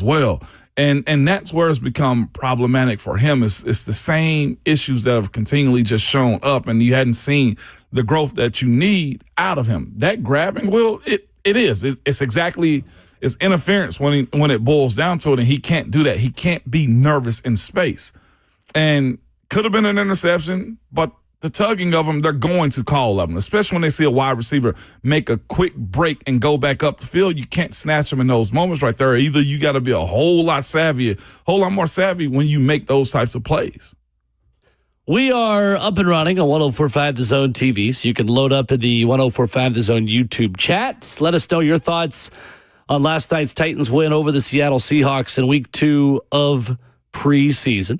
as well. And that's where it's become problematic for him. It's the same issues that have continually just shown up, and you hadn't seen the growth that you need out of him. That grabbing, Will, it's exactly it's interference when it boils down to it, and he can't do that. He can't be nervous in space. And could have been an interception, but the tugging of them, they're going to call of them, especially when they see a wide receiver make a quick break and go back up the field. You can't snatch them in those moments right there. Either you got to be a whole lot more savvy when you make those types of plays. We are up and running on 104.5 The Zone TV, so you can load up in the 104.5 The Zone YouTube chat. Let us know your thoughts on last night's Titans win over the Seattle Seahawks in week 2 of preseason.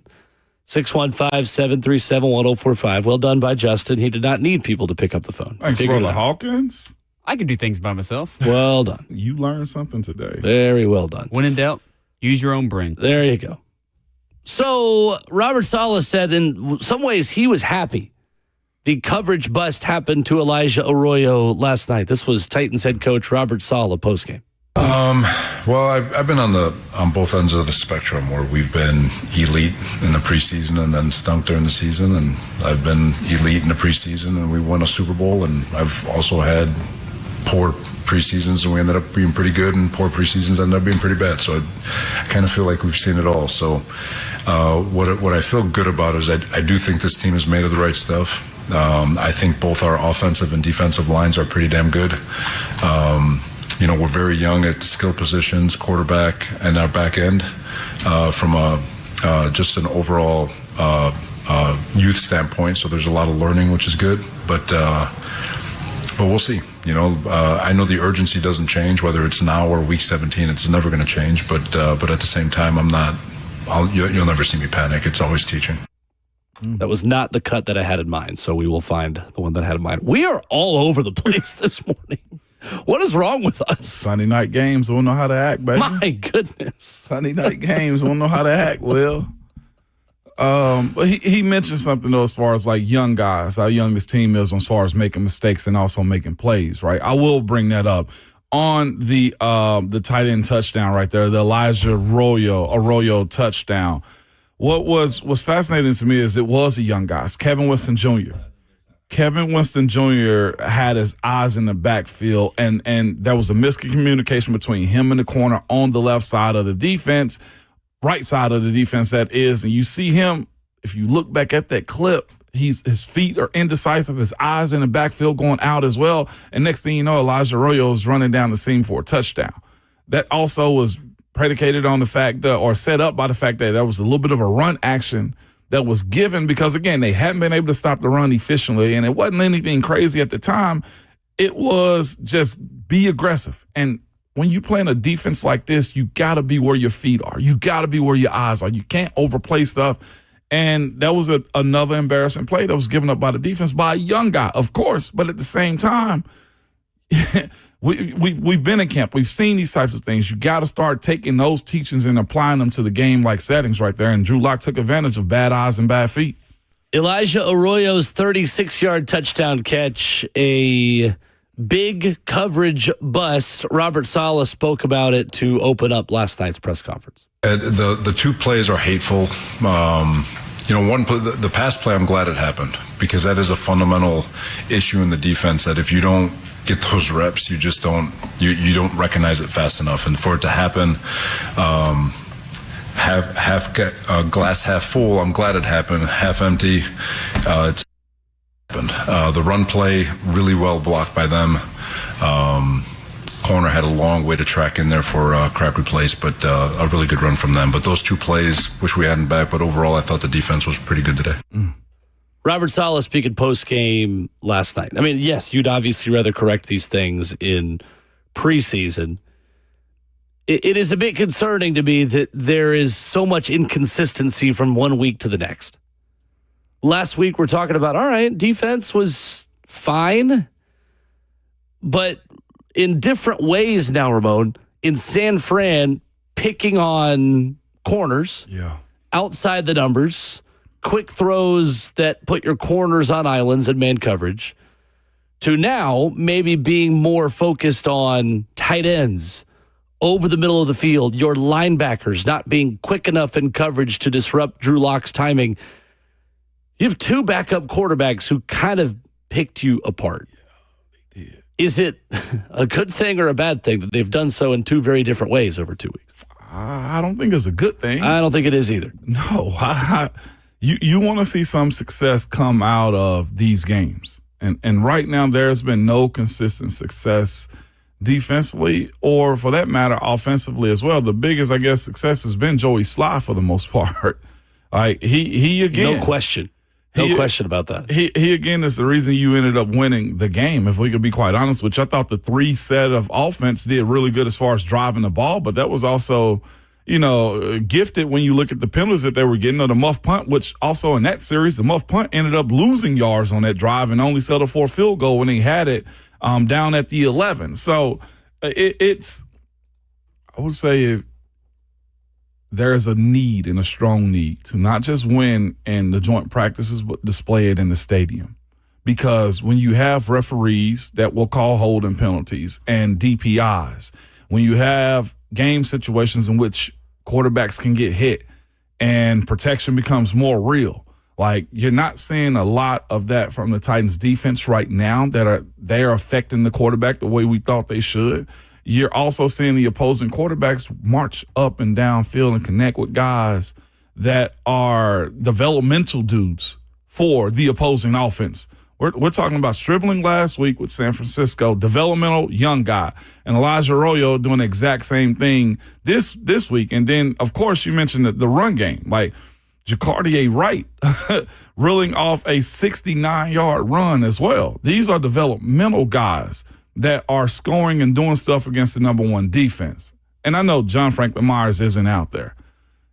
615-737-1045. Well done by Justin. He did not need people to pick up the phone. Thanks, Brother Hawkins. I can do things by myself. Well done. You learned something today. Very well done. When in doubt, use your own brain. There you go. So Robert Saleh said in some ways he was happy the coverage bust happened to Elijah Arroyo last night. This was Titans head coach Robert Saleh postgame. Well, I've been on both ends of the spectrum where we've been elite in the preseason and then stunk during the season, and I've been elite in the preseason and we won a Super Bowl, and I've also had poor preseasons and we ended up being pretty good, and poor preseasons ended up being pretty bad. So I kind of feel like we've seen it all. So what I feel good about is I do think this team is made of the right stuff. I think both our offensive and defensive lines are pretty damn good. We're very young at skill positions, quarterback, and our back end from just an overall youth standpoint. So there's a lot of learning, which is good. But we'll see. I know the urgency doesn't change, whether it's now or week 17. It's never going to change. But at the same time, you'll never see me panic. It's always teaching. That was not the cut that I had in mind, so we will find the one that I had in mind. We are all over the place this morning. What is wrong with us? Sunday night games won't know how to act, baby. My goodness. Sunday night games won't know how to act, Will. But he mentioned something, though, as far as, like, young guys, how young this team is as far as making mistakes and also making plays, right? I will bring that up. On the tight end touchdown right there, the Elijah Arroyo touchdown, what was fascinating to me is it was a young guy. It's Kevin Winston Jr. Kevin Winston Jr. had his eyes in the backfield, and there was a miscommunication between him and the corner on the left side of the defense, right side of the defense, that is. And you see him, if you look back at that clip, his feet are indecisive, his eyes in the backfield going out as well. And next thing you know, Elijah Arroyo is running down the seam for a touchdown. That also was predicated on the fact or set up by the fact that there was a little bit of a run action that was given because, again, they hadn't been able to stop the run efficiently, and it wasn't anything crazy at the time. It was just be aggressive. And when you play in a defense like this, you got to be where your feet are. You got to be where your eyes are. You can't overplay stuff. And that was another embarrassing play that was given up by the defense by a young guy, of course. But at the same time, we've been in camp. We've seen these types of things. You got to start taking those teachings and applying them to the game-like settings right there. And Drew Lock took advantage of bad eyes and bad feet. Elijah Arroyo's 36-yard touchdown catch, a big coverage bust. Robert Saleh spoke about it to open up last night's press conference. The two plays are hateful. One play, the pass play, I'm glad it happened because that is a fundamental issue in the defense that if you don't get those reps, you just don't recognize it fast enough. And for it to happen, glass half full, I'm glad it happened. Half empty, it's happened. The run play really well blocked by them. Corner had a long way to track in there for crack replace, but a really good run from them. But those two plays, wish we hadn't back, but overall I thought the defense was pretty good today. Robert Saleh speaking post-game last night. I mean, yes, you'd obviously rather correct these things in preseason. It is a bit concerning to me that there is so much inconsistency from one week to the next. Last week we're talking about, all right, defense was fine, but in different ways now, Ramon, in San Fran, picking on corners, outside the numbers, quick throws that put your corners on islands and man coverage, to now maybe being more focused on tight ends, over the middle of the field, your linebackers not being quick enough in coverage to disrupt Drew Lock's timing. You have two backup quarterbacks who kind of picked you apart. Yeah, they did. Is it a good thing or a bad thing that they've done so in two very different ways over 2 weeks? I don't think it's a good thing. I don't think it is either. No. You want to see some success come out of these games. And right now there's been no consistent success defensively or, for that matter, offensively as well. The biggest, I guess, success has been Joey Sly for the most part. Like he again. No question. No question about that. He again is the reason you ended up winning the game, if we could be quite honest, which I thought the three set of offense did really good as far as driving the ball, but that was also, gifted when you look at the penalties that they were getting, or the muff punt, which also in that series, the muff punt ended up losing yards on that drive and only settled for a field goal when he had it down at the 11. So it's, I would say, there's a need and a strong need to not just win in the joint practices, but display it in the stadium. Because when you have referees that will call holding penalties and DPIs, when you have game situations in which quarterbacks can get hit and protection becomes more real, like you're not seeing a lot of that from the Titans defense right now they're affecting the quarterback the way we thought they should. You're also seeing the opposing quarterbacks march up and down field and connect with guys that are developmental dudes for the opposing offense. We're talking about Stribling last week with San Francisco, developmental young guy, and Elijah Arroyo doing the exact same thing this week. And then, of course, you mentioned the run game, like Jacardier Wright reeling off a 69-yard run as well. These are developmental guys that are scoring and doing stuff against the number one defense. And I know John Franklin Myers isn't out there.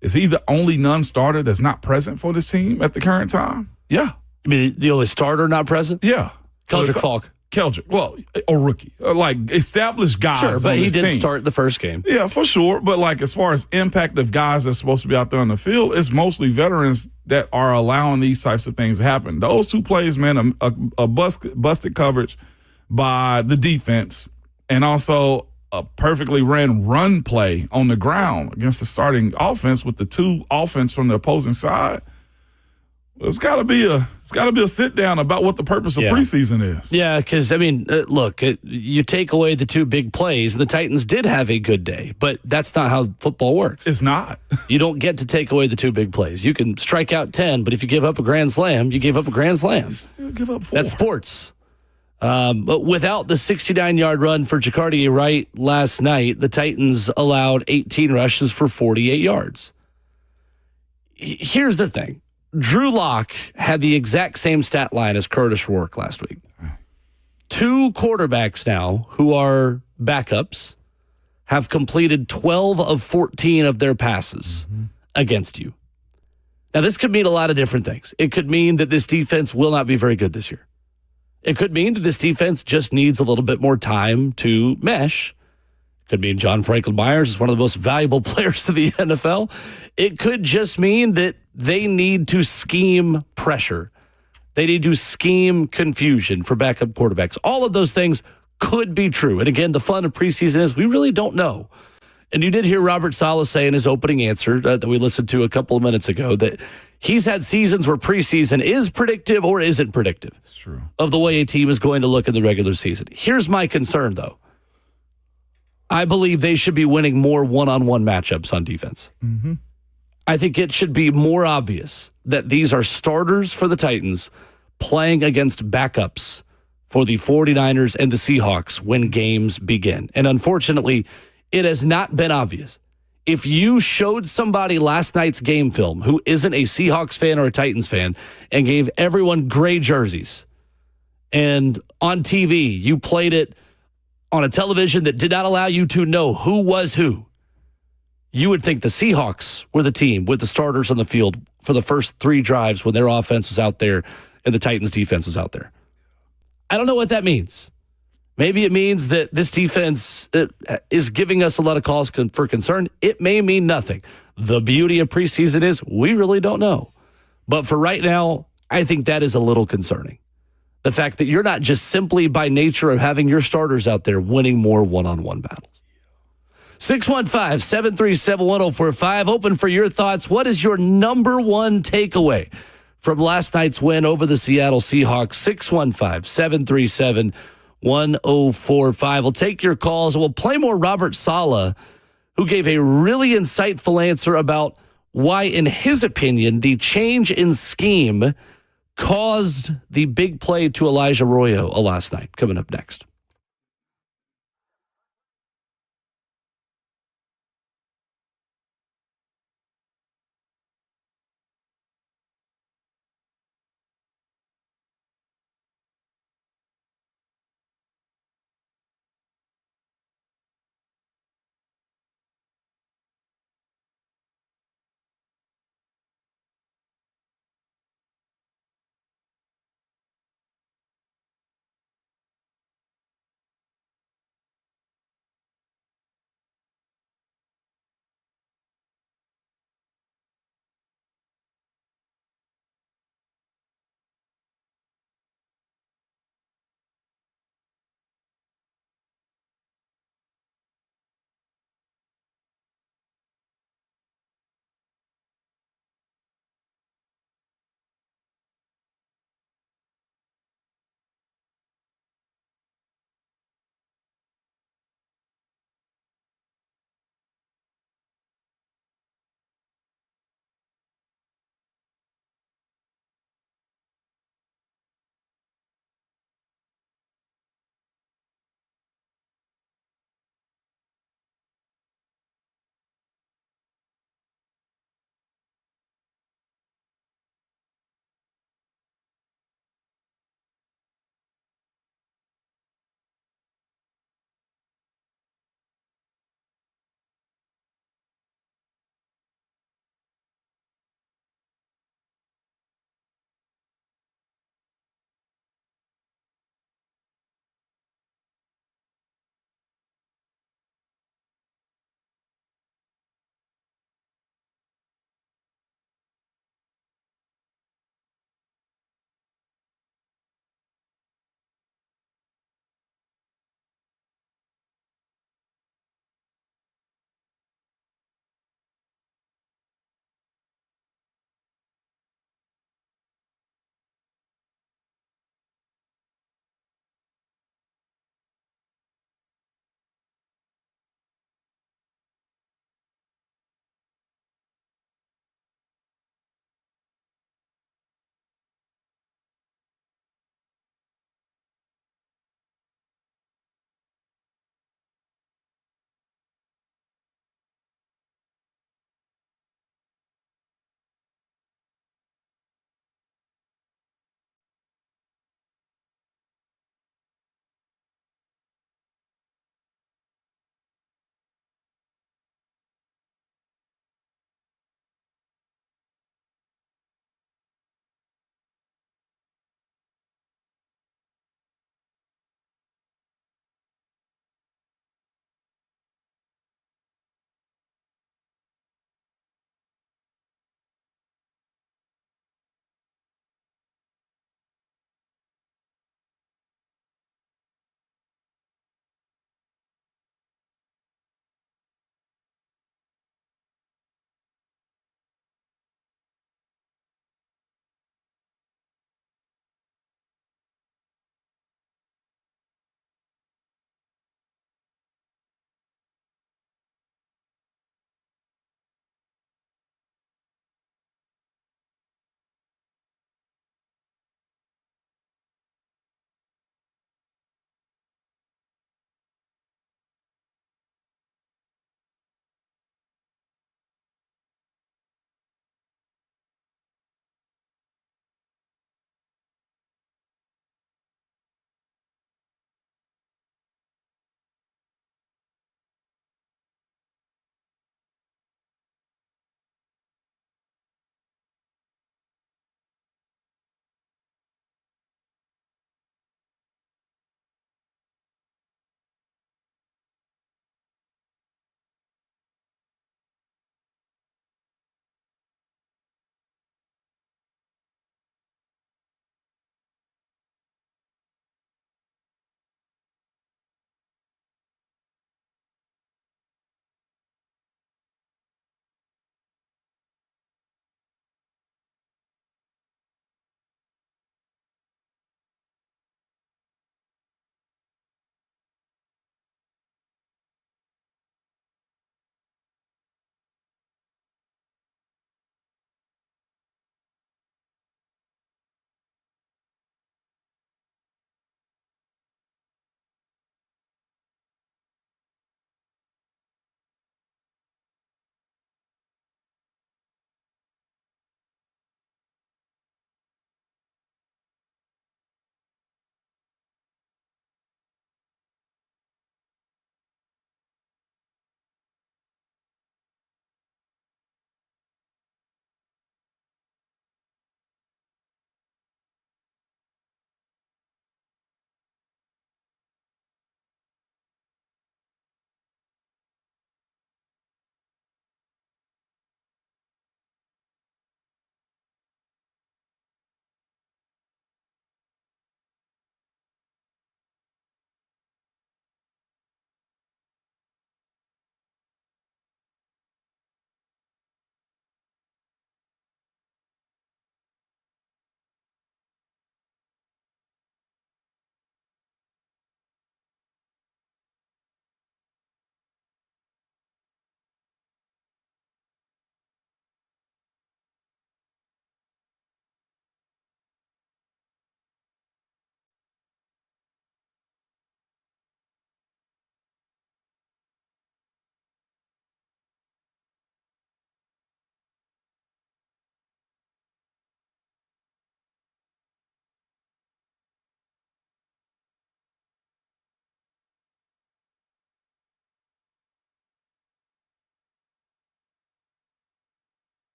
Is he the only non-starter that's not present for this team at the current time? Yeah. You mean the only starter not present? Yeah. Keldrick Falk. Keldrick, well, a rookie. Like established guys on this team. Sure, but he did start the first game. Yeah, for sure. But like as far as impact of guys that's supposed to be out there on the field, it's mostly veterans that are allowing these types of things to happen. Those two plays, man, a busted coverage by the defense, and also a perfectly ran run play on the ground against the starting offense with the two offense from the opposing side. It's got to be a sit down about what the purpose of preseason is. Yeah, because look, you take away the two big plays, and the Titans did have a good day, but that's not how football works. It's not. You don't get to take away the two big plays. You can strike out 10, but if you give up a grand slam, you give up a grand slam. You give up 4. That's sports. But without the 69-yard run for Jacardier Wright last night, the Titans allowed 18 rushes for 48 yards. Here's the thing. Drew Lock had the exact same stat line as Curtis Rourke last week. Two quarterbacks now who are backups have completed 12 of 14 of their passes against you. Now, this could mean a lot of different things. It could mean that this defense will not be very good this year. It could mean that this defense just needs a little bit more time to mesh. It could mean John Franklin Myers is one of the most valuable players of the NFL. It could just mean that they need to scheme pressure. They need to scheme confusion for backup quarterbacks. All of those things could be true. And again, the fun of preseason is we really don't know. And you did hear Robert Saleh say in his opening answer that we listened to a couple of minutes ago that he's had seasons where preseason is predictive or isn't predictive of the way a team is going to look in the regular season. Here's my concern, though. I believe they should be winning more one-on-one matchups on defense. Mm-hmm. I think it should be more obvious that these are starters for the Titans playing against backups for the 49ers and the Seahawks when games begin. And unfortunately, it has not been obvious. If you showed somebody last night's game film who isn't a Seahawks fan or a Titans fan and gave everyone gray jerseys, and on TV you played it on a television that did not allow you to know who was who, you would think the Seahawks were the team with the starters on the field for the first 3 drives when their offense was out there and the Titans' defense was out there. I don't know what that means. Maybe it means that this defense is giving us a lot of cause for concern. It may mean nothing. The beauty of preseason is we really don't know. But for right now, I think that is a little concerning. The fact that you're not just simply by nature of having your starters out there winning more one-on-one battles. 615-737-1045. Open for your thoughts. What is your number one takeaway from last night's win over the Seattle Seahawks? 615-737-1045. We'll take your calls and we'll play more Robert Saleh, who gave a really insightful answer about why, in his opinion, the change in scheme caused the big play to Elijah Arroyo last night. Coming up next.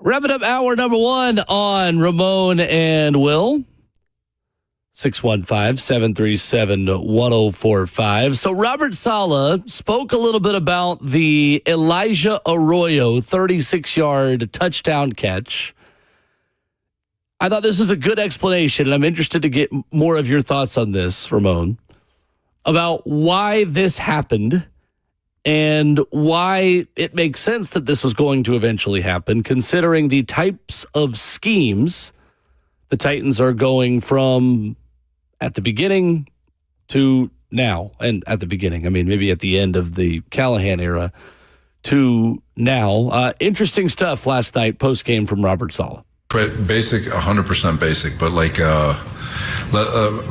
Wrapping up hour number one on Ramon and Will. 615-737-1045. So Robert Saleh spoke a little bit about the Elijah Arroyo 36-yard touchdown catch. I thought this was a good explanation, and I'm interested to get more of your thoughts on this, Ramon, about why this happened and why it makes sense that this was going to eventually happen, considering the types of schemes the Titans are going from at the beginning to now. And at the beginning, I mean, maybe at the end of the Callahan era to now. Interesting stuff last night, post-game from Robert Saleh. Basic, 100% basic, but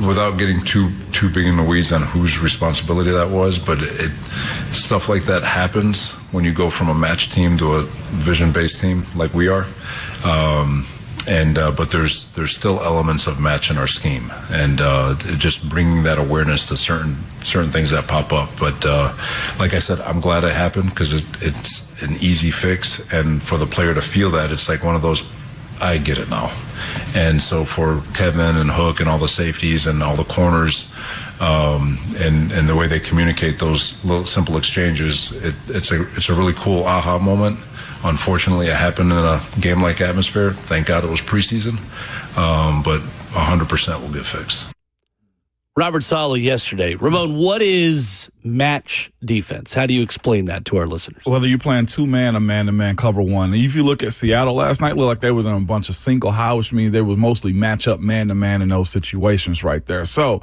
without getting too big in the weeds on whose responsibility that was, but stuff like that happens when you go from a match team to a vision-based team like we are. But there's still elements of match in our scheme, and just bringing that awareness to certain things that pop up. But like I said, I'm glad it happened because it's an easy fix, and for the player to feel that, it's like one of those, I get it now. And so for Kevin and Hook and all the safeties and all the corners, and the way they communicate those little simple exchanges, it's a really cool aha moment. Unfortunately, it happened in a game-like atmosphere. Thank God it was preseason, but 100% will get fixed. Robert Saleh yesterday. Ramon, what is match defense? How do you explain that to our listeners? Whether you're playing two-man or man-to-man cover one. If you look at Seattle last night, it looked like they was in a bunch of single high, which means they was mostly match-up man-to-man in those situations right there. So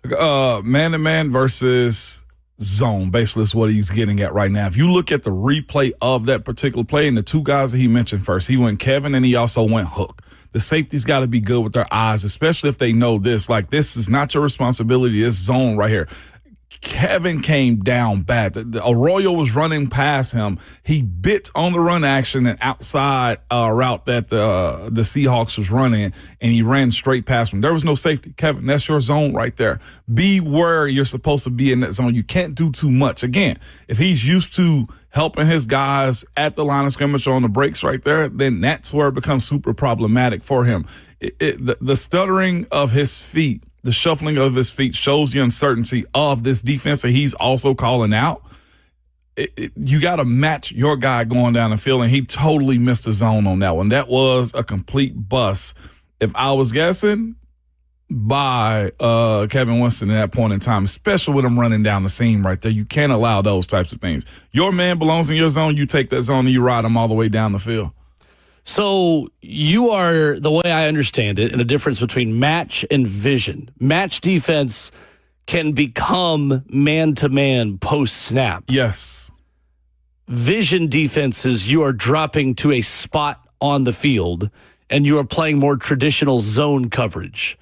man-to-man versus zone, basically is what he's getting at right now. If you look at the replay of that particular play and the two guys that he mentioned first, he went Kevin and he also went Hook. The safety's got to be good with their eyes, especially if they know this. Like, this is not your responsibility, this zone right here. Kevin came down bad. The Arroyo was running past him. He bit on the run action and outside route that the Seahawks was running, and he ran straight past him. There was no safety. Kevin, that's your zone right there. Be where you're supposed to be in that zone. You can't do too much. Again, if he's used to helping his guys at the line of scrimmage on the breaks right there, then that's where it becomes super problematic for him. The stuttering of his feet, the shuffling of his feet shows the uncertainty of this defense that he's also calling out. You got to match your guy going down the field, and he totally missed the zone on that one. That was a complete bust. If I was guessing, by Kevin Winston at that point in time, especially with him running down the seam right there. You can't allow those types of things. Your man belongs in your zone. You take that zone and you ride him all the way down the field. So you are, the way I understand it, and the difference between match and vision. Match defense can become man-to-man post-snap. Yes. Vision defenses, you are dropping to a spot on the field, and you are playing more traditional zone coverage.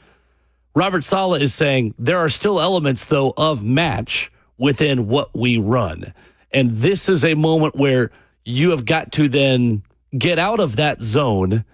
Robert Saleh is saying there are still elements, though, of match within what we run. And this is a moment where you have got to then get out of that zone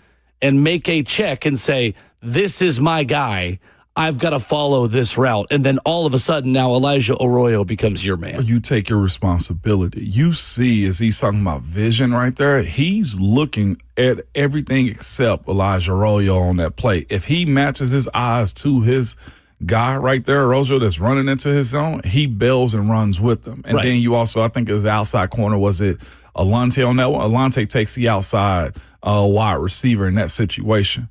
and make a check and say, this is my guy. I've got to follow this route. And then all of a sudden now Elijah Arroyo becomes your man. You take your responsibility. You see, as he's talking about vision right there, he's looking at everything except Elijah Arroyo on that play. If he matches his eyes to his guy right there, Arroyo, that's running into his zone, he bails and runs with them. And then you also, I think it was the outside corner, was it Alante on that one? Alante takes the outside wide receiver in that situation.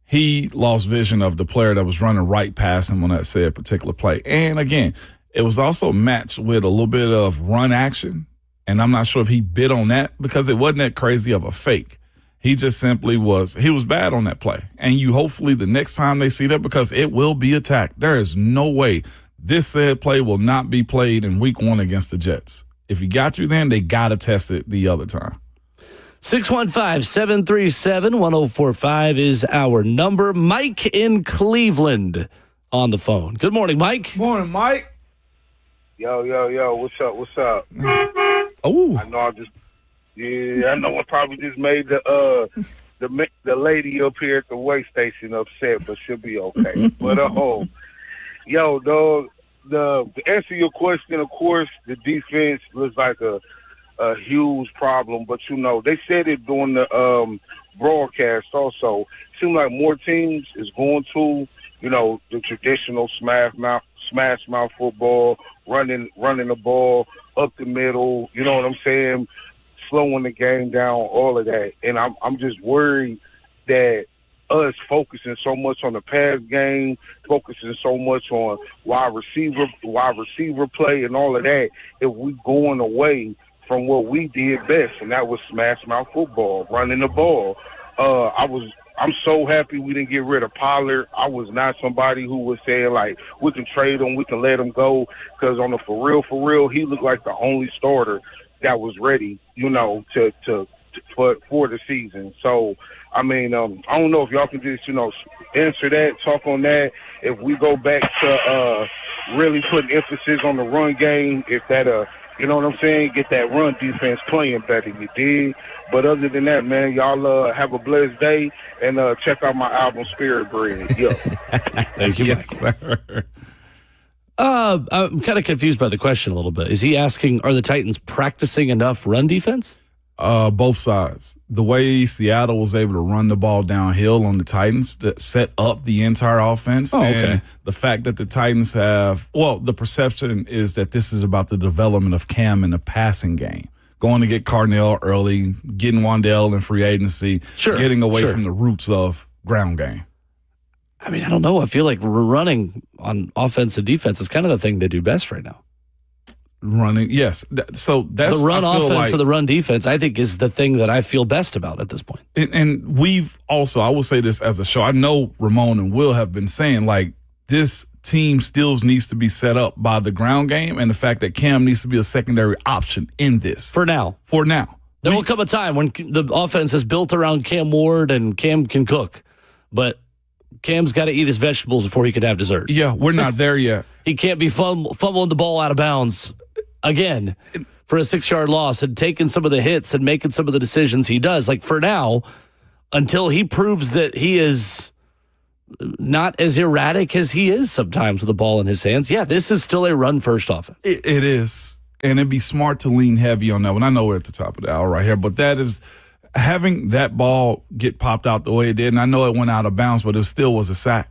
He lost vision of the player that was running right past him on that said particular play. And again, it was also matched with a little bit of run action. And I'm not sure if he bid on that because it wasn't that crazy of a fake. He just simply was bad on that play. And you hopefully the next time they see that, because it will be attacked. There is no way this said play will not be played in week 1 against the Jets. If he got you then, they got to test it the other time. 615-737-1045 is our number. Mike in Cleveland on the phone. Good morning, Mike. Morning, Mike. Yo, what's up? Oh. I know I probably just made the lady up here at the weigh station upset, but she'll be okay. But to answer your question, of course, the defense looks like a a huge problem. But they said it during the broadcast also. It seems like more teams is going to the traditional smash mouth football, running the ball up the middle. You know what I'm saying? Slowing the game down, all of that. And I'm just worried that us focusing so much on the pass game, focusing so much on wide receiver play and all of that, if we going away from what we did best, and that was smash mouth football, running the ball. I'm so happy we didn't get rid of Pollard. I was not somebody who was saying, like, we can trade him, we can let him go, because on the for real, he looked like the only starter that was ready, for the season. So, I mean, I don't know if y'all can just, answer that, talk on that. If we go back to really putting emphasis on the run game, if that, you know what I'm saying, get that run defense playing better, you did. But other than that, man, y'all have a blessed day, and check out my album, Spirit Bread. Yo. Thank you, Yes, Mike. sir. I'm kind of confused by the question a little bit. Is he asking, are the Titans practicing enough run defense? Both sides. The way Seattle was able to run the ball downhill on the Titans that set up the entire offense. Oh, okay. And the fact that the Titans the perception is that this is about the development of Cam in the passing game. Going to get Carnell early, getting Wandell in free agency, getting away from the roots of ground game. I mean, I don't know. I feel like running on offense and defense is kind of the thing they do best right now. Running, yes. So that's the run I feel offense like, and the run defense, I think, is the thing that I feel best about at this point. and we've also, I will say this as a show, I know Ramon and Will have been saying, like, this team still needs to be set up by the ground game and the fact that Cam needs to be a secondary option in this. For now. There will come a time when the offense is built around Cam Ward and Cam can cook. But Cam's got to eat his vegetables before he can have dessert. Yeah, we're not there yet. He can't be fumbling the ball out of bounds again for a 6-yard loss and taking some of the hits and making some of the decisions he does. Like, for now, until he proves that he is not as erratic as he is sometimes with the ball in his hands, yeah, this is still a run-first offense. It is. And it'd be smart to lean heavy on that one. I know we're at the top of the hour right here, but that is having that ball get popped out the way it did. And I know it went out of bounds, but it still was a sack.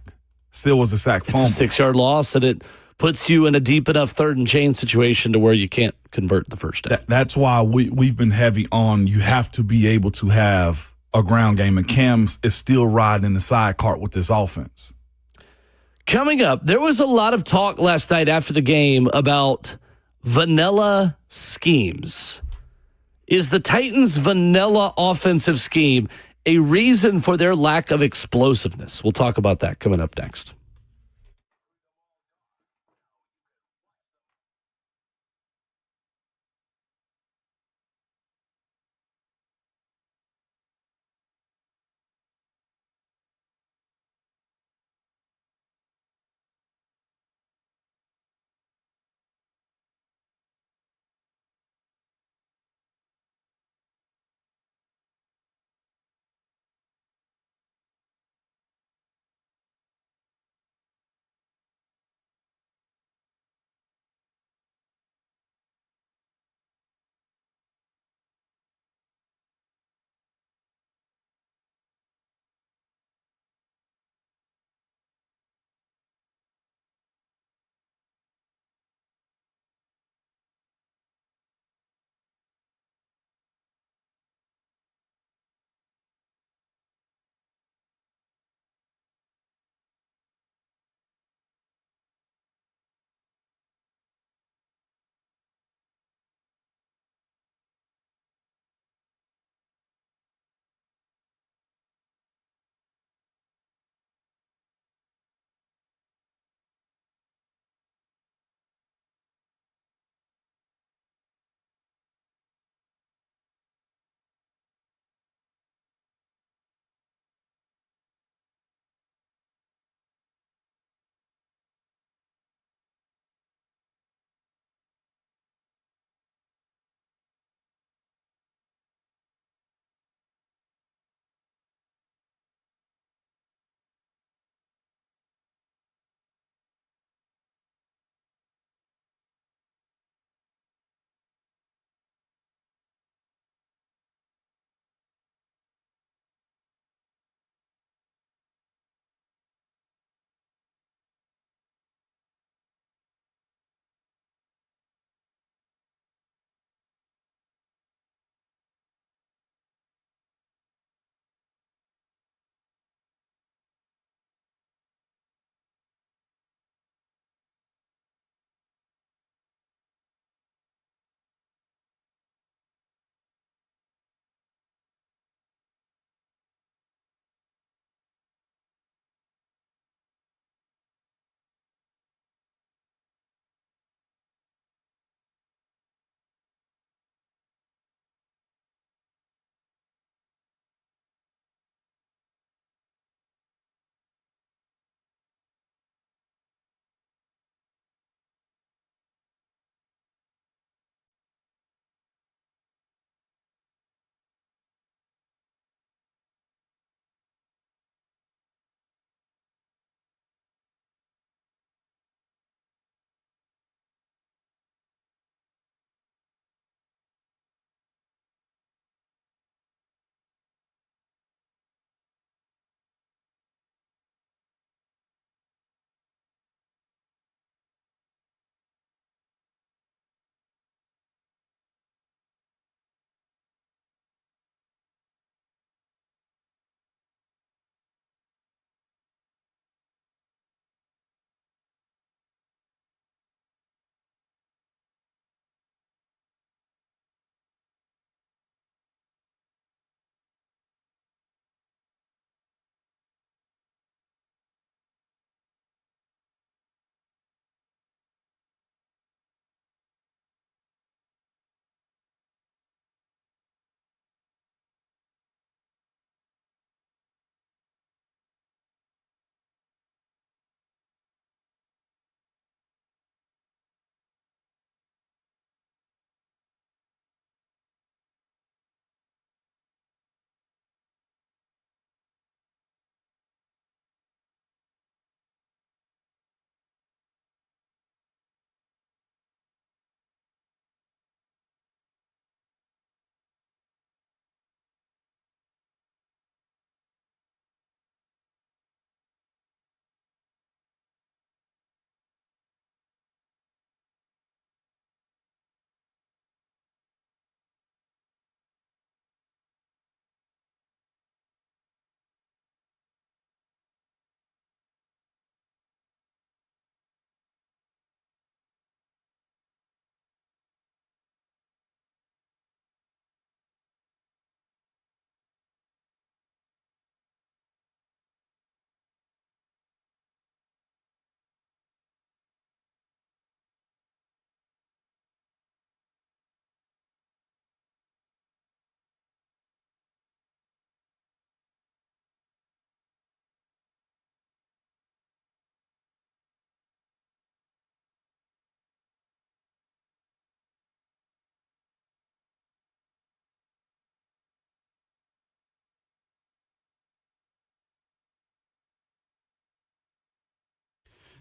Still was a sack fumble. It's a 6-yard loss, and it puts you in a deep enough third and chain situation to where you can't convert the first down. That's why we've been heavy on you have to be able to have a ground game, and Cam is still riding the side cart with this offense. Coming up, there was a lot of talk last night after the game about vanilla schemes. Is the Titans' vanilla offensive scheme a reason for their lack of explosiveness? We'll talk about that coming up next.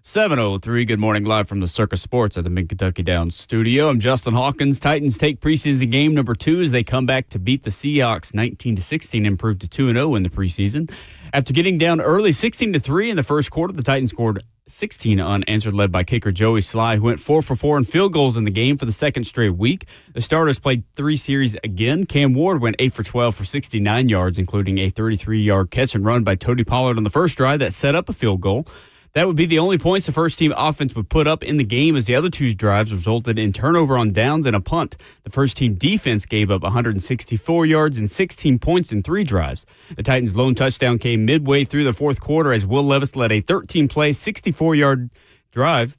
7:03. Good morning, live from the Circus Sports at the Mid-Kentucky Downs studio. I'm Justin Hawkins. Titans take preseason game number 2 as they come back to beat the Seahawks 19-16 and improve to 2-0 in the preseason. After getting down early 16-3 in the first quarter, the Titans scored 16 unanswered, led by kicker Joey Sly, who went 4 for 4 in field goals in the game for the second straight week. The starters played 3 series again. Cam Ward went 8 for 12 for 69 yards, including a 33-yard catch and run by Tody Pollard on the first drive that set up a field goal. That would be the only points the first-team offense would put up in the game, as the other 2 drives resulted in turnover on downs and a punt. The first-team defense gave up 164 yards and 16 points in 3 drives. The Titans' lone touchdown came midway through the fourth quarter as Will Levis led a 13-play, 64-yard drive,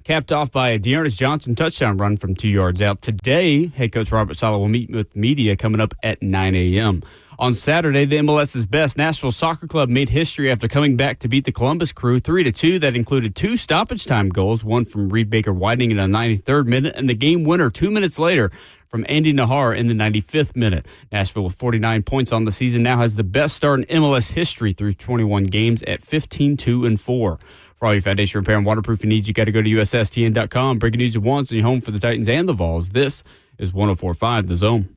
capped off by a Dearness Johnson touchdown run from 2 yards out. Today, head coach Robert Saleh will meet with media coming up at 9 a.m. On Saturday, the MLS's best, Nashville Soccer Club made history after coming back to beat the Columbus Crew 3-2. That included 2 stoppage time goals, one from Reed Baker Whiting in the 93rd minute, and the game winner 2 minutes later from Andy Nahar in the 95th minute. Nashville, with 49 points on the season, now has the best start in MLS history through 21 games at 15-2-4. For all your foundation repair and waterproofing needs, you got to go to USSTN.com. Breaking news at once, and you're home for the Titans and the Vols. This is 104.5 The Zone.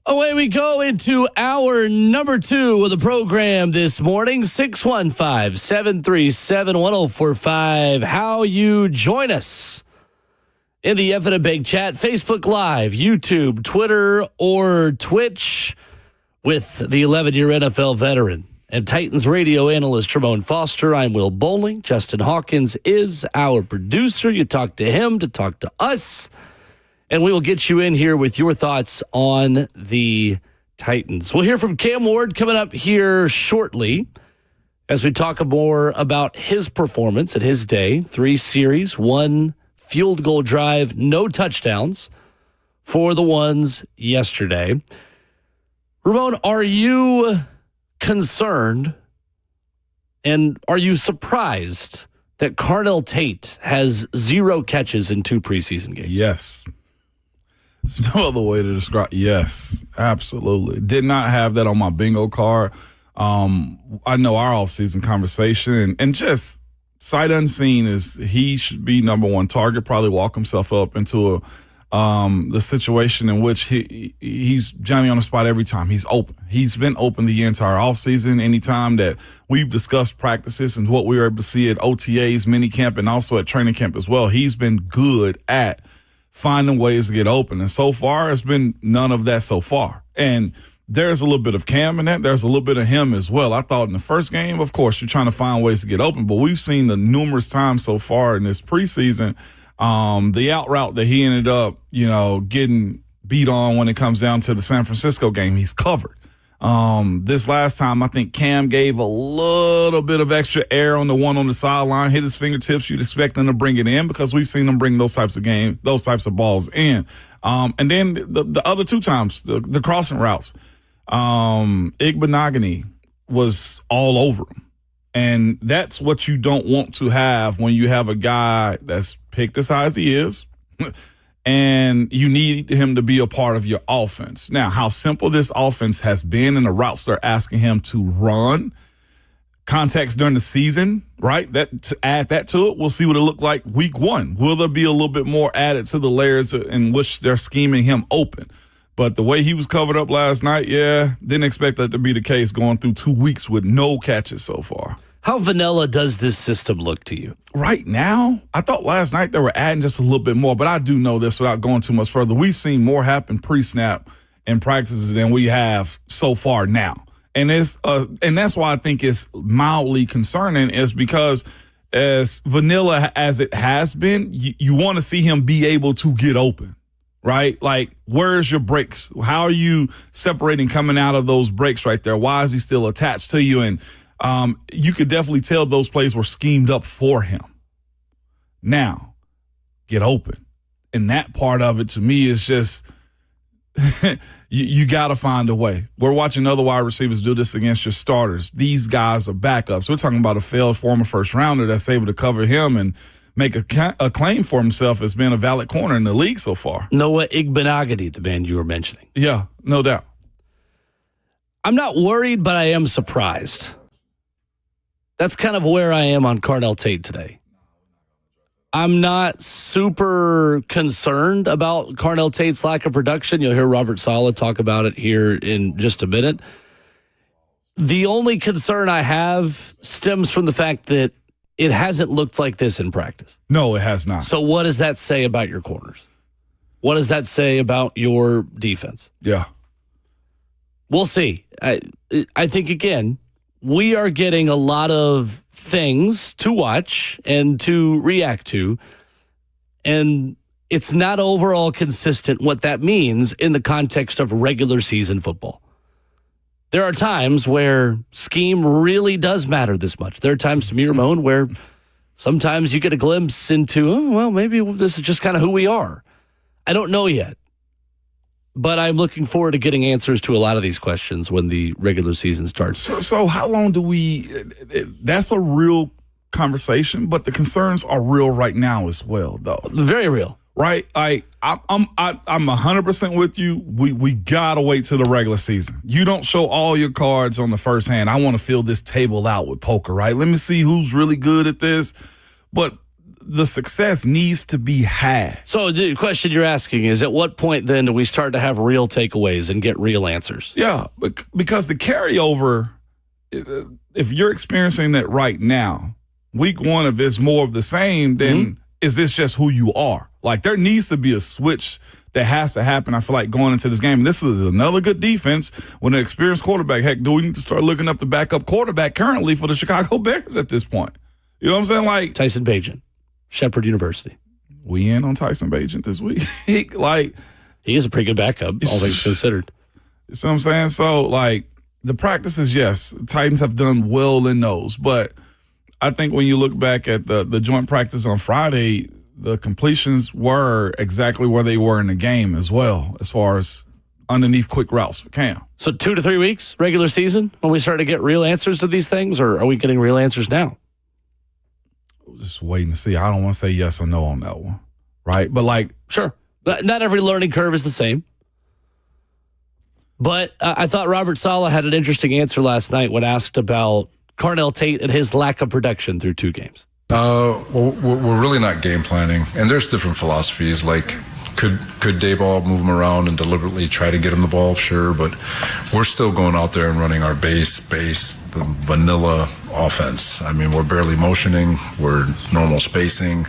Away we go into hour number 2 of the program this morning, 615-737-1045. How you join us in the F and Big Chat, Facebook Live, YouTube, Twitter, or Twitch with the 11-year NFL veteran and Titans radio analyst Ramon Foster. I'm Will Bowling. Justin Hawkins is our producer. You talk to him to talk to us. And we will get you in here with your thoughts on the Titans. We'll hear from Cam Ward coming up here shortly as we talk more about his performance at his day. 3 series, 1 field goal drive, no touchdowns for the ones yesterday. Ramon, are you concerned and are you surprised that Carnell Tate has 0 catches in 2 preseason games? Yes. There's no other way to describe. Yes, absolutely. Did not have that on my bingo card. I know our offseason conversation and just sight unseen is he should be number 1 target. Probably walk himself up into the situation in which he's Johnny on the spot every time he's open. He's been open the entire offseason. Anytime that we've discussed practices and what we were able to see at OTAs, minicamp, and also at training camp as well, he's been good at finding ways to get open. And so far, it's been none of that so far. And there's a little bit of Cam in that. There's a little bit of him as well. I thought in the first game, of course, you're trying to find ways to get open, but we've seen the numerous times so far in this preseason, the out route that he ended up, getting beat on when it comes down to the San Francisco game, he's covered. This last time, I think Cam gave a little bit of extra air on the one on the sideline, hit his fingertips. You'd expect them to bring it in because we've seen them bring those types of balls in. And then the other 2 times, the crossing routes, Igbenogany was all over him. And that's what you don't want to have when you have a guy that's picked as high as he is. And you need him to be a part of your offense. Now, how simple this offense has been and the routes they're asking him to run, context during the season, right? That to add that to it, we'll see what it looked like week 1. Will there be a little bit more added to the layers in which they're scheming him open? But the way he was covered up last night, didn't expect that to be the case going through 2 weeks with no catches so far. How vanilla does this system look to you? Right now, I thought last night they were adding just a little bit more, but I do know this without going too much further. We've seen more happen pre-snap in practices than we have so far now. And and that's why I think it's mildly concerning is because as vanilla as it has been, you want to see him be able to get open, right? Like, where's your breaks? How are you separating coming out of those breaks right there? Why is he still attached to you? And you could definitely tell those plays were schemed up for him. Now, get open. And that part of it to me is just you got to find a way. We're watching other wide receivers do this against your starters. These guys are backups. We're talking about a failed former first rounder that's able to cover him and make a claim for himself as being a valid corner in the league so far. Noah Igbenogany, the man you were mentioning. Yeah, no doubt. I'm not worried, but I am surprised. That's kind of where I am on Carnell Tate today. I'm not super concerned about Carnell Tate's lack of production. You'll hear Robert Saleh talk about it here in just a minute. The only concern I have stems from the fact that it hasn't looked like this in practice. No, it has not. So what does that say about your corners? What does that say about your defense? Yeah. We'll see. I think, again, we are getting a lot of things to watch and to react to, and it's not overall consistent what that means in the context of regular season football. There are times where scheme really does matter this much. There are times, to me, Ramon, where sometimes you get a glimpse into, oh, well, maybe this is just kind of who we are. I don't know yet. But I'm looking forward to getting answers to a lot of these questions when the regular season starts. So how long do we – that's a real conversation, but the concerns are real right now as well, though. Very real. Right? I'm 100% with you. We got to wait till the regular season. You don't show all your cards on the first hand. I want to fill this table out with poker, right? Let me see who's really good at this. But – the success needs to be had. So the question you're asking is, at what point then do we start to have real takeaways and get real answers? Yeah, because the carryover, if you're experiencing that right now, week one, if it's more of the same, then is this just who you are? Like, there needs to be a switch that has to happen, I feel like, going into this game. And this is another good defense with an experienced quarterback. Heck, do we need to start looking up the backup quarterback currently for the Chicago Bears at this point? You know what I'm saying? Like Tyson Bagent. Shepherd University. We in on Tyson Bagent this week. He is a pretty good backup, all things considered. You see what I'm saying? So, like, the practices, yes, Titans have done well in those. But I think when you look back at the joint practice on Friday, the completions were exactly where they were in the game as well, as far as underneath quick routes for Cam. So 2 to 3 weeks, regular season, when we start to get real answers to these things, or are we getting real answers now? Just waiting to see. I don't want to say yes or no on that one, right? But like, sure, not every learning curve is the same. But I thought Robert Saleh had an interesting answer last night when asked about Carnell Tate and his lack of production through 2 games. Well, we're really not game planning, and there's different philosophies. Like, could Dayball move him around and deliberately try to get him the ball? Sure, but we're still going out there and running our base, the vanilla offense. I mean, we're barely motioning. We're normal spacing.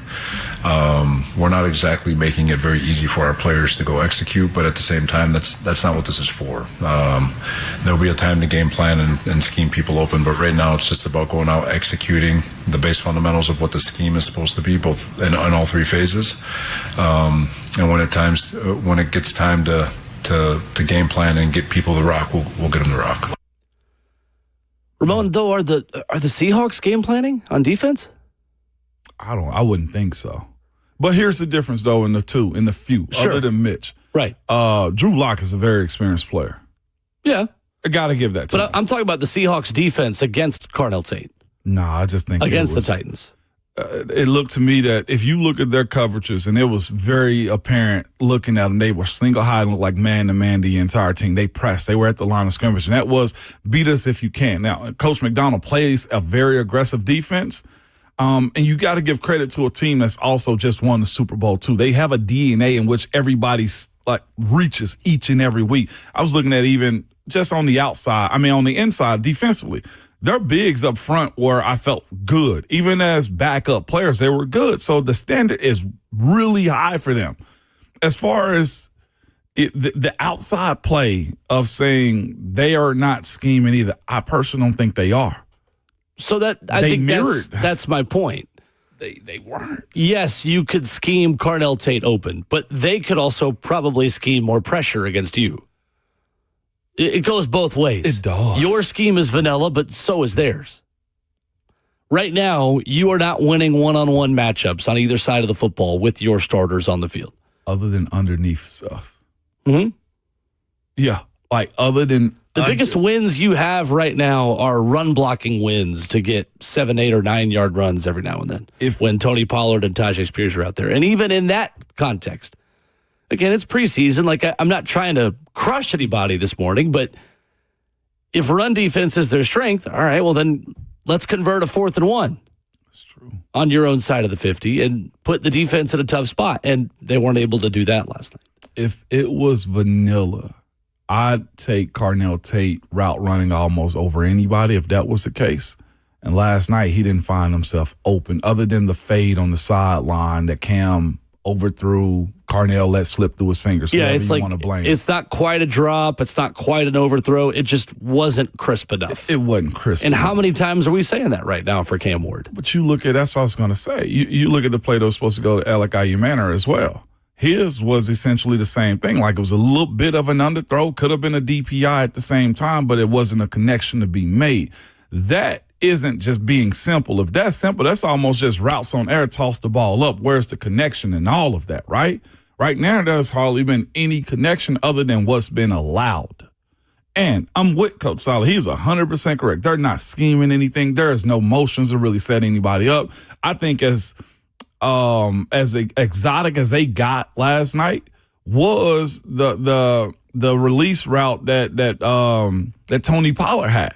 We're not exactly making it very easy for our players to go execute, but at the same time, that's not what this is for. There'll be a time to game plan and scheme people open, but right now it's just about going out, executing the base fundamentals of what the scheme is supposed to be, both in all 3 phases. And when it gets time to game plan and get people the rock, we'll get them the rock. Ramon, though, are the Seahawks game planning on defense? I wouldn't think so. But here's the difference, though, in the few, sure, other than Mitch. Right. Drew Lock is a very experienced player. Yeah. I got to give that to him. But I'm talking about the Seahawks defense against Carnell Tate. Nah, I just think against the Titans. It looked to me that if you look at their coverages, and it was very apparent looking at them, they were single high and looked like man-to-man the entire team. They pressed. They were at the line of scrimmage, and that was beat us if you can. Now, Coach McDonald plays a very aggressive defense, and you got to give credit to a team that's also just won the Super Bowl, too. They have a DNA in which everybody's like reaches each and every week. I was looking at even just on the inside defensively. Their bigs up front where I felt good. Even as backup players, they were good. So the standard is really high for them. As far as the outside play of saying they are not scheming either, I personally don't think they are. So I think that's my point. They weren't. Yes, you could scheme Carnell Tate open, but they could also probably scheme more pressure against you. It goes both ways. It does. Your scheme is vanilla, but so is theirs. Right now, you are not winning one-on-one matchups on either side of the football with your starters on the field. Other than underneath stuff. Mm-hmm. Yeah. Like, other than The biggest wins you have right now are run blocking wins to get 7, 8, or 9 yard runs every now and then when Tony Pollard and Tajay Spears are out there. And even in that context, again, it's preseason. Like, I'm not trying to crush anybody this morning, but if run defense is their strength, all right, well, then let's convert a 4th and 1. That's true. On your own side of the 50 and put the defense in a tough spot. And they weren't able to do that last night. If it was vanilla, I'd take Carnell Tate route running almost over anybody if that was the case. And last night, he didn't find himself open other than the fade on the sideline that Cam overthrew. Carnell let slip through his fingers. Yeah, it's like, blame. It's not quite a drop. It's not quite an overthrow. It just wasn't crisp enough. It wasn't crisp And enough. how many times are we saying that right now for Cam Ward? But you look at, that's what I was going to say. You look at the play that was supposed to go to Alec Ayumana as well. His was essentially the same thing. Like, it was a little bit of an underthrow, could have been a DPI at the same time, but it wasn't a connection to be made. That isn't just being simple. If that's simple, that's almost just routes on air, toss the ball up. Where's the connection and all of that, right? Right now, there's hardly been any connection other than what's been allowed. And I'm with Coach Solid. He's 100% correct. They're not scheming anything. There is no motions to really set anybody up. I think as exotic as they got last night was the release route that Tony Pollard had,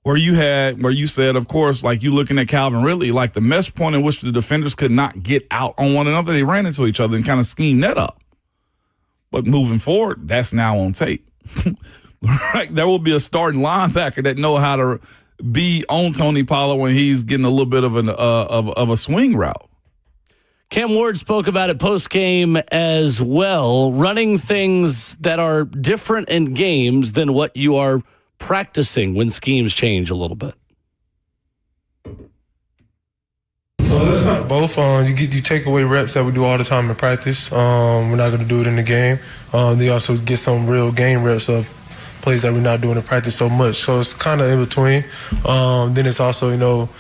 where you said, of course, like, you looking at Calvin Ridley, like the mesh point in which the defenders could not get out on one another, they ran into each other and kind of schemed that up. But moving forward, that's now on tape. Right? There will be a starting linebacker that know how to be on Tony Pollard when he's getting a little bit of a swing route. Cam Ward spoke about it post-game as well, running things that are different in games than what you are practicing when schemes change a little bit. Both. You take away reps that we do all the time in practice. We're not going to do it in the game. They also get some real game reps of plays that we're not doing in practice so much. So it's kind of in between. Then it's also,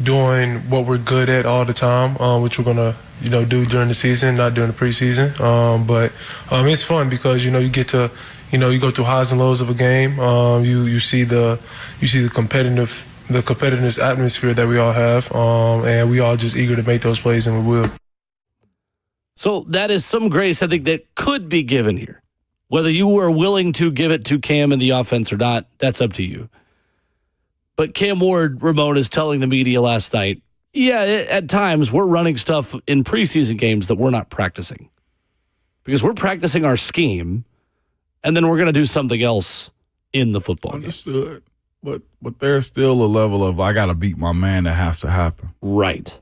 doing what we're good at all the time, which we're gonna, do during the season, not during the preseason. But it's fun because you get to, you go through highs and lows of a game. You see the competitiveness atmosphere that we all have, and we all just eager to make those plays, and we will. So that is some grace, I think, that could be given here. Whether you are willing to give it to Cam in the offense or not, that's up to you. But Cam Ward, Ramon, is telling the media last night, at times we're running stuff in preseason games that we're not practicing. Because we're practicing our scheme, and then we're going to do something else in the football game. Understood. But there's still a level of, I got to beat my man, that has to happen. Right.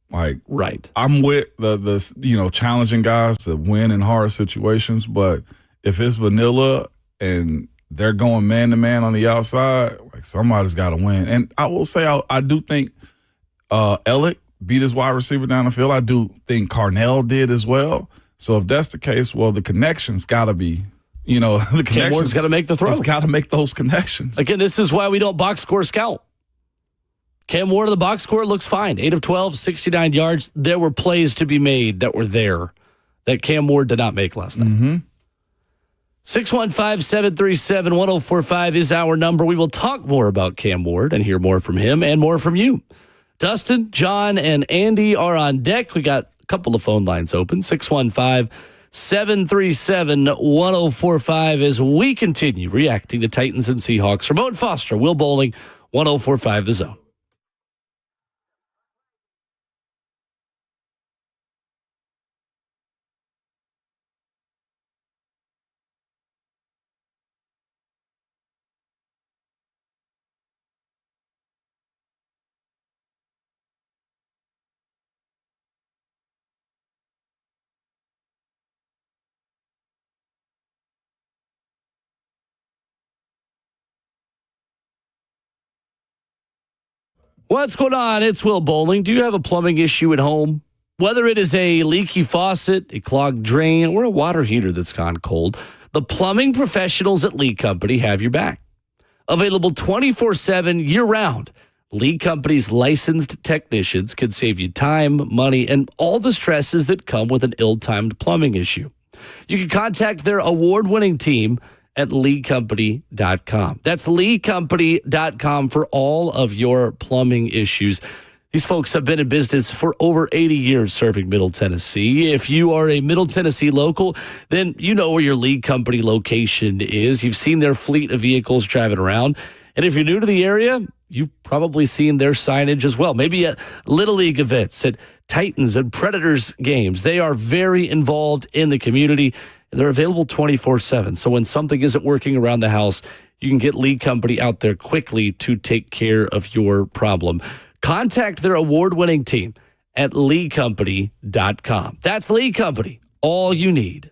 Right. I'm with the challenging guys to win in hard situations, but if it's vanilla and they're going man-to-man on the outside, like, somebody's got to win. And I will say I do think Ellick beat his wide receiver down the field. I do think Carnell did as well. So if that's the case, well, the connection's got to be, the Cam Ward's got to make the throw. He's got to make those connections. Again, this is why we don't box score scout. Cam Ward of the box score looks fine. 8 of 12, 69 yards. There were plays to be made that were there that Cam Ward did not make last night. Mm-hmm. 615-737-1045 is our number. We will talk more about Cam Ward and hear more from him and more from you. Dustin, John, and Andy are on deck. We got a couple of phone lines open. 615-737-1045 as we continue reacting to Titans and Seahawks. Ramon Foster, Will Bowling, 1045 The Zone. What's going on? It's Will Bowling. Do you have a plumbing issue at home? Whether it is a leaky faucet, a clogged drain, or a water heater that's gone cold, the plumbing professionals at Lee Company have your back. Available 24/7 year-round, Lee Company's licensed technicians can save you time, money, and all the stresses that come with an ill-timed plumbing issue. You can contact their award-winning team at leecompany.com. That's leecompany.com for all of your plumbing issues. These folks have been in business for over 80 years serving Middle Tennessee. If you are a Middle Tennessee local, then you know where your Lee Company location is. You've seen their fleet of vehicles driving around. And if you're new to the area, you've probably seen their signage as well. Maybe at Little League events, at Titans and Predators games. They are very involved in the community, and they're available 24/7. So when something isn't working around the house, you can get Lee Company out there quickly to take care of your problem. Contact their award-winning team at leecompany.com. That's Lee Company, all you need.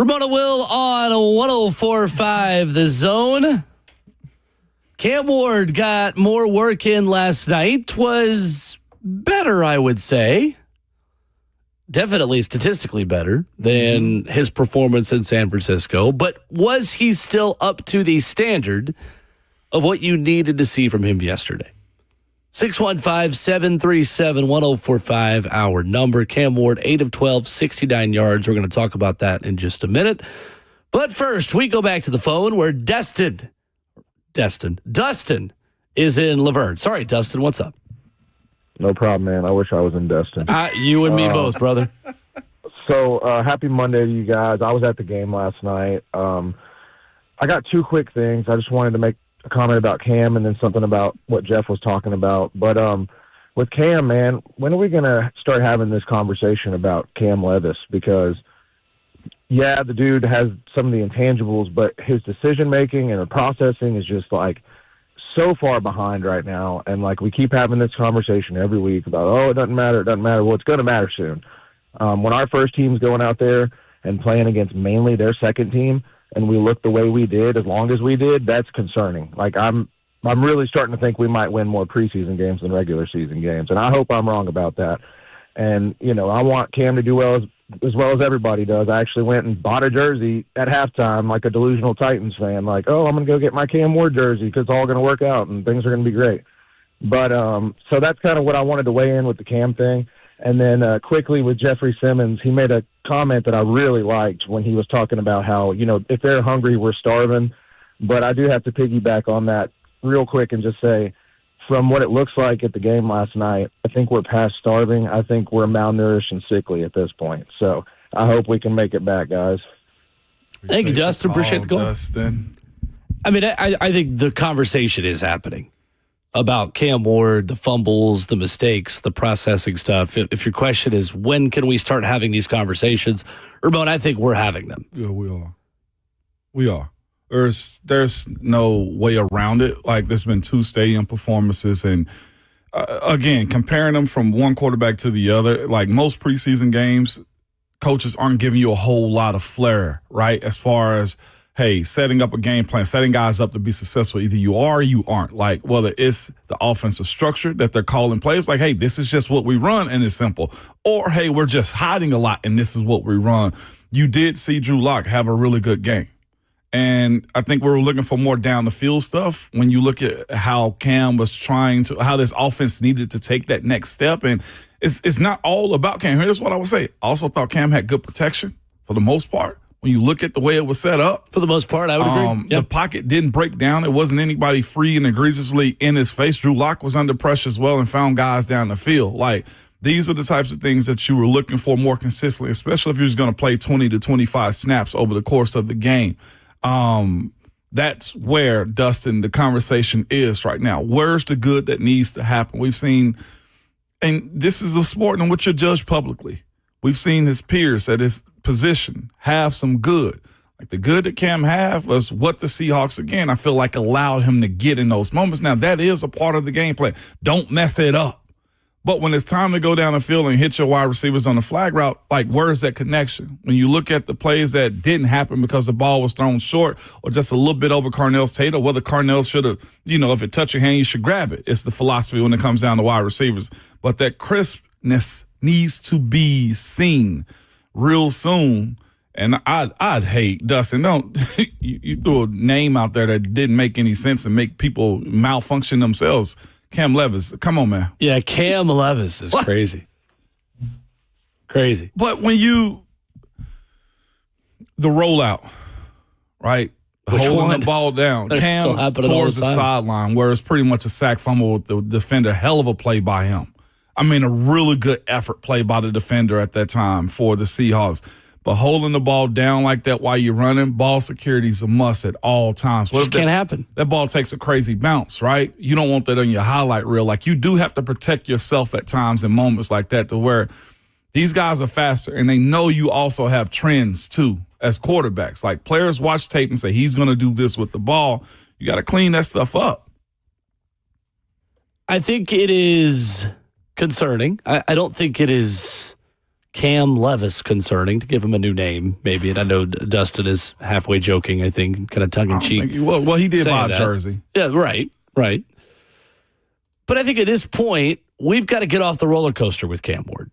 Ramon and Will on 104.5 The Zone. Cam Ward got more work in last night. Was better, I would say. Definitely statistically better than his performance in San Francisco. But was he still up to the standard of what you needed to see from him yesterday? 615-737-1045, our number. Cam Ward, 8 of 12, 69 yards. We're going to talk about that in just a minute. But first, we go back to the phone where Dustin is in Laverne. Sorry, Dustin, what's up? No problem, man. I wish I was in Destin. You and me both, brother. So, happy Monday to you guys. I was at the game last night. I got two quick things. I just wanted to make a comment about Cam and then something about what Jeff was talking about. But with Cam, man, when are we going to start having this conversation about Cam Levis? Because, yeah, the dude has some of the intangibles, but his decision-making and the processing is just, like, so far behind right now. And, like, we keep having this conversation every week about, oh, it doesn't matter. Well, it's going to matter soon. When our first team's going out there and playing against mainly their second team, and we look the way we did, as long as we did, that's concerning. Like, I'm really starting to think we might win more preseason games than regular season games, and I hope I'm wrong about that. And, you know, I want Cam to do well as well as everybody does. I actually went and bought a jersey at halftime like a delusional Titans fan, like, oh, I'm going to go get my Cam Ward jersey because it's all going to work out and things are going to be great. But so that's kind of what I wanted to weigh in with the Cam thing. And then quickly with Jeffrey Simmons, he made a comment that I really liked when he was talking about how, you know, if they're hungry, we're starving. But I do have to piggyback on that real quick and just say, from what it looks like at the game last night, I think we're past starving. I think we're malnourished and sickly at this point. So I hope we can make it back, guys. Thank you, Dustin. Appreciate the call. Dustin. I mean, I think the conversation is happening about Cam Ward, the fumbles, the mistakes, the processing stuff. If your question is, when can we start having these conversations? Ramon, I think we're having them. Yeah, we are. We are. There's no way around it. Like, there's been 2 stadium performances, and again, comparing them from one quarterback to the other, like most preseason games, coaches aren't giving you a whole lot of flair, right? As far as, hey, setting up a game plan, setting guys up to be successful. Either you are or you aren't. Like, whether it's the offensive structure that they're calling plays, like, hey, this is just what we run and it's simple. Or, hey, we're just hiding a lot and this is what we run. You did see Drew Lock have a really good game. And I think we were looking for more down the field stuff when you look at how Cam was how this offense needed to take that next step. And it's not all about Cam. Here's what I would say. I also thought Cam had good protection for the most part. When you look at the way it was set up. For the most part, I would agree. The pocket didn't break down. It wasn't anybody free and egregiously in his face. Drew Lock was under pressure as well and found guys down the field. Like, these are the types of things that you were looking for more consistently, especially if you're just going to play 20 to 25 snaps over the course of the game. That's where, Dustin, the conversation is right now. Where's the good that needs to happen? We've seen, and this is a sport in which you're judged publicly. We've seen his peers at his position have some good. Like, the good that Cam have was what the Seahawks, again, I feel like allowed him to get in those moments. Now, that is a part of the game plan. Don't mess it up. But when it's time to go down the field and hit your wide receivers on the flag route, like, where's that connection? When you look at the plays that didn't happen because the ball was thrown short or just a little bit over Carnell's tail, or whether Carnell should have, you know, if it touched your hand, you should grab it. It's the philosophy when it comes down to wide receivers. But that crispness needs to be seen real soon. And I'd hate, Dustin, don't you threw a name out there that didn't make any sense and make people malfunction themselves. Cam Levis, come on, man. Yeah, Cam Levis is crazy. Crazy. But when the rollout, right? Which Holding one? the ball down. They're still Cam happening all towards the the time. sideline, where it's pretty much a sack fumble with the defender. Hell of a play by him. I mean, a really good effort play by the defender at that time for the Seahawks. But holding the ball down like that while you're running, ball security is a must at all times. What Just if can't happen. That ball takes a crazy bounce, right? You don't want that on your highlight reel. Like, you do have to protect yourself at times in moments like that, to where these guys are faster and they know you also have trends too as quarterbacks. Like, players watch tape and say, he's going to do this with the ball. You got to clean that stuff up. I think it is concerning. I don't think it is Cam Levis concerning, to give him a new name, maybe. And I know Dustin is halfway joking, I think, kind of tongue-in-cheek. Well, he did buy a jersey. Yeah, right. But I think at this point, we've got to get off the roller coaster with Cam Ward.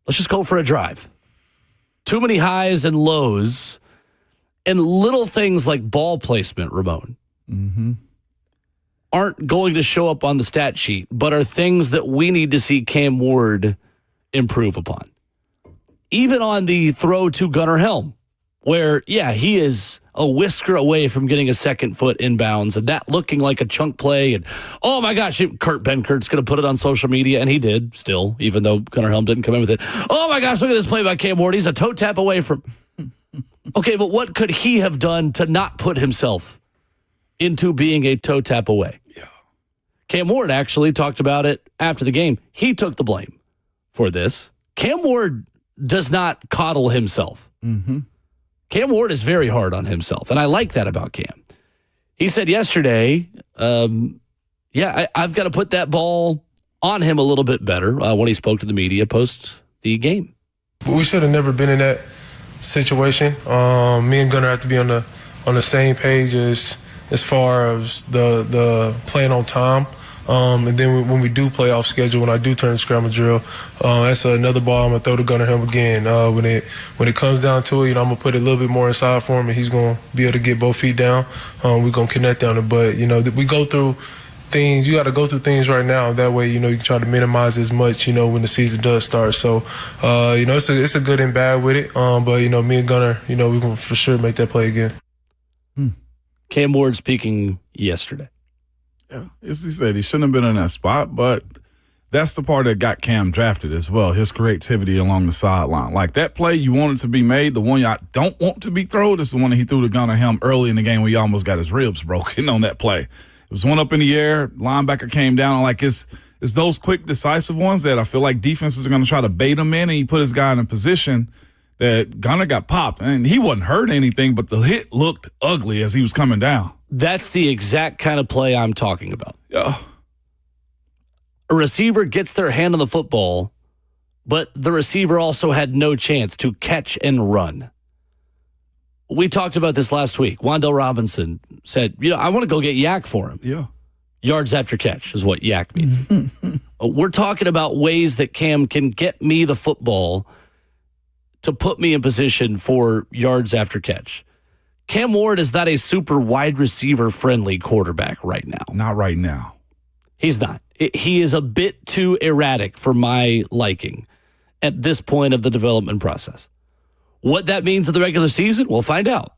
Let's just go for a drive. Too many highs and lows and little things like ball placement, Ramon, aren't going to show up on the stat sheet, but are things that we need to see Cam Ward improve upon. Even on the throw to Gunnar Helm, where, he is a whisker away from getting a second foot inbounds and that looking like a chunk play. And, oh, my gosh, Kurt Benkurt's going to put it on social media, and he did still, even though Gunnar Helm didn't come in with it. Oh, my gosh, look at this play by Cam Ward. He's a toe tap away from... Okay, but what could he have done to not put himself into being a toe tap away? Yeah. Cam Ward actually talked about it after the game. He took the blame for this. Cam Ward does not coddle himself. Cam Ward is very hard on himself, and I like that about Cam. He said yesterday, I've got to put that ball on him a little bit better when he spoke to the media post the game. We should have never been in that situation. Me and Gunnar have to be on the same page as far as the playing on time. And then when we do play off schedule, when I do turn the scramble drill, that's another ball I'm gonna throw to Gunnar Helm again. When it comes down to it, I'm gonna put it a little bit more inside for him, and he's gonna be able to get both feet down. We're gonna connect on it, but we go through things. You got to go through things right now. That way, you can try to minimize as much, when the season does start. So, it's a good and bad with it. But me and Gunnar, we're gonna for sure make that play again. Cam Ward speaking yesterday. Yeah, as he said, he shouldn't have been in that spot, but that's the part that got Cam drafted as well, his creativity along the sideline. Like that play you wanted to be made, the one you don't want to be thrown, is the one that he threw to Gunnar Helm early in the game where he almost got his ribs broken on that play. It was one up in the air, linebacker came down. Like it's those quick, decisive ones that I feel like defenses are going to try to bait him in, and he put his guy in a position that Gunnar got popped. And he wasn't hurt anything, but the hit looked ugly as he was coming down. That's the exact kind of play I'm talking about. Yeah. A receiver gets their hand on the football, but the receiver also had no chance to catch and run. We talked about this last week. Wan'Dale Robinson said, I want to go get yak for him. Yeah. Yards after catch is what yak means. We're talking about ways that Cam can get me the football to put me in position for yards after catch. Cam Ward is not a super wide receiver friendly quarterback right now. Not right now. He's not. He is a bit too erratic for my liking at this point of the development process. What that means in the regular season, we'll find out.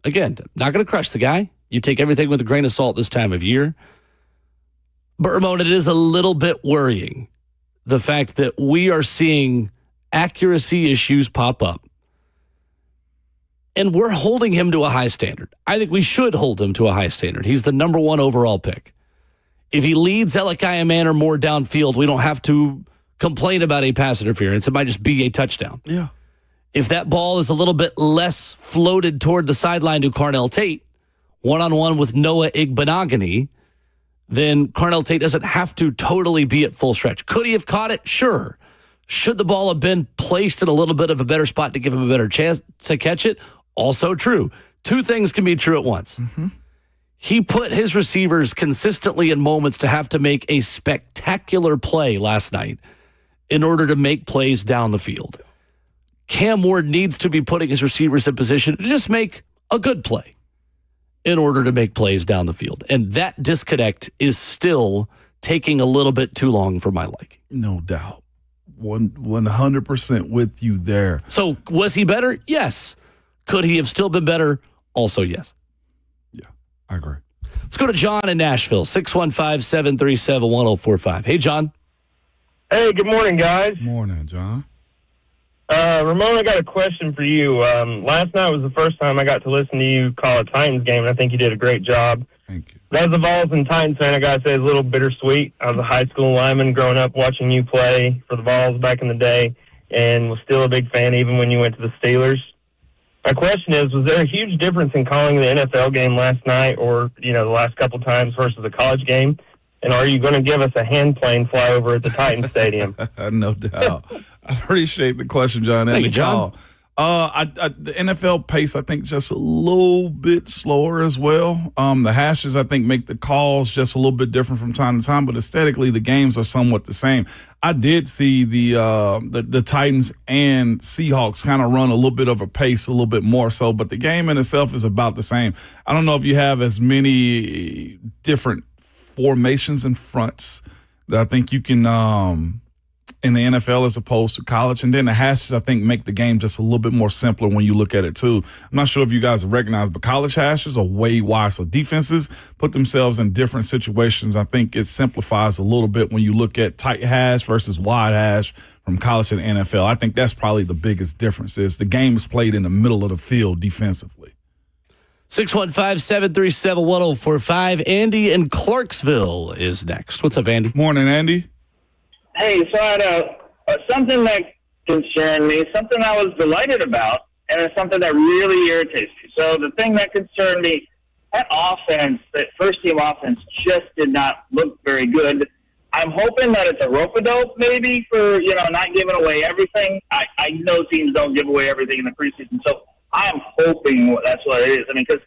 Again, not going to crush the guy. You take everything with a grain of salt this time of year. But Ramon, it is a little bit worrying, the fact that we are seeing accuracy issues pop up. And we're holding him to a high standard. I think we should hold him to a high standard. He's the number 1 overall pick. If he leads Elikiah Manor more downfield, we don't have to complain about a pass interference. It might just be a touchdown. Yeah. If that ball is a little bit less floated toward the sideline to Carnell Tate, one-on-one with Noah Igbenogany, then Carnell Tate doesn't have to totally be at full stretch. Could he have caught it? Sure. Should the ball have been placed in a little bit of a better spot to give him a better chance to catch it? Also true. Two things can be true at once. He put his receivers consistently in moments to have to make a spectacular play last night in order to make plays down the field. Cam Ward needs to be putting his receivers in position to just make a good play in order to make plays down the field. And that disconnect is still taking a little bit too long for my liking. No doubt. 100% with you there. So was he better? Yes. Could he have still been better? Also, yes. Yeah, I agree. Let's go to John in Nashville, 615-737-1045. Hey, John. Hey, good morning, guys. Morning, John. Ramon, I got a question for you. Last night was the first time I got to listen to you call a Titans game, and I think you did a great job. Thank you. As a Vols and Titans fan, I got to say it's a little bittersweet. I was a high school lineman growing up watching you play for the Vols back in the day and was still a big fan even when you went to the Steelers. My question is, was there a huge difference in calling the NFL game last night or, the last couple times versus the college game? And are you going to give us a hand plane flyover at the Titan Stadium? No doubt. I appreciate the question, John. Thank you, John. The NFL pace, I think, just a little bit slower as well. The hashes, I think, make the calls just a little bit different from time to time, but aesthetically, the games are somewhat the same. I did see the Titans and Seahawks kind of run a little bit of a pace, a little bit more so, but the game in itself is about the same. I don't know if you have as many different formations and fronts that I think you can in the NFL as opposed to college. And then the hashes, I think, make the game just a little bit more simpler when you look at it, too. I'm not sure if you guys have recognized, but college hashes are way wide. So defenses put themselves in different situations. I think it simplifies a little bit when you look at tight hash versus wide hash from college to the NFL. I think that's probably the biggest difference is the game is played in the middle of the field defensively. 615-737-1045. Andy in Clarksville is next. What's up, Andy? Morning, Andy. Hey, so I had something that concerned me, something I was delighted about, and it's something that really irritates me. So the thing that concerned me, that offense, that first-team offense, just did not look very good. I'm hoping that it's a rope-a-dope maybe for, not giving away everything. I know teams don't give away everything in the preseason, so I'm hoping that's what it is. I mean, because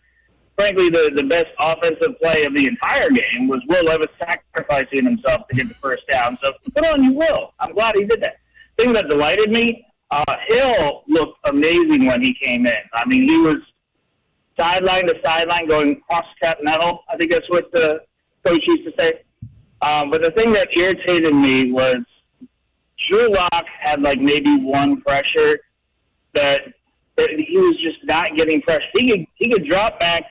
frankly, the best offensive play of the entire game was Will Levis sacrificing himself to get the first down. So put on you will. I'm glad he did that. Thing that delighted me, Hill looked amazing when he came in. I mean, he was sideline to sideline going cross-continental. I think that's what the coach used to say. But the thing that irritated me was Drew Lock had maybe one pressure that he was just not getting pressure. He could drop back,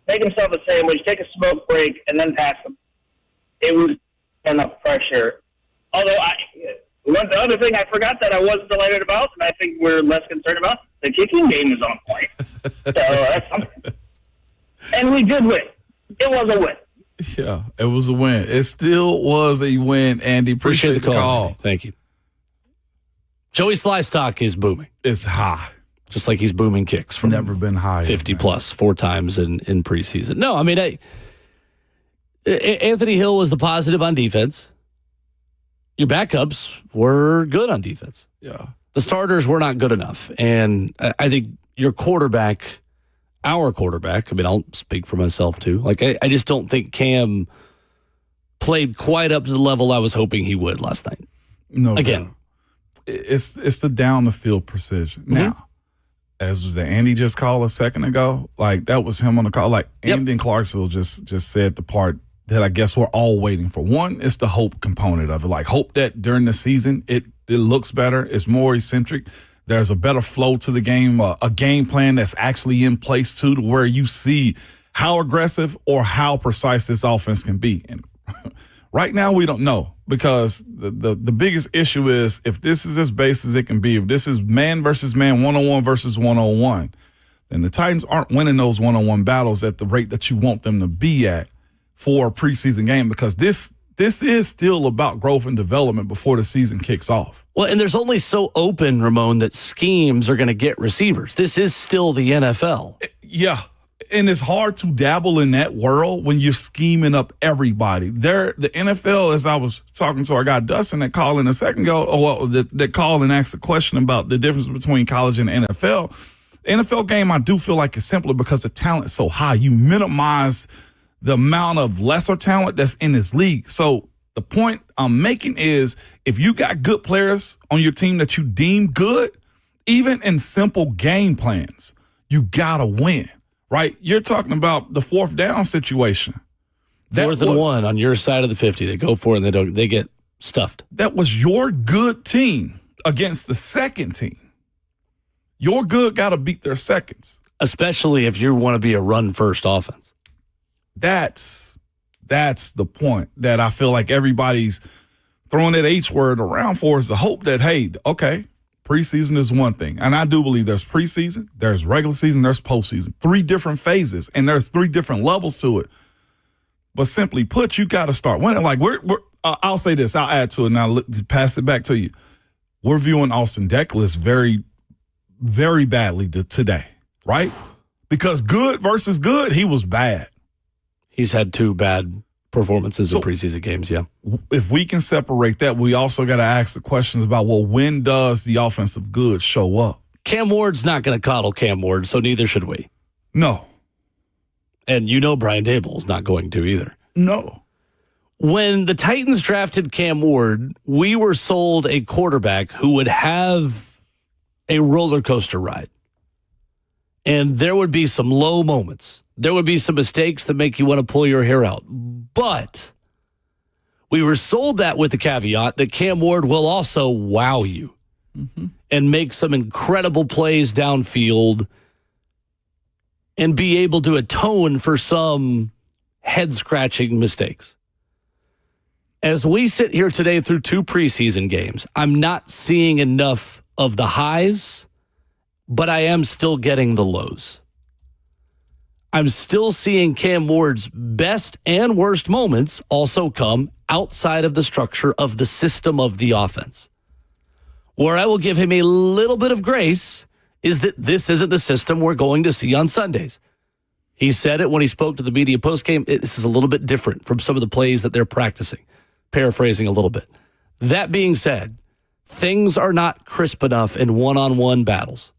make himself a sandwich, take a smoke break, and then pass him. It was enough pressure. Although the other thing I forgot that I was delighted about, and I think we're less concerned about, the kicking game is on point. So that's something. And we did win. It was a win. Yeah, it was a win. It still was a win, Andy. Appreciate the call. Andy. Thank you. Joey Slystock is booming. It's high. Just like he's booming kicks from never been higher, 50-plus 4 times in preseason. No, I mean, Anthony Hill was the positive on defense. Your backups were good on defense. Yeah. The starters were not good enough. And I think our quarterback, I mean, I'll speak for myself too. I just don't think Cam played quite up to the level I was hoping he would last night. No, again, it's the down the field precision. Mm-hmm. Now, as was that Andy just called a second ago, that was him on the call. Andy in Clarksville just said the part that I guess we're all waiting for. One is the hope component of it. Hope that during the season it looks better, it's more eccentric. There's a better flow to the game, a game plan that's actually in place too, to where you see how aggressive or how precise this offense can be. And right now we don't know, because the biggest issue is if this is as base as it can be, if this is man versus man, one-on-one versus one-on-one, then the Titans aren't winning those one-on-one battles at the rate that you want them to be at for a preseason game, because this is still about growth and development before the season kicks off. Well, and there's only so open, Ramon, that schemes are going to get receivers. This is still the NFL. Yeah. And it's hard to dabble in that world when you're scheming up everybody. The NFL, as I was talking to our guy Dustin that called in a second ago, that called and asked a question about the difference between college and NFL. The NFL game, I do feel like it's simpler because the talent's so high. You minimize the amount of lesser talent that's in this league. So the point I'm making is if you got good players on your team that you deem good, even in simple game plans, you got to win. Right? You're talking about the 4th down situation. 4th and 1 on your side of the 50. They go for it and they get stuffed. That was your good team against the second team. Your good got to beat their seconds. Especially if you want to be a run-first offense. That's the point that I feel like everybody's throwing that H word around for, is the hope that, hey, okay, preseason is one thing. And I do believe there's preseason, there's regular season, there's postseason. 3 different phases, and there's 3 different levels to it. But simply put, you got to start winning. I'll say this, I'll add to it, and I'll pass it back to you. We're viewing Austin Decklis very, very badly today, right? Because good versus good, he was bad. He's had 2 bad performances in preseason games, yeah. If we can separate that, we also got to ask the questions about, well, when does the offensive goods show up? Cam Ward's not going to coddle Cam Ward, so neither should we. No. And you know Brian Dable's not going to either. No. When the Titans drafted Cam Ward, we were sold a quarterback who would have a roller coaster ride. And there would be some low moments. There would be some mistakes that make you want to pull your hair out. But we were sold that with the caveat that Cam Ward will also wow you and make some incredible plays downfield and be able to atone for some head-scratching mistakes. As we sit here today through 2 preseason games, I'm not seeing enough of the highs, but I am still getting the lows. I'm still seeing Cam Ward's best and worst moments also come outside of the structure of the system of the offense. Where I will give him a little bit of grace is that this isn't the system we're going to see on Sundays. He said it when he spoke to the media postgame. This is a little bit different from some of the plays that they're practicing, paraphrasing a little bit. That being said, things are not crisp enough in one-on-one battles.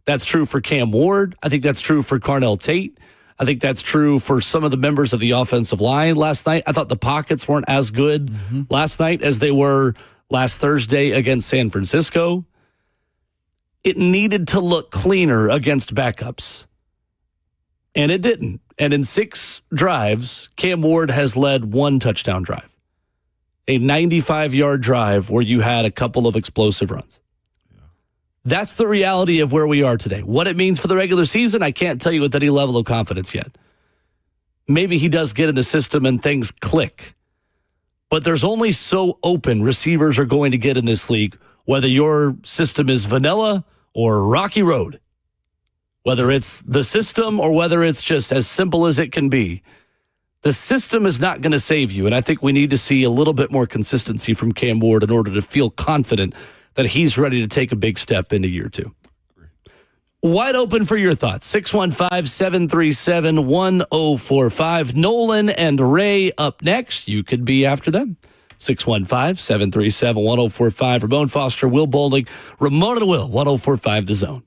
That's true for Cam Ward. I think that's true for Carnell Tate. I think that's true for some of the members of the offensive line last night. I thought the pockets weren't as good last night as they were last Thursday against San Francisco. It needed to look cleaner against backups, and it didn't. And in 6 drives, Cam Ward has led 1 touchdown drive, a 95-yard drive where you had a couple of explosive runs. That's the reality of where we are today. What it means for the regular season, I can't tell you with any level of confidence yet. Maybe he does get in the system and things click. But there's only so open receivers are going to get in this league, whether your system is vanilla or rocky road, whether it's the system or whether it's just as simple as it can be. The system is not going to save you, and I think we need to see a little bit more consistency from Cam Ward in order to feel confident that he's ready to take a big step into year 2. Wide open for your thoughts. 615-737-1045. Nolan and Ray up next. You could be after them. 615-737-1045. Ramon Foster, Will Bowling, Ramon and Will, 1045 The Zone.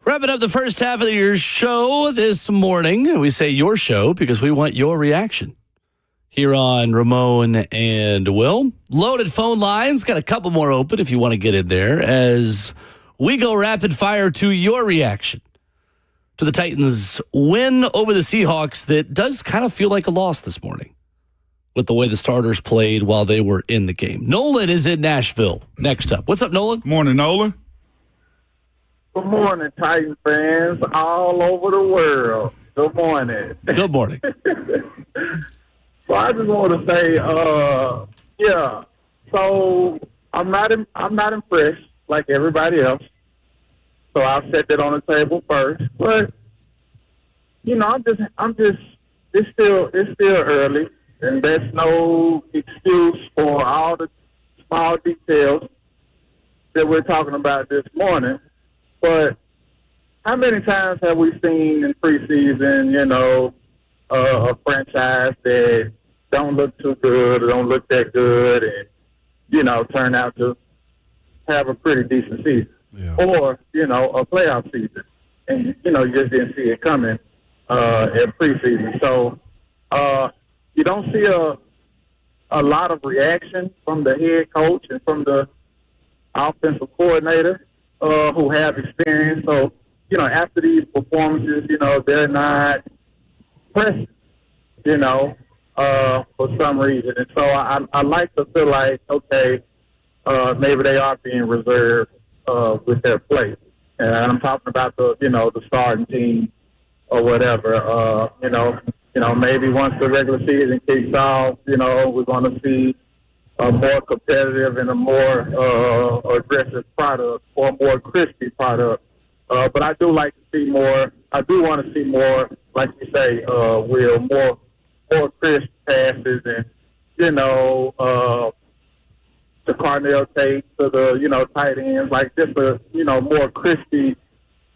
Wrapping up the first half of your show this morning. We say your show because we want your reaction. Here on Ramon and Will. Loaded phone lines. Got a couple more open if you want to get in there as we go rapid fire to your reaction to the Titans' win over the Seahawks that does kind of feel like a loss this morning with the way the starters played while they were in the game. Nolan is in Nashville next up. What's up, Nolan? Morning, Nolan. Good morning, Titans fans all over the world. Good morning. Good morning. So I just want to say, yeah. So I'm not impressed like everybody else. So I'll set that on the table first. But it's still early, and there's no excuse for all the small details that we're talking about this morning. But how many times have we seen in preseason, a franchise that don't look too good or don't look that good and, turn out to have a pretty decent season? Yeah. Or, a playoff season. And, you just didn't see it coming in preseason. So you don't see a lot of reaction from the head coach and from the offensive coordinator who have experience. So, after these performances, they're not pressing, for some reason. And so I like to feel like, okay, maybe they are being reserved with their play. And I'm talking about the starting team or whatever. Maybe once the regular season kicks off, we're going to see a more competitive and a more aggressive product or a more crispy product. But I do like to see more. I do want to see more, like you say, Will, more crisp passes and, the Cardinal Tate to the, tight ends, like just a, more crispy,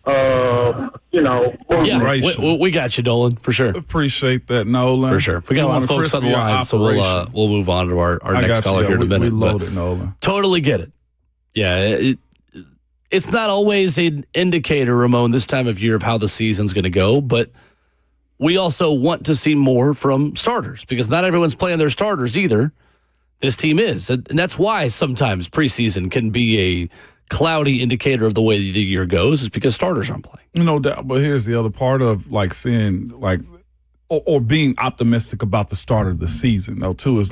more yeah, we got you, Nolan, for sure. Appreciate that, Nolan. For sure. We got a lot of folks on the line, so we'll move on to our next caller here in a minute. We loaded, Nolan. Totally get it. Yeah, it's not always an indicator, Ramon, this time of year of how the season's going to go, but we also want to see more from starters because not everyone's playing their starters either. This team is, and that's why sometimes preseason can be a cloudy indicator of the way the year goes is because starters aren't playing. No doubt, but here's the other part of seeing or being optimistic about the start of the season though too is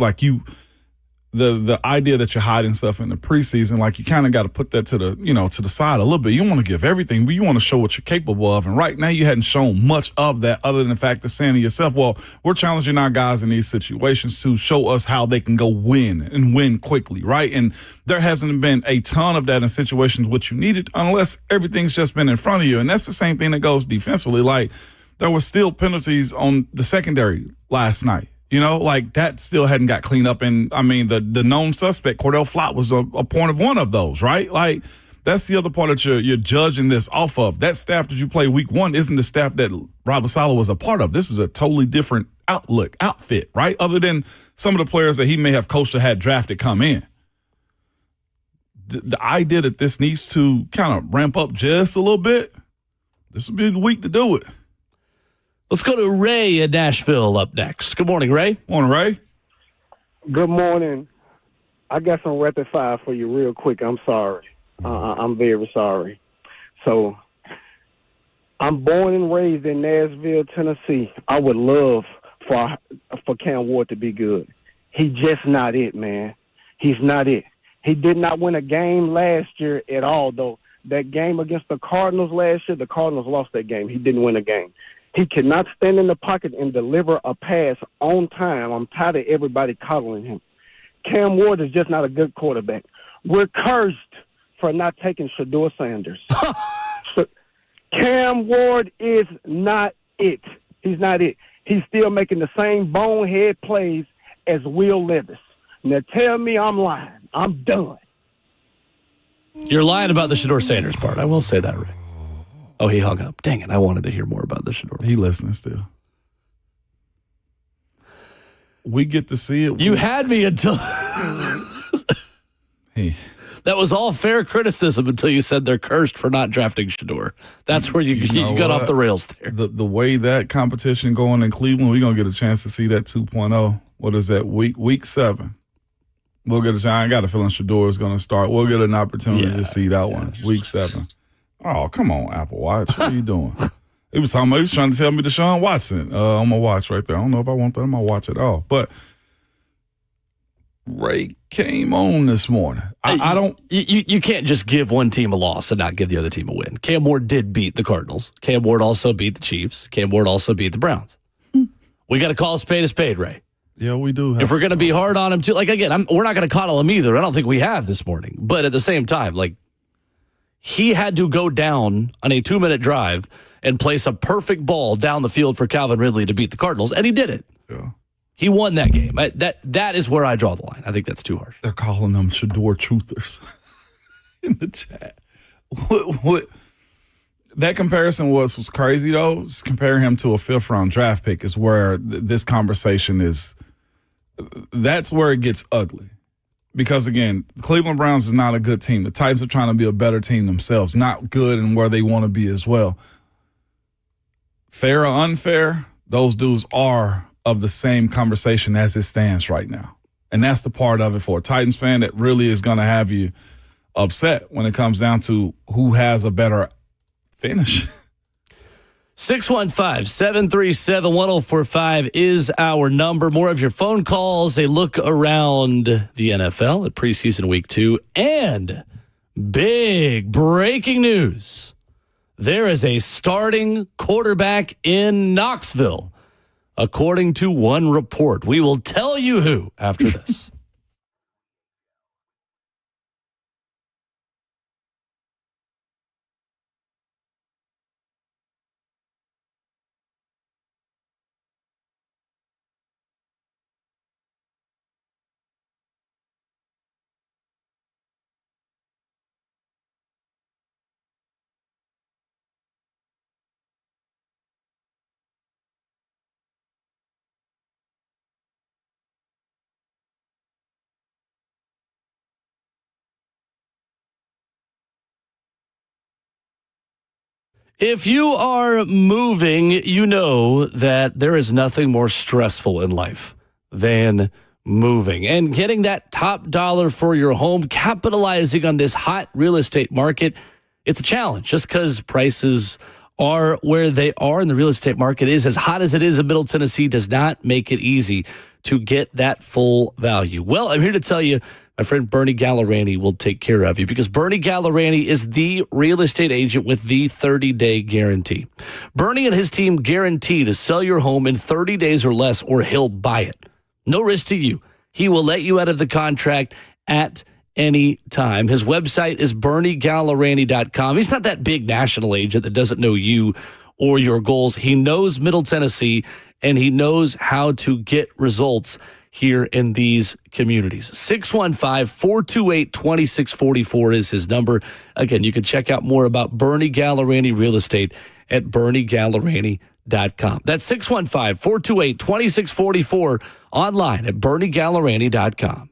the idea that you're hiding stuff in the preseason, you kind of got to put that to the side a little bit. You want to give everything, but you want to show what you're capable of. And right now you hadn't shown much of that other than the fact of saying to yourself, well, we're challenging our guys in these situations to show us how they can go win and win quickly, right? And there hasn't been a ton of that in situations which you needed unless everything's just been in front of you. And that's the same thing that goes defensively. There were still penalties on the secondary last night. That still hadn't got cleaned up. And, the known suspect, Cordell Flott, was a point of one of those, right? That's the other part that you're judging this off of. That staff that you play week one isn't the staff that Robert Saleh was a part of. This is a totally different outfit, right? Other than some of the players that he may have coached or had drafted come in. The idea that this needs to kind of ramp up just a little bit, this will be the week to do it. Let's go to Ray in Nashville up next. Good morning, Ray. Morning, Ray. Good morning. I got some rapid fire for you real quick. I'm sorry. I'm very sorry. So, I'm born and raised in Nashville, Tennessee. I would love for Cam Ward to be good. He's just not it, man. He's not it. He did not win a game last year at all, though. That game against the Cardinals last year, the Cardinals lost that game. He didn't win a game. He cannot stand in the pocket and deliver a pass on time. I'm tired of everybody coddling him. Cam Ward is just not a good quarterback. We're cursed for not taking Shedeur Sanders. So, Cam Ward is not it. He's not it. He's still making the same bonehead plays as Will Levis. Now tell me I'm lying. I'm done. You're lying about the Shedeur Sanders part. I will say that, Ray. Oh, he hung up. Dang it. I wanted to hear more about the Shedeur. He listening still. We get to see it. You had me until... Hey. That was all fair criticism until you said they're cursed for not drafting Shador. That's where you got off the rails there. The way that competition going in Cleveland, we're going to get a chance to see that 2.0. What is that, week 7? We'll get a chance. I got a feeling Shador is going to start. We'll get an opportunity to see that one, week 7. Oh, come on, Apple Watch. What are you doing? He was trying to tell me Deshaun Watson on my watch right there. I don't know if I want that on my watch at all. But Ray came on this morning. I don't. You can't just give one team a loss and not give the other team a win. Cam Ward did beat the Cardinals. Cam Ward also beat the Chiefs. Cam Ward also beat the Browns. We got to call a spade, Ray. Yeah, we do. If we're going to be hard on him, too, like, again, we're not going to coddle him either. I don't think we have this morning. But at the same time, like, he had to go down on a 2-minute drive and place a perfect ball down the field for Calvin Ridley to beat the Cardinals, and he did it. Yeah. He won that game. That is where I draw the line. I think that's too harsh. They're calling them Shador truthers in the chat. What that comparison was crazy, though. Just comparing him to a 5th-round draft pick is where this conversation is. That's where it gets ugly. Because, again, the Cleveland Browns is not a good team. The Titans are trying to be a better team themselves, not good and where they want to be as well. Fair or unfair, those dudes are of the same conversation as it stands right now. And that's the part of it for a Titans fan that really is going to have you upset when it comes down to who has a better finish. 615-737-1045 is our number. More of your phone calls, a look around the NFL at preseason week 2, and big breaking news. There is a starting quarterback in Knoxville, according to one report. We will tell you who after this. If you are moving, you know that there is nothing more stressful in life than moving. And getting that top dollar for your home, capitalizing on this hot real estate market, it's a challenge just because prices are where they are and the real estate market is as hot as it is in Middle Tennessee does not make it easy to get that full value. Well, I'm here to tell you, my friend Bernie Gallerani will take care of you because Bernie Gallerani is the real estate agent with the 30-day guarantee. Bernie and his team guarantee to sell your home in 30 days or less, or he'll buy it. No risk to you. He will let you out of the contract at any time. His website is BernieGallerani.com. He's not that big national agent that doesn't know you or your goals. He knows Middle Tennessee, and he knows how to get results here in these communities. 615-428-2644 is his number. Again, you can check out more about Bernie Gallerani Real Estate at BernieGallerani.com. That's 615-428-2644 online at BernieGallerani.com.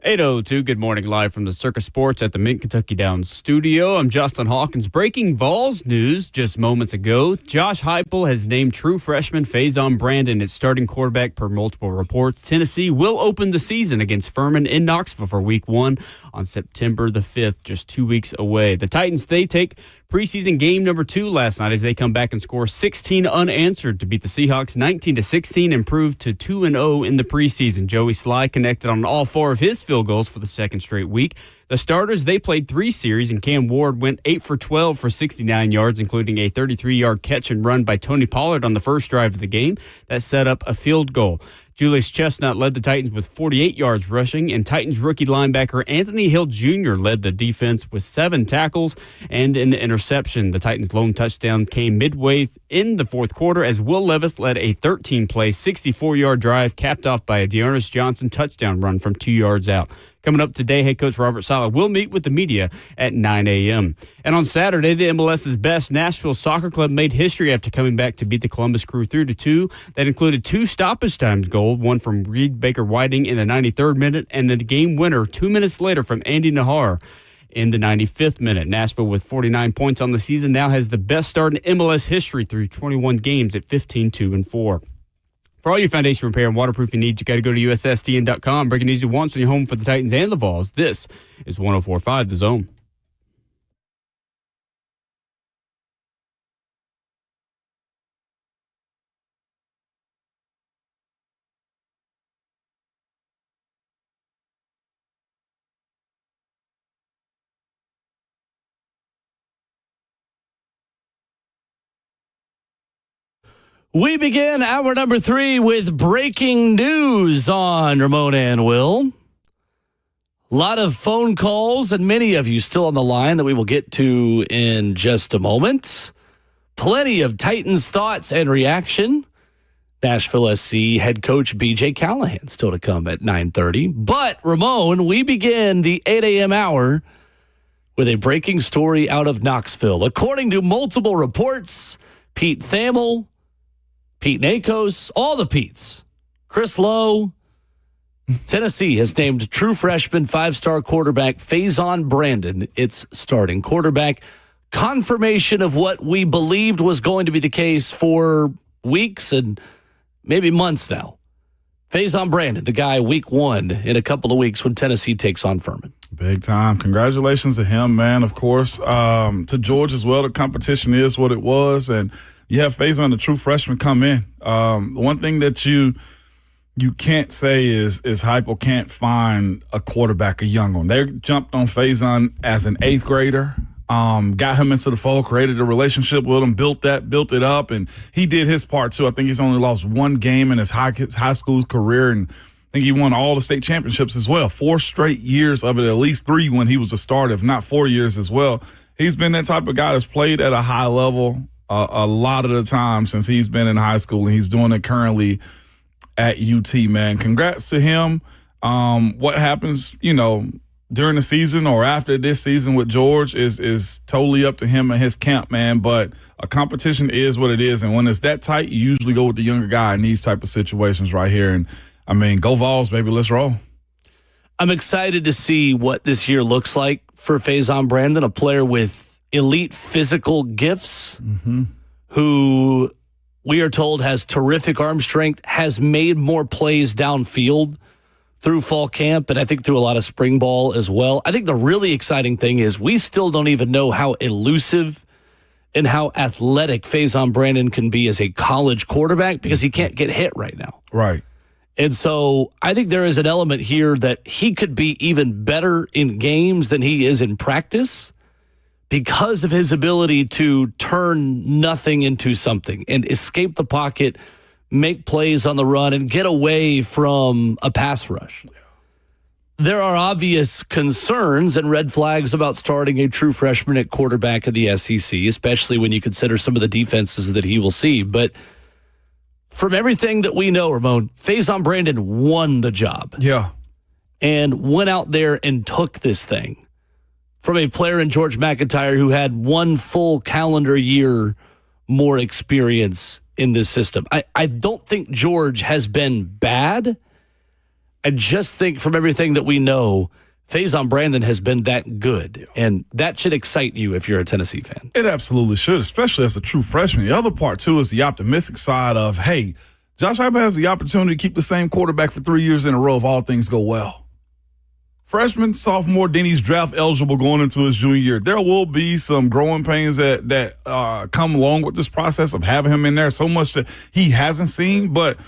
8:02, good morning, live from the Circus Sports at the Mint Kentucky Downs studio. I'm Justin Hawkins. Breaking Vols news just moments ago. Josh Heupel has named true freshman Faison Brandon its starting quarterback per multiple reports. Tennessee will open the season against Furman in Knoxville for Week 1 on September the 5th, just 2 weeks away. The Titans, they take preseason game number 2 last night as they come back and score 16 unanswered to beat the Seahawks 19-16, improved to 2-0 in the preseason. Joey Sly connected on all 4 of his field goals for the second straight week. The starters, they played 3 series, and Cam Ward went 8 for 12 for 69 yards, including a 33-yard catch and run by Tony Pollard on the first drive of the game that set up a field goal. Julius Chestnut led the Titans with 48 yards rushing, and Titans rookie linebacker Anthony Hill Jr. led the defense with 7 tackles and an interception. The Titans' lone touchdown came midway in the fourth quarter as Will Levis led a 13-play, 64-yard drive capped off by a Dearness Johnson touchdown run from 2 yards out. Coming up today, head coach Robert Saleh will meet with the media at 9 a.m. And on Saturday, the MLS's best Nashville Soccer Club made history after coming back to beat the Columbus Crew 3-2. That included 2 stoppage times goals, one from Reed Baker-Whiting in the 93rd minute, and the game winner 2 minutes later from Andy Nahar in the 95th minute. Nashville, with 49 points on the season, now has the best start in MLS history through 21 games at 15-2-4. For all your foundation repair and waterproofing needs, you got to go to USSTN.com. Breaking news you want on your home for the Titans and the Vols. This is 104.5 The Zone. We begin hour number 3 with breaking news on Ramon and Will. A lot of phone calls and many of you still on the line that we will get to in just a moment. Plenty of Titans thoughts and reaction. Nashville SC head coach B.J. Callahan still to come at 9:30. But, Ramon, we begin the 8 a.m. hour with a breaking story out of Knoxville. According to multiple reports, Pete Thamel, Pete Nakos, all the Petes, Chris Lowe, Tennessee has named true freshman 5-star quarterback Faison Brandon its starting quarterback. Confirmation of what we believed was going to be the case for weeks and maybe months now. Faison Brandon, the guy week 1 in a couple of weeks when Tennessee takes on Furman. Big time. Congratulations to him, man, of course. To George as well. The competition is what it was, and you have Faison, the true freshman, come in. One thing that you can't say is Heupel can't find a quarterback, a young one. They jumped on Faison as an 8th grader, got him into the fold, created a relationship with him, built it up, and he did his part too. I think he's only lost 1 game in his high school career, and I think he won all the state championships as well. 4 straight years of it, at least 3 when he was a starter, if not 4 years as well. He's been that type of guy that's played at a high level a lot of the time since he's been in high school, and he's doing it currently at UT, man. Congrats to him. What happens, during the season or after this season with George is totally up to him and his camp, man. But a competition is what it is, and when it's that tight, you usually go with the younger guy in these type of situations right here. And, I mean, go Vols, baby. Let's roll. I'm excited to see what this year looks like for Faison Brandon, a player with elite physical gifts, who we are told has terrific arm strength, has made more plays downfield through fall camp, and I think through a lot of spring ball as well. I think the really exciting thing is we still don't even know how elusive and how athletic Faison Brandon can be as a college quarterback because he can't get hit right now. Right. And so I think there is an element here that he could be even better in games than he is in practice, because of his ability to turn nothing into something and escape the pocket, make plays on the run, and get away from a pass rush. There are obvious concerns and red flags about starting a true freshman at quarterback in the SEC, especially when you consider some of the defenses that he will see. But from everything that we know, Ramon, Faison Brandon won the job. Yeah. And went out there and took this thing from a player in George McIntyre who had 1 full calendar year more experience in this system. I don't think George has been bad. I just think from everything that we know, Faison Brandon has been that good, and that should excite you if you're a Tennessee fan. It absolutely should, especially as a true freshman. The other part, too, is the optimistic side of, hey, Josh Heupel has the opportunity to keep the same quarterback for 3 years in a row if all things go well. Freshman, sophomore, then he's draft eligible going into his junior year. There will be some growing pains that come along with this process of having him in there. So much that he hasn't seen, but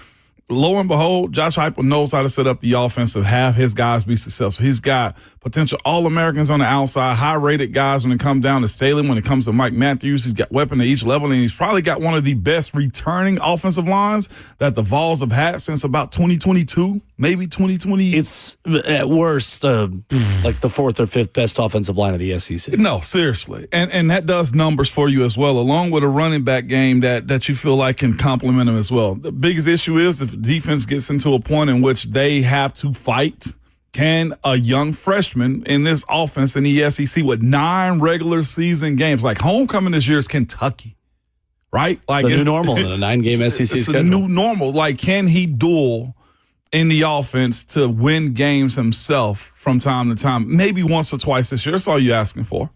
lo and behold, Josh Heupel knows how to set up the offense to have his guys be successful. He's got potential All-Americans on the outside, high-rated guys when it comes down to Staley, when it comes to Mike Matthews. He's got weapon at each level, and he's probably got one of the best returning offensive lines that the Vols have had since about 2022, maybe 2020. It's at worst like the fourth or fifth best offensive line of the SEC. No, seriously. And that does numbers for you as well, along with a running back game that you feel like can complement him as well. The biggest issue is if defense gets into a point in which they have to fight, can a young freshman in this offense in the SEC with 9 regular season games, like homecoming this year is Kentucky, right? Like the new normal in a 9-game SEC it's schedule. a new normal. Like, can he duel in the offense to win games himself from time to time? Maybe once or twice this year. That's all you're asking for.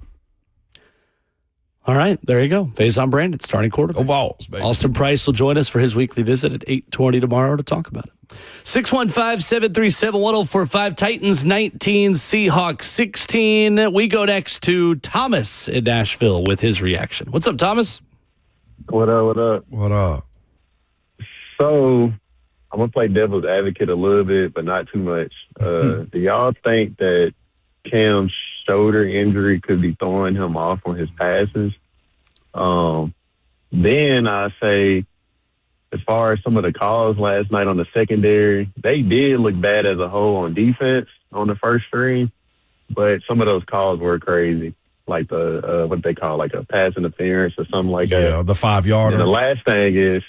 All right, there you go. Faison Brandon, starting quarterback. Go Vols, baby. Austin Price will join us for his weekly visit at 8:20 tomorrow to talk about it. 615-737-1045, Titans 19, Seahawks 16. We go next to Thomas in Nashville with his reaction. What's up, Thomas? What up, what up? What up? So, I'm going to play devil's advocate a little bit, but not too much. Do y'all think that Cam's shoulder injury could be throwing him off on his passes? Then I say, as far as some of the calls last night on the secondary, they did look bad as a whole on defense on the first string, but some of those calls were crazy, like the what they call like a pass interference or something like that. Yeah, the 5-yarder. And the last thing is,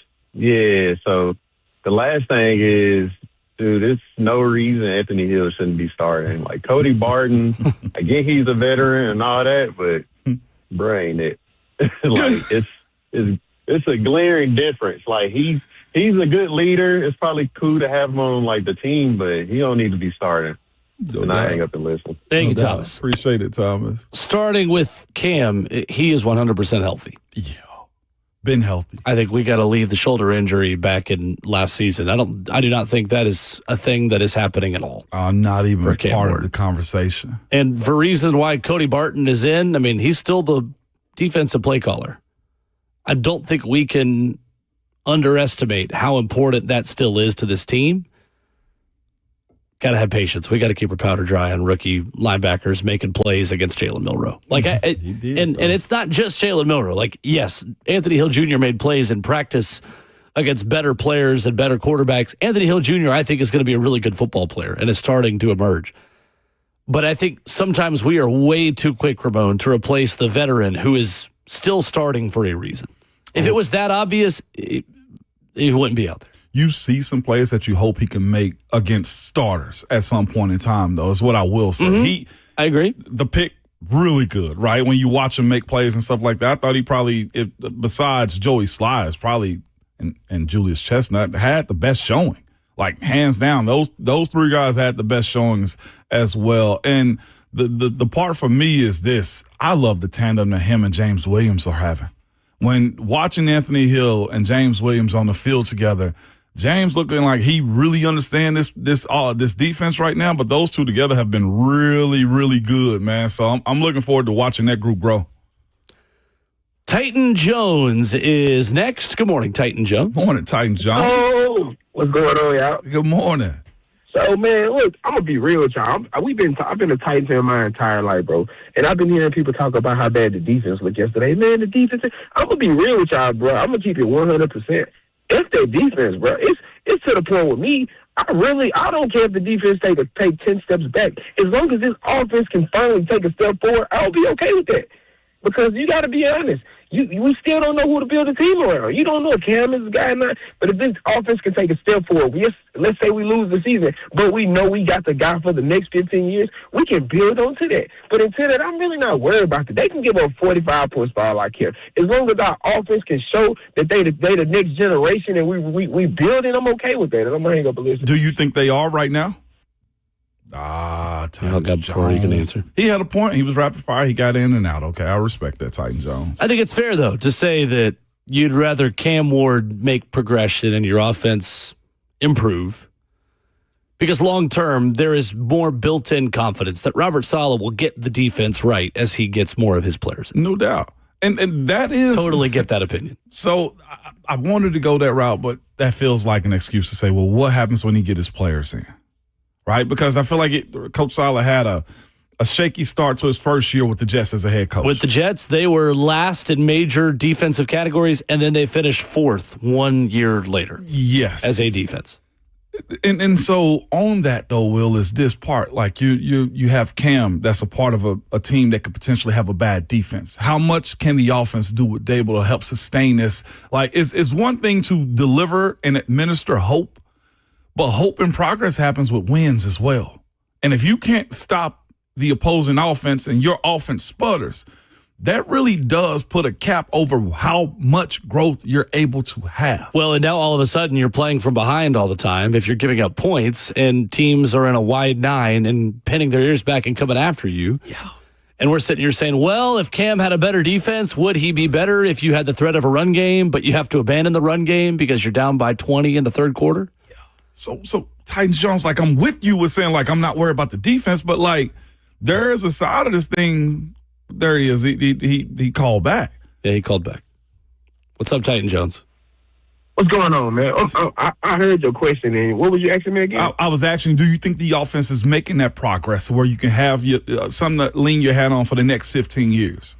so the last thing is, dude, there's no reason Anthony Hill shouldn't be starting. Like Cody Barton, I get he's a veteran and all that, but brain it. Like it's a glaring difference. Like he's a good leader. It's probably cool to have him on like the team, but he don't need to be starting. And I hang up and listen. Thank you, Thomas. Appreciate it, Thomas. Starting with Cam, he is 100% healthy. Yeah. Been healthy. I think we got to leave the shoulder injury back in last season. I do not think that is a thing that is happening at all. Not even a part of the conversation. And for reason why Cody Barton is in, I mean, he's still the defensive play caller. I don't think we can underestimate how important that still is to this team. Got to have patience. We got to keep our powder dry on rookie linebackers making plays against Jalen Milroe. Like, and it's not just Jalen Milroe. Like, yes, Anthony Hill Jr. made plays in practice against better players and better quarterbacks. Anthony Hill Jr., I think, is going to be a really good football player and is starting to emerge. But I think sometimes we are way too quick, Ramon, to replace the veteran who is still starting for a reason. If it was that obvious, he wouldn't be out there. You see some plays that you hope he can make against starters at some point in time, though, is what I will say. Mm-hmm. I agree. The pick, really good, right? When you watch him make plays and stuff like that, I thought he probably, besides Joey Slides, probably, and Julius Chestnut, had the best showing. Like, hands down, those 3 guys had the best showings as well. And the part for me is this. I love the tandem that him and James Williams are having. When watching Anthony Hill and James Williams on the field together, James looking like he really understands this defense right now, but those two together have been really, really good, man. So I'm looking forward to watching that group grow. Titan Jones is next. Good morning, Titan Jones. Morning, Titan Jones. Oh, what's going on, y'all? Good morning. So, man, look, I'm going to be real with y'all. I've been a Titan fan my entire life, bro. And I've been hearing people talk about how bad the defense looked yesterday. Man, the defense, I'm going to be real with y'all, bro. I'm going to keep it 100%. It's their defense, bro. It's to the point with me. I don't care if the defense take 10 steps back. As long as this offense can finally take a step forward, I'll be okay with that. Because you got to be honest. We still don't know who to build a team around. You don't know if Cam is the guy or not. But if this offense can take a step forward, let's say we lose the season, but we know we got the guy for the next 15 years, we can build onto that. But until that, I'm really not worried about that. They can give up 45 points for all I care. As long as our offense can show that they the next generation and we building, I'm okay with that. And I'm going to hang up and listen. Do you think they are right now? He hung up before you can answer. He had a point. He was rapid fire. He got in and out. Okay, I respect that, Titan Jones. I think it's fair, though, to say that you'd rather Cam Ward make progression and your offense improve, because long-term, there is more built-in confidence that Robert Saleh will get the defense right as he gets more of his players. No doubt. And that is... Totally get that opinion. So I wanted to go that route, but that feels like an excuse to say, well, what happens when he get his players in? Right? Because I feel like Coach Saleh had a shaky start to his first year with the Jets as a head coach. With the Jets, they were last in major defensive categories, and then they finished fourth 1 year later. Yes. As a defense. And so on that, though, Will, is this part. Like you have Cam that's a part of a team that could potentially have a bad defense. How much can the offense do with Dable to help sustain this? Like, it's one thing to deliver and administer hope, but hope and progress happens with wins as well. And if you can't stop the opposing offense and your offense sputters, that really does put a cap over how much growth you're able to have. Well, and now all of a sudden you're playing from behind all the time if you're giving up points and teams are in a wide nine and pinning their ears back and coming after you. Yeah. And we're sitting here saying, well, if Cam had a better defense, would he be better if you had the threat of a run game, but you have to abandon the run game because you're down by 20 in the third quarter? Yeah. So Titans Jones, like, I'm with you with saying, like, I'm not worried about the defense, but, like, there is a side of this thing. There he is. He called back. Yeah, he called back. What's up, Titan Jones? What's going on, man? I heard your question, and what was you asking me again? I was asking, do you think the offense is making that progress where you can have something to lean your hat on for the next 15 years?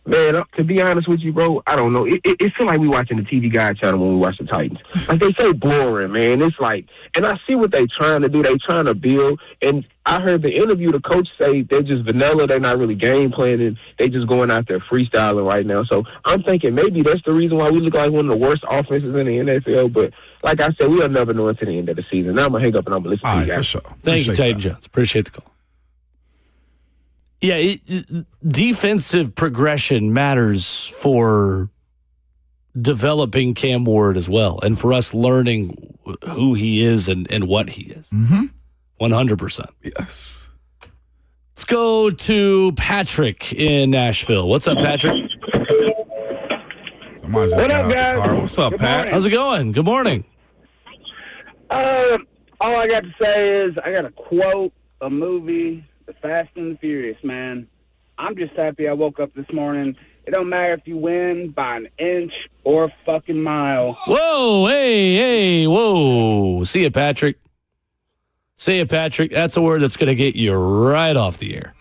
Man, to be honest with you, bro, I don't know. It feels like we watching the TV Guide channel when we watch the Titans. Like, they so boring, man. It's like, and I see what they trying to do. They trying to build. And I heard the interview, the coach say they're just vanilla. They're not really game planning. They just going out there freestyling right now. So I'm thinking maybe that's the reason why we look like one of the worst offenses in the NFL. But like I said, we'll never know until the end of the season. Now I'm going to hang up and I'm going to listen to you guys. For sure. Thank you, Titan Jones. Appreciate the call. Yeah, defensive progression matters for developing Cam Ward as well, and for us learning who he is and what he is. 100%. Yes. Let's go to Patrick in Nashville. What's up, Patrick? Somebody just got out the car. What's up, Pat? How's it going? Good morning. All I got to say is I got a quote, a movie, The Fast and the Furious, man. I'm just happy I woke up this morning. It don't matter if you win by an inch or a fucking mile. Whoa, hey, whoa. See you, Patrick. See you, Patrick. That's a word that's going to get you right off the air.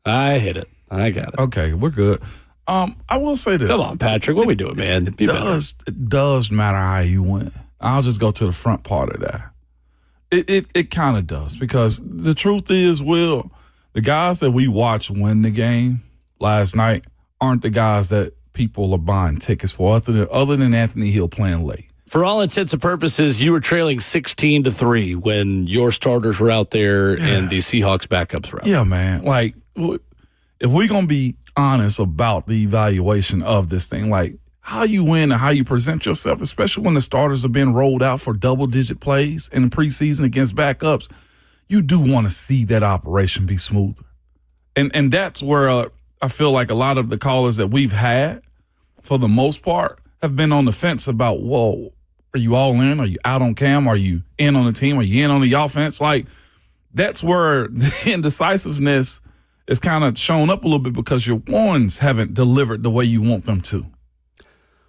I hit it. I got it. Okay, we're good. I will say this. Come on, Patrick. What are we doing, man? It does matter how you win. I'll just go to the front part of that. It kind of does, because the truth is, Will, the guys that we watched win the game last night aren't the guys that people are buying tickets for, other than Anthony Hill playing late. For all intents and purposes, you were trailing 16-3 when your starters were out there and the Seahawks backups were out. Yeah, man. Like, if we're going to be honest about the evaluation of this thing, like, how you win and how you present yourself, especially when the starters are being rolled out for double-digit plays in the preseason against backups, you do want to see that operation be smoother. And that's where I feel like a lot of the callers that we've had, for the most part, have been on the fence about, whoa, are you all in? Are you out on Cam? Are you in on the team? Are you in on the offense? Like, that's where the indecisiveness is kind of shown up a little bit, because your ones haven't delivered the way you want them to.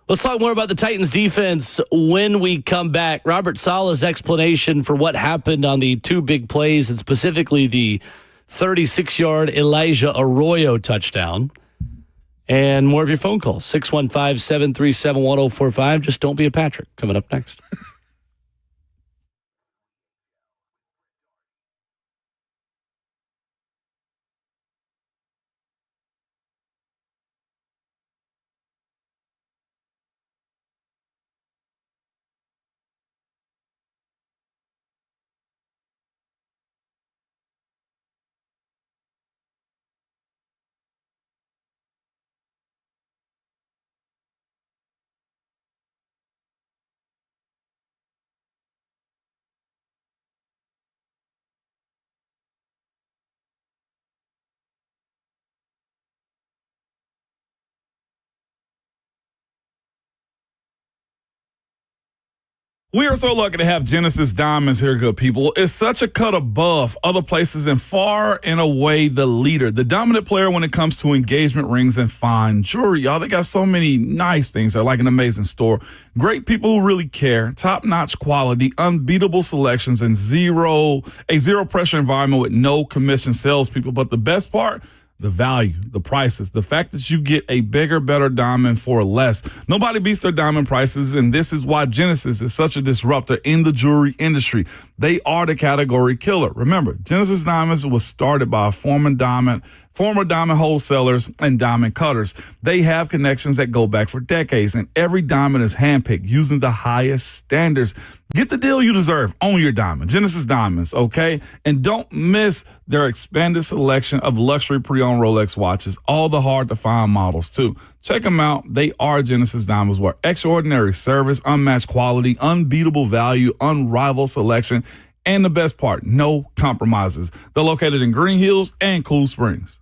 Let's talk more about the Titans defense when we come back. Robert Saleh's explanation for what happened on the two big plays, and specifically the 36-yard Elijah Arroyo touchdown. And more of your phone calls, 615-737-1045. Just don't be a Patrick. Coming up next. We are so lucky to have Genesis Diamonds here, good people. It's such a cut above other places and far and away the leader, the dominant player when it comes to engagement rings and fine jewelry. Y'all, they got so many nice things. They're like an amazing store. Great people who really care, top-notch quality, unbeatable selections, and zero pressure environment with no commission salespeople. But the best part, the value, the prices, the fact that you get a bigger, better diamond for less. Nobody beats their diamond prices, and this is why Genesis is such a disruptor in the jewelry industry. They are the category killer. Remember, Genesis Diamonds was started by former diamond wholesalers and diamond cutters. They have connections that go back for decades, and every diamond is handpicked using the highest standards. Get the deal you deserve on your diamond. Genesis Diamonds, okay? And don't miss their expanded selection of luxury pre-owned Rolex watches, all the hard-to-find models, too. Check them out. They are Genesis Diamonds, where extraordinary service, unmatched quality, unbeatable value, unrivaled selection, and the best part, no compromises. They're located in Green Hills and Cool Springs.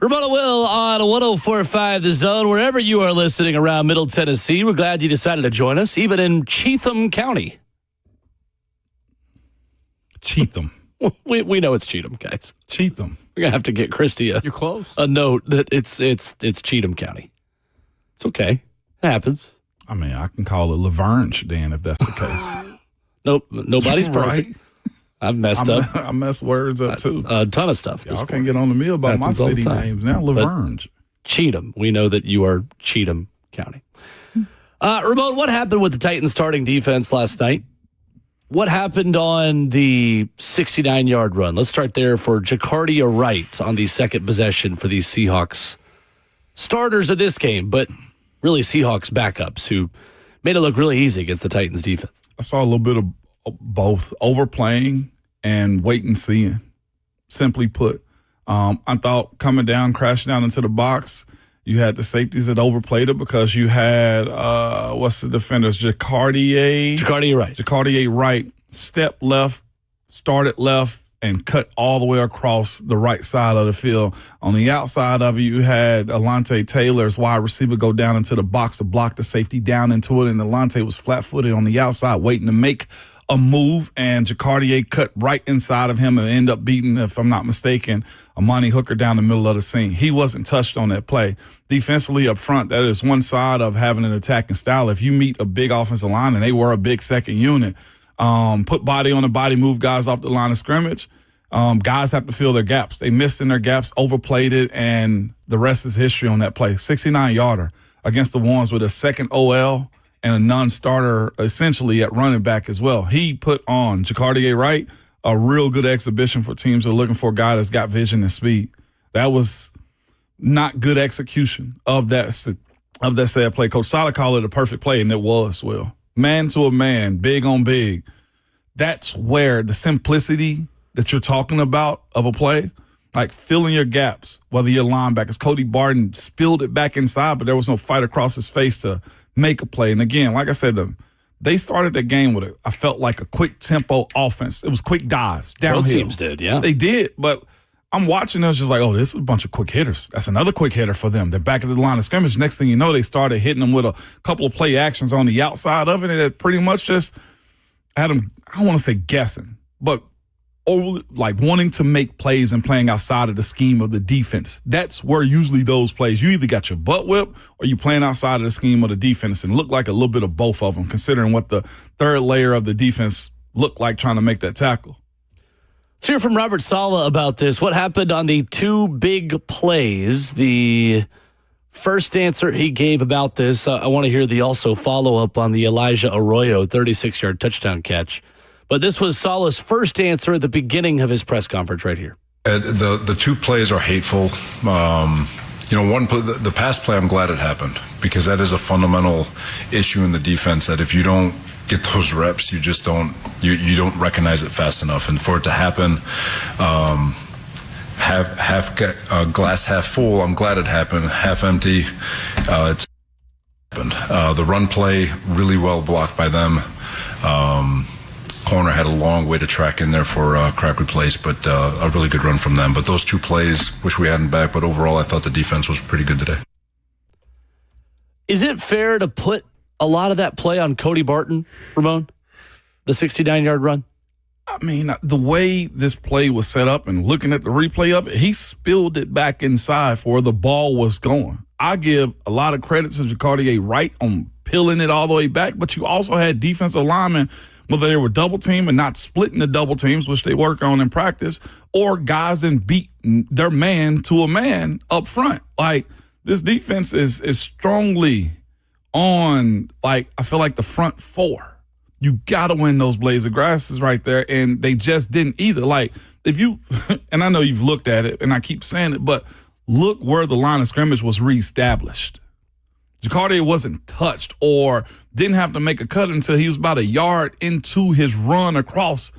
Ramon Will on 104.5 The Zone, wherever you are listening around Middle Tennessee. We're glad you decided to join us, even in Cheatham County. Cheatham. We know it's Cheatham, guys. Cheatham. We're gonna have to get Christy You're close. a note that it's Cheatham County. It's okay. It happens. I mean, I can call it Laverne, Dan, if that's the case. Nope, nobody's perfect. Right. I've messed up I mess words up too. a ton of stuff. Y'all can't get on the me about my city names now. Laverne. Cheatham. We know that you are Cheatham County. Ramon, what happened with the Titans starting defense last night? What happened on the 69-yard run? Let's start there for Jacardia Wright on the second possession for these Seahawks starters of this game, but really Seahawks backups who made it look really easy against the Titans defense. I saw a little bit of both overplaying and wait and seeing, simply put. I thought coming down, crashing down into the box, you had the safeties that overplayed it because you had, what's the defenders? Jacardia Wright, step left, started left, and cut all the way across the right side of the field. On the outside of it, you had Alante Taylor's wide receiver go down into the box to block the safety down into it, and Alante was flat-footed on the outside waiting to make a move, and Jacardia cut right inside of him and ended up beating, if I'm not mistaken, Amani Hooker down the middle of the seam. He wasn't touched on that play. Defensively up front, that is one side of having an attacking style. If you meet a big offensive line, and they were a big second unit, put body on the body, move guys off the line of scrimmage, guys have to fill their gaps. They missed in their gaps, overplayed it, and the rest is history on that play. 69-yarder against the ones with a second OL and a non-starter essentially at running back as well. He put on Jacardia Wright a real good exhibition for teams that are looking for a guy that's got vision and speed. That was not good execution of that said play. Coach Sala called it a perfect play, and it was, Will. Man to a man, big on big. That's where the simplicity that you're talking about of a play, like filling your gaps, whether you're linebackers. Cody Barton spilled it back inside, but there was no fight across his face to make a play. And again, like I said, they started the game with I felt like a quick tempo offense. It was quick dives downhill. Both teams did, yeah. They did, but I'm watching them just like, oh, this is a bunch of quick hitters. That's another quick hitter for them. They're back at the line of scrimmage. Next thing you know, they started hitting them with a couple of play actions on the outside of it, and it pretty much just had them, I don't want to say guessing, but over, like wanting to make plays and playing outside of the scheme of the defense. That's where usually those plays, you either got your butt whipped or you playing outside of the scheme of the defense, and look like a little bit of both of them, considering what the third layer of the defense looked like trying to make that tackle. Let's hear from Robert Saleh about this. What happened on the two big plays? The first answer he gave about this, I want to hear the also follow-up on the Elijah Arroyo 36-yard touchdown catch. But this was Saleh's first answer at the beginning of his press conference right here. The two plays are hateful. The pass play, I'm glad it happened, because that is a fundamental issue in the defense, that if you don't get those reps, you just don't recognize it fast enough. And for it to happen, glass half full, I'm glad it happened. Half empty, it's happened. The run play, really well blocked by them. Corner had a long way to track in there for crack replace, but a really good run from them. But those two plays, wish we hadn't back, but overall I thought the defense was pretty good today. Is it fair to put a lot of that play on Cody Barton, Ramon? The 69-yard run? I mean, the way this play was set up and looking at the replay of it, he spilled it back inside for where the ball was going. I give a lot of credit to Jacardia Wright on peeling it all the way back, but you also had defensive linemen, whether they were double team and not splitting the double teams, which they work on in practice, or guys that beat their man to a man up front. Like, this defense is strongly on, like, I feel like the front four. You got to win those blades of grasses right there, and they just didn't either. Like, if you, and I know you've looked at it, and I keep saying it, but look where the line of scrimmage was reestablished. Jacardia wasn't touched or didn't have to make a cut until he was about a yard into his run across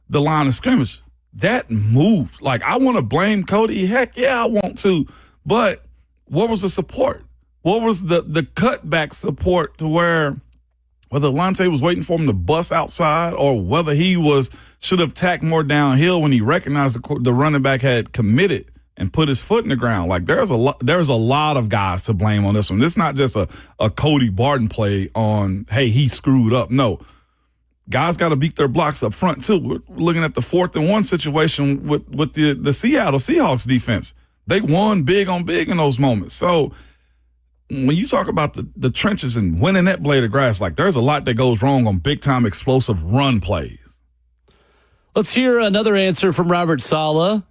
the line of scrimmage. That moved. Like, I want to blame Cody. Heck yeah, I want to. But what was the support? What was the cutback support to where whether Alante was waiting for him to bust outside or whether he should have tacked more downhill when he recognized the running back had committed and put his foot in the ground. Like there's a lot of guys to blame on this one. This is not just a Cody Barton play on, hey, he screwed up. No. Guys got to beat their blocks up front too. We're looking at the 4th and 1 situation with the Seattle Seahawks defense. They won big on big in those moments. So when you talk about the trenches and winning that blade of grass, like there's a lot that goes wrong on big-time explosive run plays. Let's hear another answer from Robert Saleh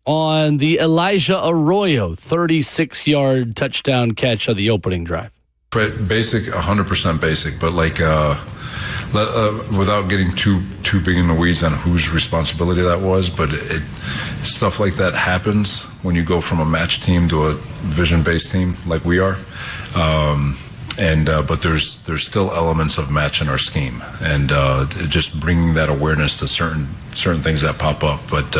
on the Elijah Arroyo 36-yard touchdown catch of the opening drive. Basic, 100% basic, but like without getting too big in the weeds on whose responsibility that was, but stuff like that happens when you go from a match team to a vision-based team like we are. But there's still elements of match in our scheme, and just bringing that awareness to certain things that pop up. But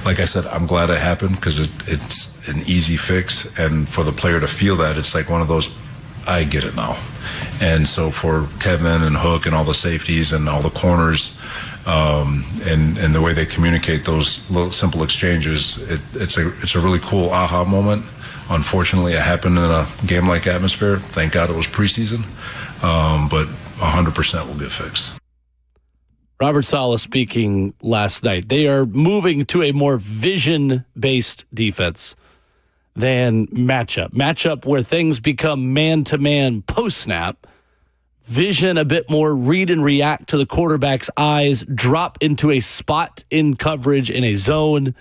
like I said, I'm glad it happened because it's an easy fix, and for the player to feel that, it's like one of those, I get it now. And so for Kevin and Hook and all the safeties and all the corners, and the way they communicate those little simple exchanges, it's a really cool aha moment. Unfortunately, it happened in a game-like atmosphere. Thank God it was preseason, but 100% will get fixed. Robert Saleh speaking last night. They are moving to a more vision-based defense than matchup. Matchup where things become man-to-man post-snap. Vision a bit more read and react to the quarterback's eyes, drop into a spot in coverage in a zone.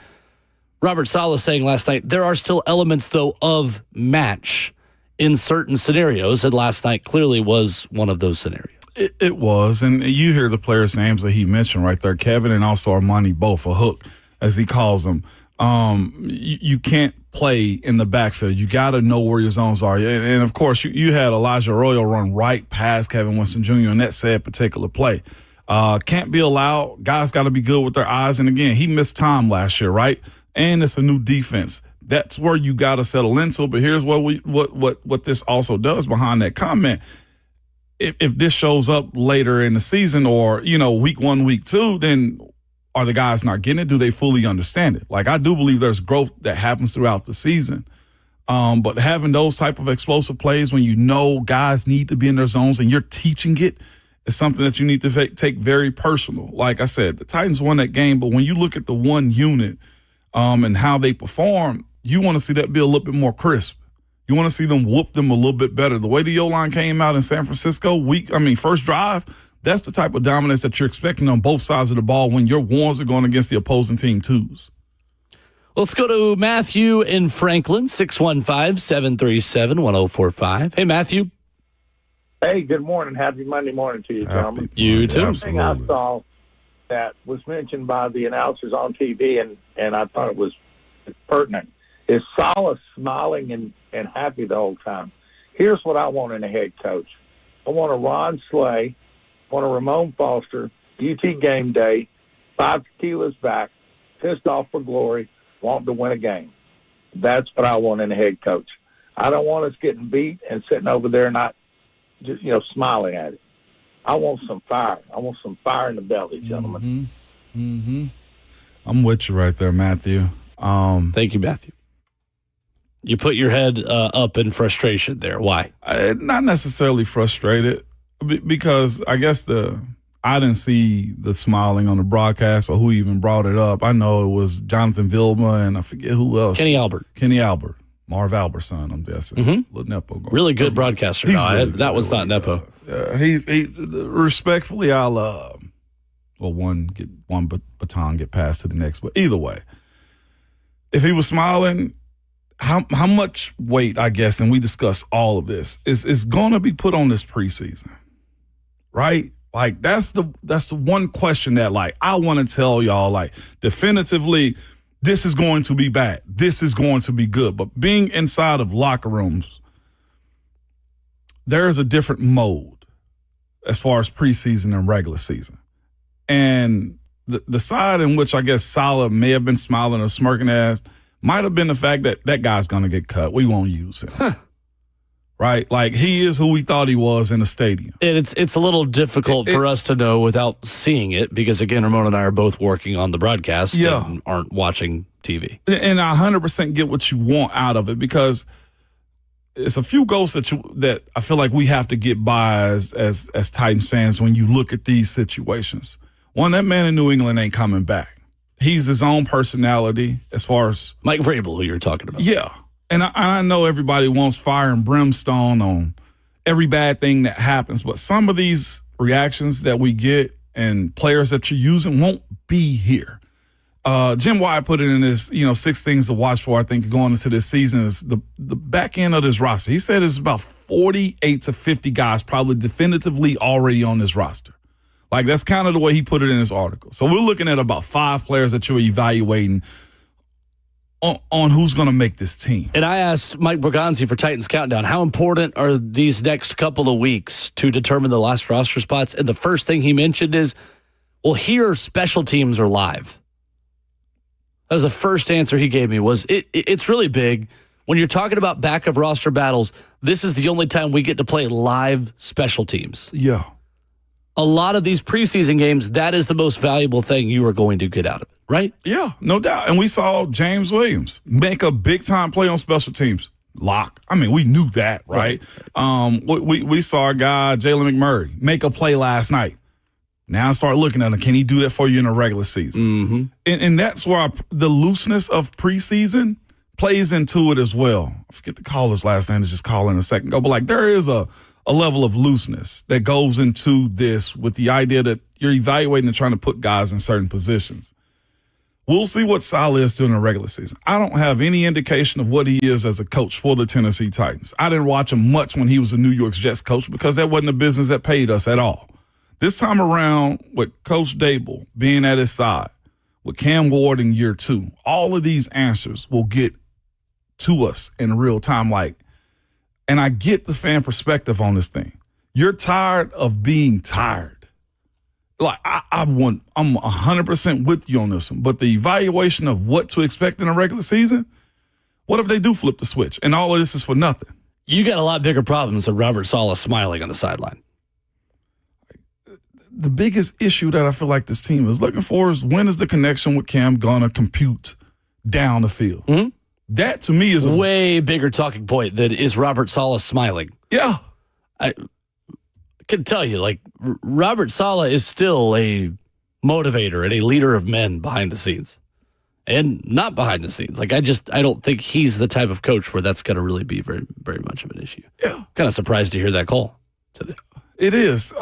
Robert Saleh saying last night, there are still elements, though, of match in certain scenarios, and last night clearly was one of those scenarios. It was, and you hear the players' names that he mentioned right there, Kevin and also Armani, both a Hook, as he calls them. You can't play in the backfield. You got to know where your zones are. And of course, you had Elijah Arroyo run right past Kevin Winston Jr. on that said particular play. Can't be allowed. Guys got to be good with their eyes. And again, he missed time last year, right? And it's a new defense. That's where you got to settle into. But here's what this also does behind that comment. If this shows up later in the season or, week 1, week 2, then are the guys not getting it? Do they fully understand it? Like, I do believe there's growth that happens throughout the season. But having those type of explosive plays when guys need to be in their zones and you're teaching it is something that you need to take very personal. Like I said, the Titans won that game, but when you look at the one unit and how they perform, you want to see that be a little bit more crisp. You want to see them whoop them a little bit better. The way the O-line came out in San Francisco, first drive, that's the type of dominance that you're expecting on both sides of the ball when your ones are going against the opposing team twos. Let's go to Matthew in Franklin, 615-737-1045. Hey, Matthew. Hey, good morning. Happy Monday morning to you, gentlemen. You too. One thing I saw that was mentioned by the announcers on TV, and I thought it was pertinent, is Saleh smiling and happy the whole time. Here's what I want in a head coach. I want a Ron Slay, I want a Ramon Foster, UT game day, 5 tequilas back, pissed off for glory, wanting to win a game. That's what I want in a head coach. I don't want us getting beat and sitting over there not just, smiling at it. I want some fire. I want some fire in the belly, gentlemen. Mm-hmm. I'm with you right there, Matthew. Thank you, Matthew. You put your head up in frustration there. Why? Not necessarily frustrated, because I guess I didn't see the smiling on the broadcast or who even brought it up. I know it was Jonathan Vilma and I forget who else. Kenny Albert. Marv Albert's son, I'm guessing. Mm-hmm. Little Nepo. Really good broadcaster. That was not Nepo. He respectfully, I'll one baton get passed to the next. But either way, if he was smiling, how much weight, I guess, and we discuss all of this, is going to be put on this preseason, right? Like that's the one question that I want to tell y'all definitively. This is going to be bad. This is going to be good. But being inside of locker rooms, there is a different mode as far as preseason and regular season. And the side in which I guess Saleh may have been smiling or smirking at might have been the fact that guy's going to get cut. We won't use him. Right? Like, he is who we thought he was in the stadium. And it's a little difficult for us to know without seeing it because, again, Ramon and I are both working on the broadcast and aren't watching TV. And I 100% get what you want out of it, because it's a few goals that I feel like we have to get by as Titans fans when you look at these situations. One, that man in New England ain't coming back. He's his own personality as far as Mike Vrabel, who you're talking about. Yeah. And I know everybody wants fire and brimstone on every bad thing that happens, but some of these reactions that we get and players that you're using won't be here. Jim Wyatt put it in his, 6 things to watch for, I think, going into this season is the back end of this roster. He said it's about 48 to 50 guys probably definitively already on this roster. Like, that's kind of the way he put it in his article. So we're looking at about 5 players that you're evaluating on who's going to make this team. And I asked Mike Berganzi for Titans Countdown, how important are these next couple of weeks to determine the last roster spots? And the first thing he mentioned is, well, here special teams are live. That was the first answer he gave me. Was it's really big. When you're talking about back of roster battles, this is the only time we get to play live special teams. Yeah. A lot of these preseason games, that is the most valuable thing you are going to get out of it, right? Yeah, no doubt. And we saw James Williams make a big-time play on special teams. Lock. I mean, we knew that, right? We saw a guy, Jalen McMurray, make a play last night. Now I start looking at him. Can he do that for you in a regular season? Mm-hmm. And that's where the looseness of preseason plays into it as well. I forget the caller's last name to just call in a second ago. But, like, there is a level of looseness that goes into this with the idea that you're evaluating and trying to put guys in certain positions. We'll see what Saleh is doing in the regular season. I don't have any indication of what he is as a coach for the Tennessee Titans. I didn't watch him much when he was a New York Jets coach because that wasn't a business that paid us at all. This time around, with Coach Dable being at his side, with Cam Ward in year 2, all of these answers will get to us in real time. And I get the fan perspective on this thing. You're tired of being tired. Like, I'm 100% with you on this one. But the evaluation of what to expect in a regular season, what if they do flip the switch and all of this is for nothing? You got a lot bigger problems than Robert Saleh smiling on the sideline. The biggest issue that I feel like this team is looking for is, when is the connection with Cam going to compute down the field? Mm-hmm. That, to me, is a way bigger talking point than is Robert Saleh smiling. Yeah. I can tell you, like, Robert Saleh is still a motivator and a leader of men behind the scenes. And not behind the scenes. Like, I don't think he's the type of coach where that's going to really be very, very much of an issue. Yeah. Kind of surprised to hear that call today. It is.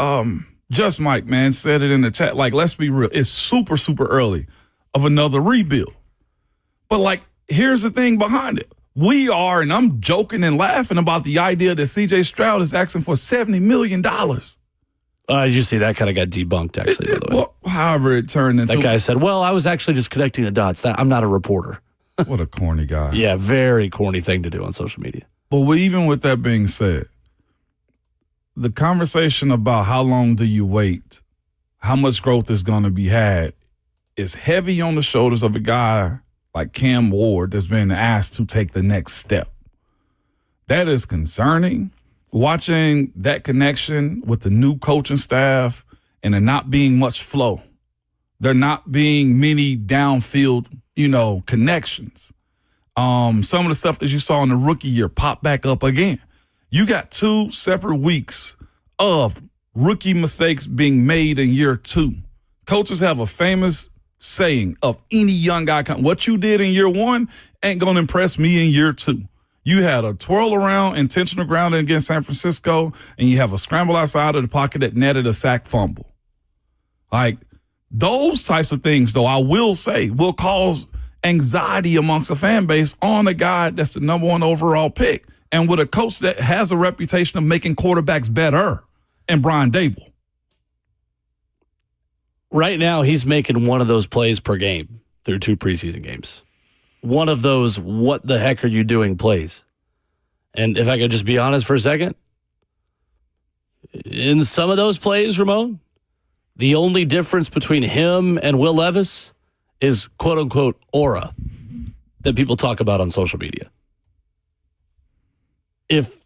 Just Mike, man, said it in the chat. Like, let's be real. It's super, super early of another rebuild. But, like, here's the thing behind it. We are, and I'm joking and laughing about the idea that C.J. Stroud is asking for $70 million. Did you see that kind of got debunked, actually, by the way? Well, however it turned into. That guy said, well, I was actually just connecting the dots. I'm not a reporter. What a corny guy. Yeah, very corny thing to do on social media. But even with that being said, the conversation about how long do you wait, how much growth is going to be had, is heavy on the shoulders of a guy like Cam Ward that's been asked to take the next step. That is concerning. Watching that connection with the new coaching staff and there not being much flow. There not being many downfield, connections. Some of the stuff that you saw in the rookie year pop back up again. You got 2 separate weeks of rookie mistakes being made in year 2. Coaches have a famous saying of any young guy, what you did in year 1 ain't going to impress me in year 2. You had a twirl around, intentional grounding against San Francisco, and you have a scramble outside of the pocket that netted a sack fumble. Like, those types of things, though, I will say, will cause anxiety amongst a fan base on a guy that's the number 1 overall pick, and with a coach that has a reputation of making quarterbacks better, and Brian Dable. Right now, he's making one of those plays per game through 2 preseason games. One of those, what the heck are you doing plays? And if I could just be honest for a second, in some of those plays, Ramon, the only difference between him and Will Levis is quote-unquote aura that people talk about on social media. If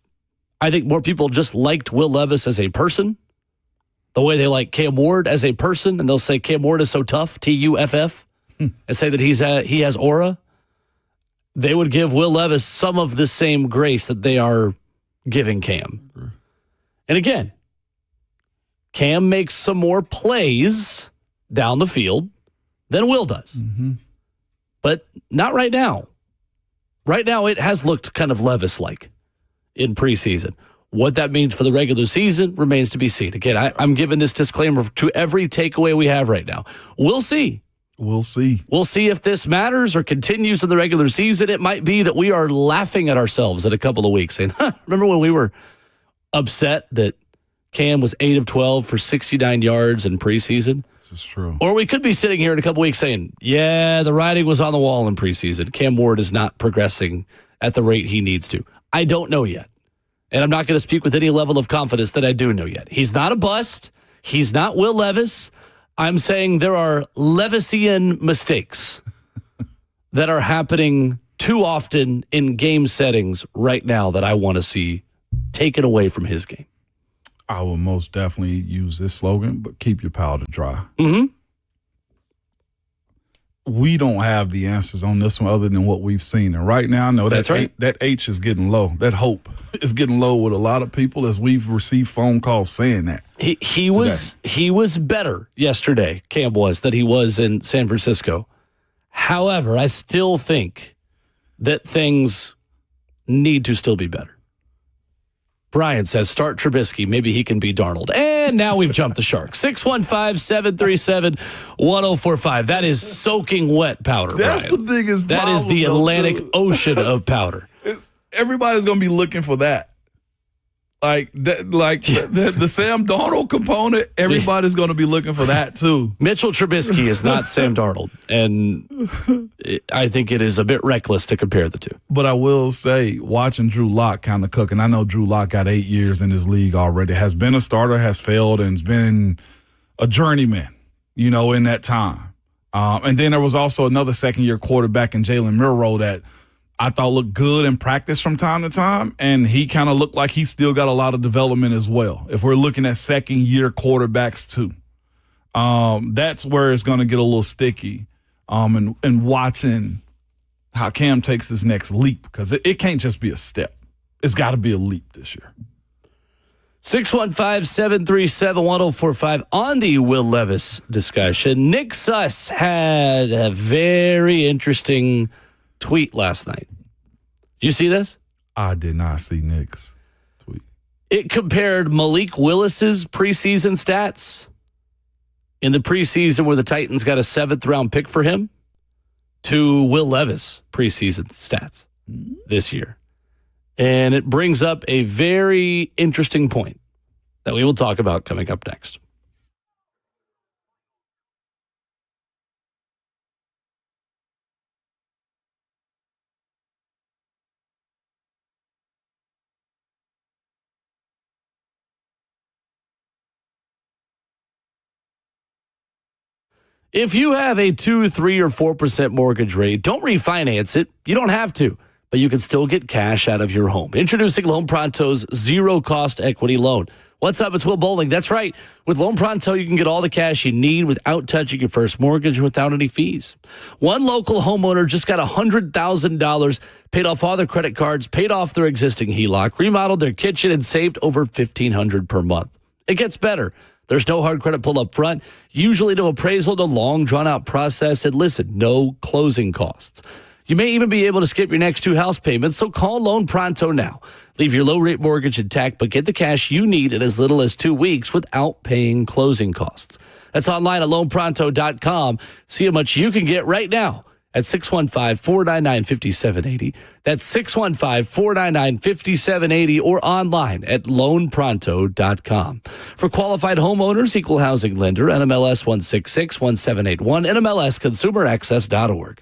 I think more people just liked Will Levis as a person, the way they like Cam Ward as a person, and they'll say Cam Ward is so tough, T-U-F-F, and say that he has aura. they would give Will Levis some of the same grace that they are giving Cam. And again, Cam makes some more plays down the field than Will does. Mm-hmm. But not right now. Right now, it has looked kind of Levis-like in preseason. What that means for the regular season remains to be seen. Again, I'm giving this disclaimer to every takeaway we have right now. We'll see. We'll see. We'll see if this matters or continues in the regular season. It might be that we are laughing at ourselves in a couple of weeks saying, remember when we were upset that Cam was 8 of 12 for 69 yards in preseason? This is true. Or we could be sitting here in a couple weeks saying, yeah, the writing was on the wall in preseason. Cam Ward is not progressing at the rate he needs to. I don't know yet. And I'm not going to speak with any level of confidence that I do know yet. He's not a bust. He's not Will Levis. I'm saying there are Levisian mistakes that are happening too often in game settings right now that I want to see taken away from his game. I will most definitely use this slogan, but keep your powder dry. Mm-hmm. We don't have the answers on this one other than what we've seen. And right now, I know That's right. that H is getting low. That hope is getting low with a lot of people as we've received phone calls saying that. He was better yesterday, Cam was, than he was in San Francisco. However, I still think that things need to still be better. Brian says, start Trubisky. Maybe he can be Darnold. And now we've jumped the shark. 615-737-1045. That is soaking wet powder, That's Brian. the biggest That problem. is the Atlantic Ocean of powder. Everybody's going to be looking for that. The Sam Darnold component, everybody's going to be looking for that too. Mitchell Trubisky is not Sam Darnold, and I think it is a bit reckless to compare the two. But I will say, watching Drew Lock kind of cook, and I know Drew Lock got 8 years in this league already, has been a starter, has failed, and has been a journeyman, in that time. And then there was also another second-year quarterback in Jalen Milroe that I thought looked good in practice from time to time, and he kind of looked like he still got a lot of development as well. If we're looking at second-year quarterbacks too, that's where it's going to get a little sticky. And watching how Cam takes his next leap, because it can't just be a step; it's got to be a leap this year. 615-737-1045 on the Will Levis discussion. Nick Suss had a very interesting tweet last night. Did you see this? I did not see Nick's tweet. It compared Malik Willis's preseason stats in the preseason where the Titans got a 7th-round pick for him to Will Levis' preseason stats this year. And it brings up a very interesting point that we will talk about coming up next. If you have a 2, 3, or 4% mortgage rate, don't refinance it. You don't have to, but you can still get cash out of your home. Introducing Loan Pronto's zero-cost equity loan. What's up? It's Will Bowling. That's right. With Loan Pronto, you can get all the cash you need without touching your first mortgage, without any fees. One local homeowner just got $100,000, paid off all their credit cards, paid off their existing HELOC, remodeled their kitchen, and saved over $1,500 per month. It gets better. There's no hard credit pull up front, usually no appraisal, no long drawn-out process, and listen, no closing costs. You may even be able to skip your next 2 house payments, so call Loan Pronto now. Leave your low-rate mortgage intact, but get the cash you need in as little as 2 weeks without paying closing costs. That's online at loanpronto.com. See how much you can get right now at 615-499-5780. That's 615-499-5780 or online at loanpronto.com. For qualified homeowners, equal housing lender, NMLS 1661781, NMLSconsumeraccess.org.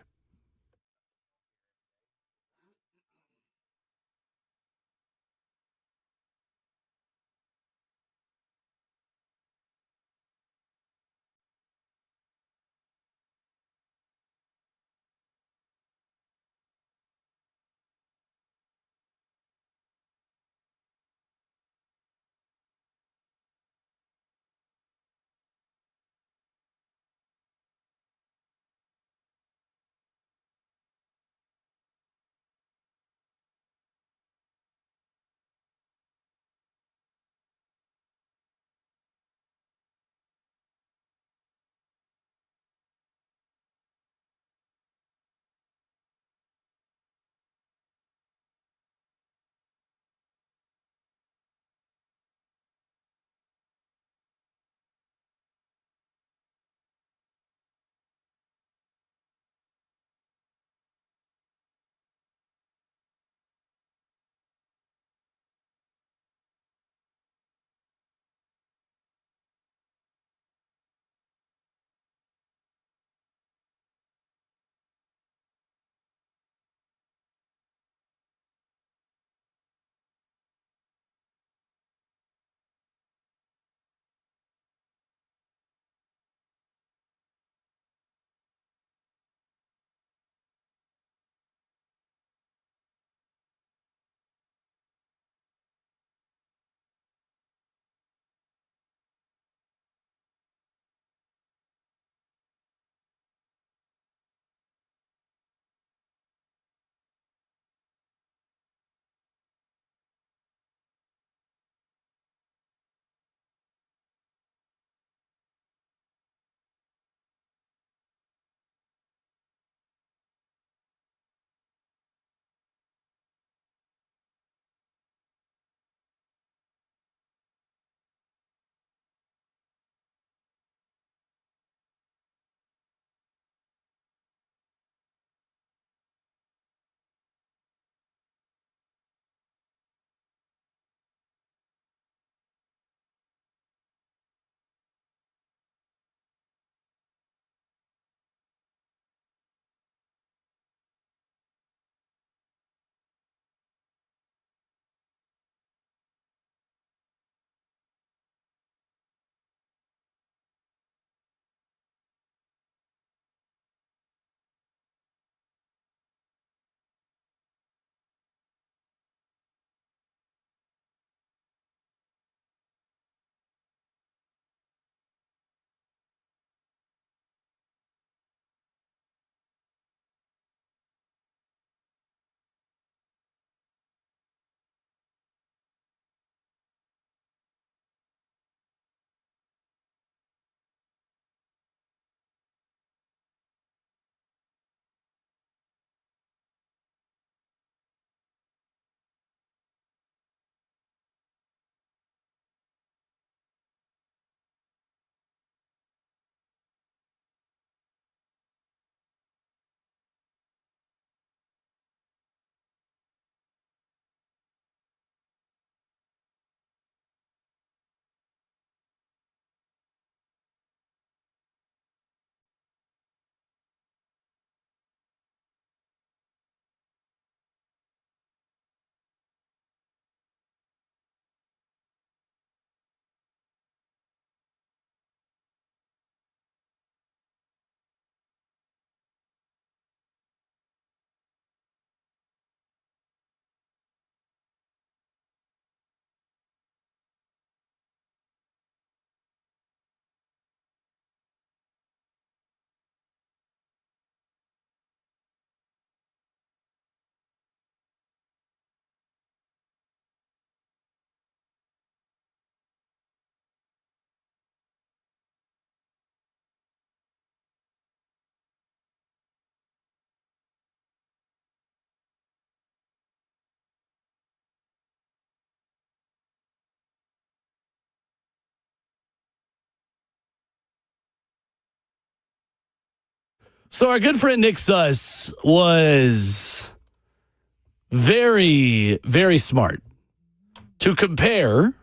So our good friend Nick Suss was very, very smart to compare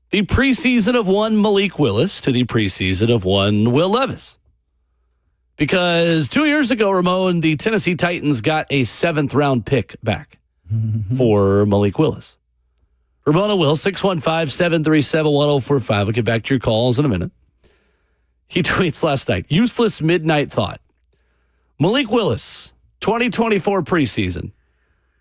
the preseason of one Malik Willis to the preseason of one Will Levis. Because 2 years ago, Ramon, the Tennessee Titans got a 7th-round pick back for Malik Willis. Ramon and Will, 615-737-1045. I'll get back to your calls in a minute. He tweets last night, useless midnight thought. Malik Willis, 2024 preseason,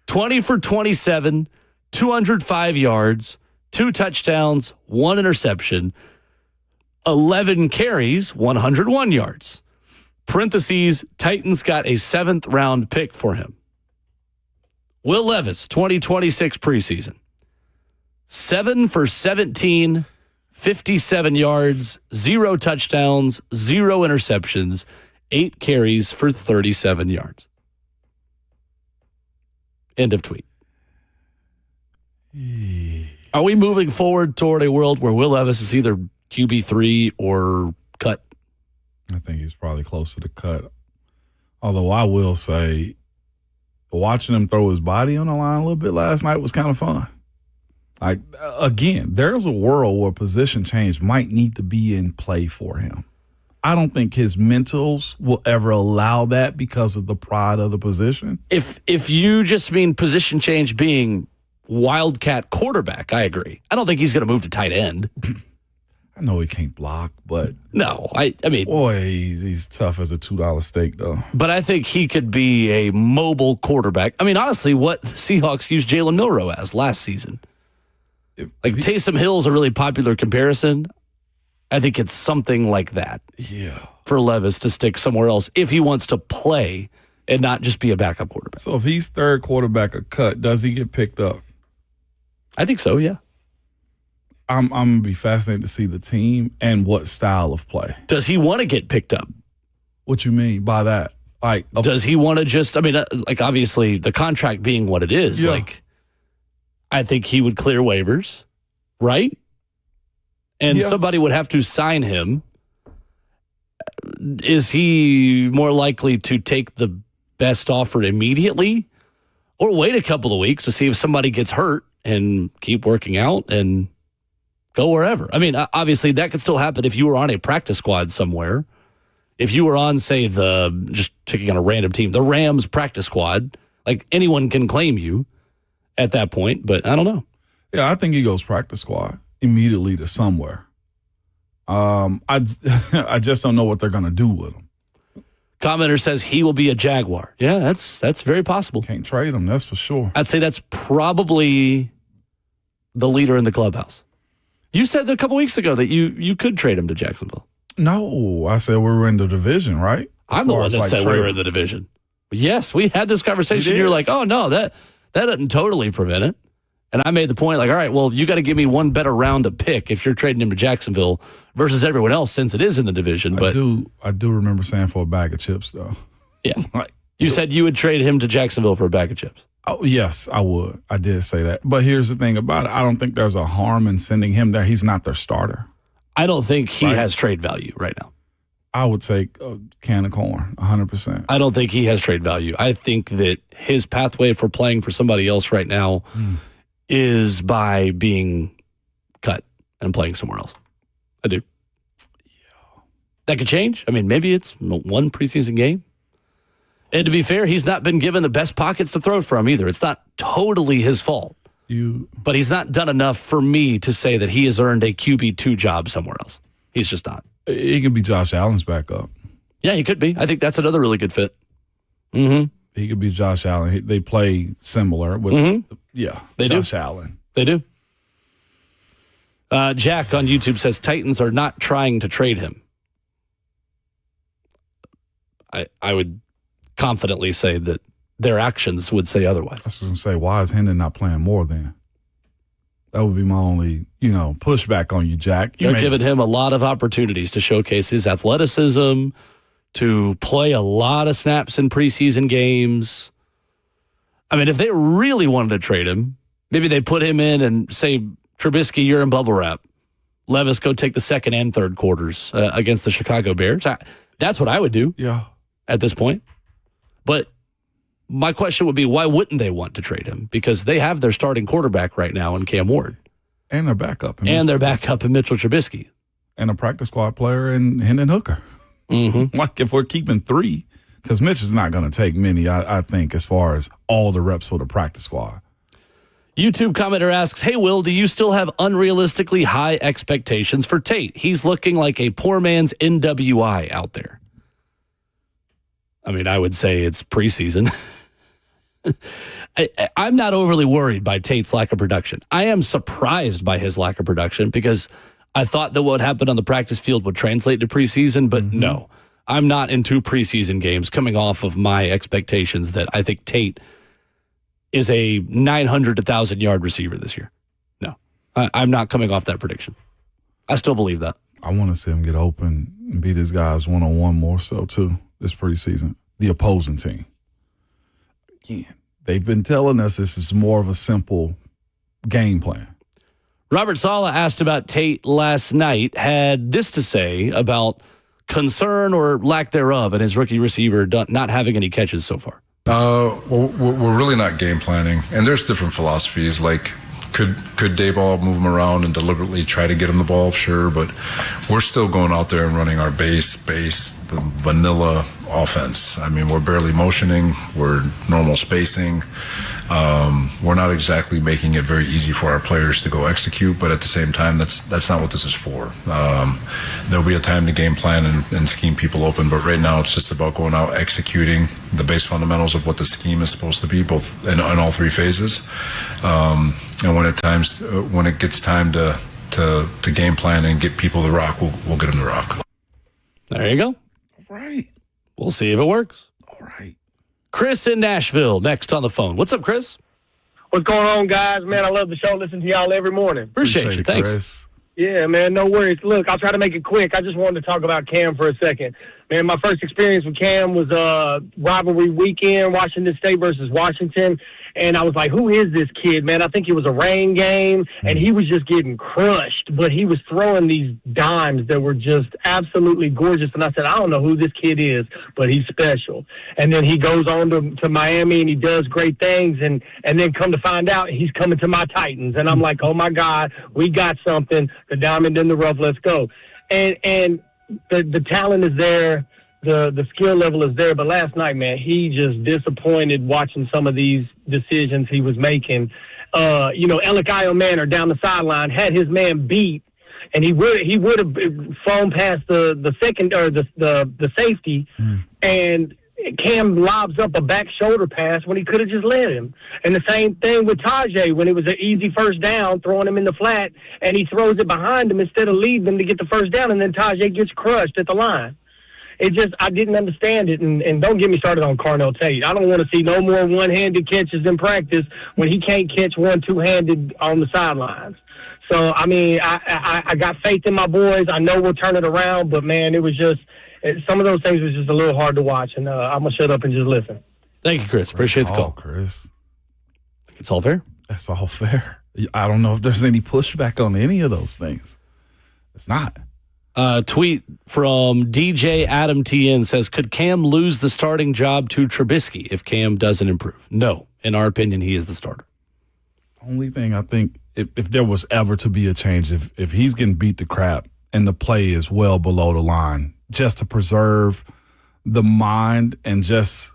20 for 27, 205 yards, 2 touchdowns, 1 interception, 11 carries, 101 yards. Parentheses, Titans got a 7th-round pick for him. Will Levis, 2026 preseason. 7 for 17, 57 yards, 0 touchdowns, 0 interceptions, 8 carries for 37 yards. End of tweet. Are we moving forward toward a world where Will Levis is either QB3 or cut? I think he's probably close to the cut. Although I will say, watching him throw his body on the line a little bit last night was kind of fun. Like, again, there's a world where position change might need to be in play for him. I don't think his mentals will ever allow that because of the pride of the position. If you just mean position change being wildcat quarterback, I agree. I don't think he's going to move to tight end. I know he can't block, but no, I mean, boy, he's tough as a $2 steak, though. But I think he could be a mobile quarterback. I mean, honestly, what the Seahawks used Jalen Milroe as last season. Taysom Hill's a really popular comparison. I think it's something like that. Yeah. For Levis to stick somewhere else if he wants to play and not just be a backup quarterback. So if he's third quarterback or cut, does he get picked up? I think so, yeah. I'm going to be fascinated to see the team and what style of play. Does he want to get picked up? What you mean by that? Like, does he want to just, I mean, obviously the contract being what it is, I think he would clear waivers, right? And somebody would have to sign him. Is he more likely to take the best offer immediately or wait a couple of weeks to see if somebody gets hurt and keep working out and go wherever? I mean, obviously that could still happen if you were on a practice squad somewhere. If you were on, say, just picking on a random team, the Rams practice squad, like anyone can claim you at that point, but I don't know. Yeah, I think he goes practice squad immediately to somewhere. I just don't know what they're going to do with him. Commenter says he will be a Jaguar. Yeah, that's very possible. Can't trade him, that's for sure. I'd say that's probably the leader in the clubhouse. You said a couple weeks ago that you could trade him to Jacksonville. No, I said we were in the division, right? I'm the one that said we were in the division. Yes, we had this conversation. You're like, oh, no, that doesn't totally prevent it. And I made the point, like, all right, well, you got to give me one better round to pick if you're trading him to Jacksonville versus everyone else since it is in the division. But I do remember saying for a bag of chips, though. Yeah. You said you would trade him to Jacksonville for a bag of chips. Oh, yes, I would. I did say that. But here's the thing about it. I don't think there's a harm in sending him there. He's not their starter. I don't think he has trade value right now. I would take a can of corn, 100%. I don't think he has trade value. I think that his pathway for playing for somebody else right now is by being cut and playing somewhere else. I do. Yeah. That could change. I mean, maybe it's one preseason game. And to be fair, he's not been given the best pockets to throw from either. It's not totally his fault. But he's not done enough for me to say that he has earned a QB2 job somewhere else. He's just not. He could be Josh Allen's backup. Yeah, he could be. I think that's another really good fit. Mm-hmm. He could be Josh Allen. They play similar with, Josh Allen. They do. Jack on YouTube says Titans are not trying to trade him. I would confidently say that their actions would say otherwise. I was going to say, why is Hendon not playing more then? That would be my only, pushback on you, Jack. They're giving him a lot of opportunities to showcase his athleticism, to play a lot of snaps in preseason games. I mean, if they really wanted to trade him, maybe they put him in and say, Trubisky, you're in bubble wrap. Levis, go take the second and third quarters against the Chicago Bears. That's what I would do. Yeah. at this point. But my question would be, why wouldn't they want to trade him? Because they have their starting quarterback right now in Cam Ward. And their backup. And their backup in Mitchell Trubisky. And a practice squad player in Hendon Hooker. Mm-hmm. Like if we're keeping 3, because Mitch is not going to take many, I think, as far as all the reps for the practice squad. YouTube commenter asks, hey, Will, do you still have unrealistically high expectations for Tate? He's looking like a poor man's NWI out there. I mean, I would say it's preseason. I'm not overly worried by Tate's lack of production. I am surprised by his lack of production because I thought that what happened on the practice field would translate to preseason, but no. I'm not in 2 preseason games coming off of my expectations that I think Tate is a 900 to 1,000-yard receiver this year. No, I'm not coming off that prediction. I still believe that. I want to see him get open and beat his guys one-on-one more so, too, this preseason. The opposing team. Again, they've been telling us this is more of a simple game plan. Robert Saleh asked about Tate last night, had this to say about concern or lack thereof in his rookie receiver not having any catches so far. Well, we're really not game planning, and there's different philosophies. Like, could Dayball move him around and deliberately try to get him the ball? Sure, but we're still going out there and running our base, the vanilla offense. I mean, we're barely motioning. We're normal spacing. We're not exactly making it very easy for our players to go execute, but at the same time, that's not what this is for. There'll be a time to game plan and scheme people open, but right now it's just about going out, executing the base fundamentals of what the scheme is supposed to be, both in all 3 phases. And when it gets time to game plan and get people the rock, we'll get them the rock. There you go. All right. We'll see if it works. All right. Chris in Nashville, next on the phone. What's up, Chris? What's going on, guys? Man, I love the show. Listen to y'all every morning. Appreciate you. Thanks. Chris. Yeah, man, no worries. Look, I'll try to make it quick. I just wanted to talk about Cam for a second. Man, my first experience with Cam was rivalry weekend, Washington State versus Washington. And I was like, who is this kid, man? I think it was a rain game, and he was just getting crushed. But he was throwing these dimes that were just absolutely gorgeous. And I said, I don't know who this kid is, but he's special. And then he goes on to Miami, and he does great things. And then come to find out, he's coming to my Titans. And I'm like, oh, my God, we got something. The diamond in the rough, let's go. And the talent is there. The skill level is there, but last night, man, he just disappointed watching some of these decisions he was making. Elikayo Manor down the sideline had his man beat, and he would have flown past the second or the safety, and Cam lobs up a back shoulder pass when he could have just let him. And the same thing with Tajay when it was an easy first down, throwing him in the flat, and he throws it behind him instead of leading him to get the first down, and then Tajay gets crushed at the line. I didn't understand it, and don't get me started on Carnell Tate. I don't want to see no more one-handed catches in practice when he can't catch one two-handed on the sidelines. So, I mean, I got faith in my boys. I know we'll turn it around, but, man, it was just some of those things was just a little hard to watch, and I'm going to shut up and just listen. Thank you, Chris. Appreciate the call. Chris. It's all fair? That's all fair. I don't know if there's any pushback on any of those things. It's not. Tweet from DJ Adam TN says, could Cam lose the starting job to Trubisky if Cam doesn't improve? No. In our opinion, he is the starter. Only thing I think, if there was ever to be a change, if he's getting beat to crap and the play is well below the line, just to preserve the mind and just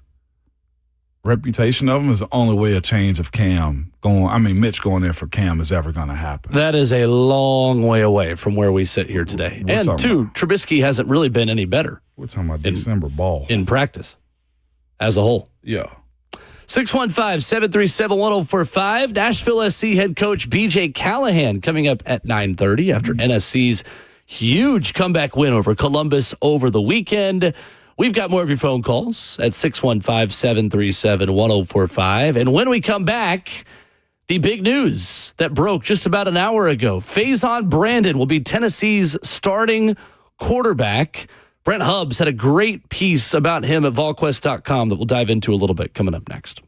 reputation of him is the only way a change of Mitch going there for Cam is ever going to happen. That is a long way away from where we sit here today. And two, Trubisky hasn't really been any better. We're talking about December ball. In practice as a whole. Yeah. 615-737-1045. Nashville SC head coach BJ Callahan coming up at 9:30 after NSC's huge comeback win over Columbus over the weekend. We've got more of your phone calls at 615-737-1045. And when we come back, the big news that broke just about an hour ago. Faison Brandon will be Tennessee's starting quarterback. Brent Hubbs had a great piece about him at VolQuest.com that we'll dive into a little bit coming up next.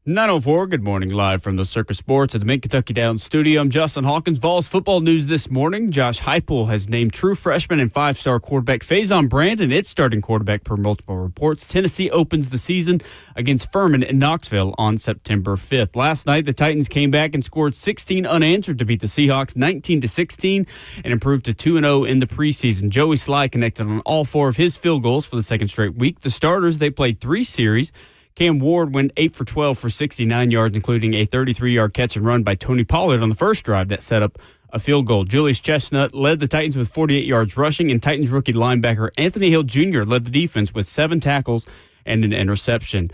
9:04, good morning, live from the Circus Sports at the Mid-Kentucky Downs studio. I'm Justin Hawkins. Vols football news this morning. Josh Heupel has named true freshman and five-star quarterback Faison Brandon its starting quarterback per multiple reports. Tennessee opens the season against Furman in Knoxville on September 5th. Last night, the Titans came back and scored 16 unanswered to beat the Seahawks 19-16 and improved to 2-0 in the preseason. Joey Sly connected on all 4 of his field goals for the second straight week. The starters, they played 3 series. Cam Ward went 8 for 12 for 69 yards, including a 33-yard catch and run by Tony Pollard on the first drive that set up a field goal. Julius Chestnut led the Titans with 48 yards rushing, and Titans rookie linebacker Anthony Hill Jr. led the defense with 7 tackles and an interception.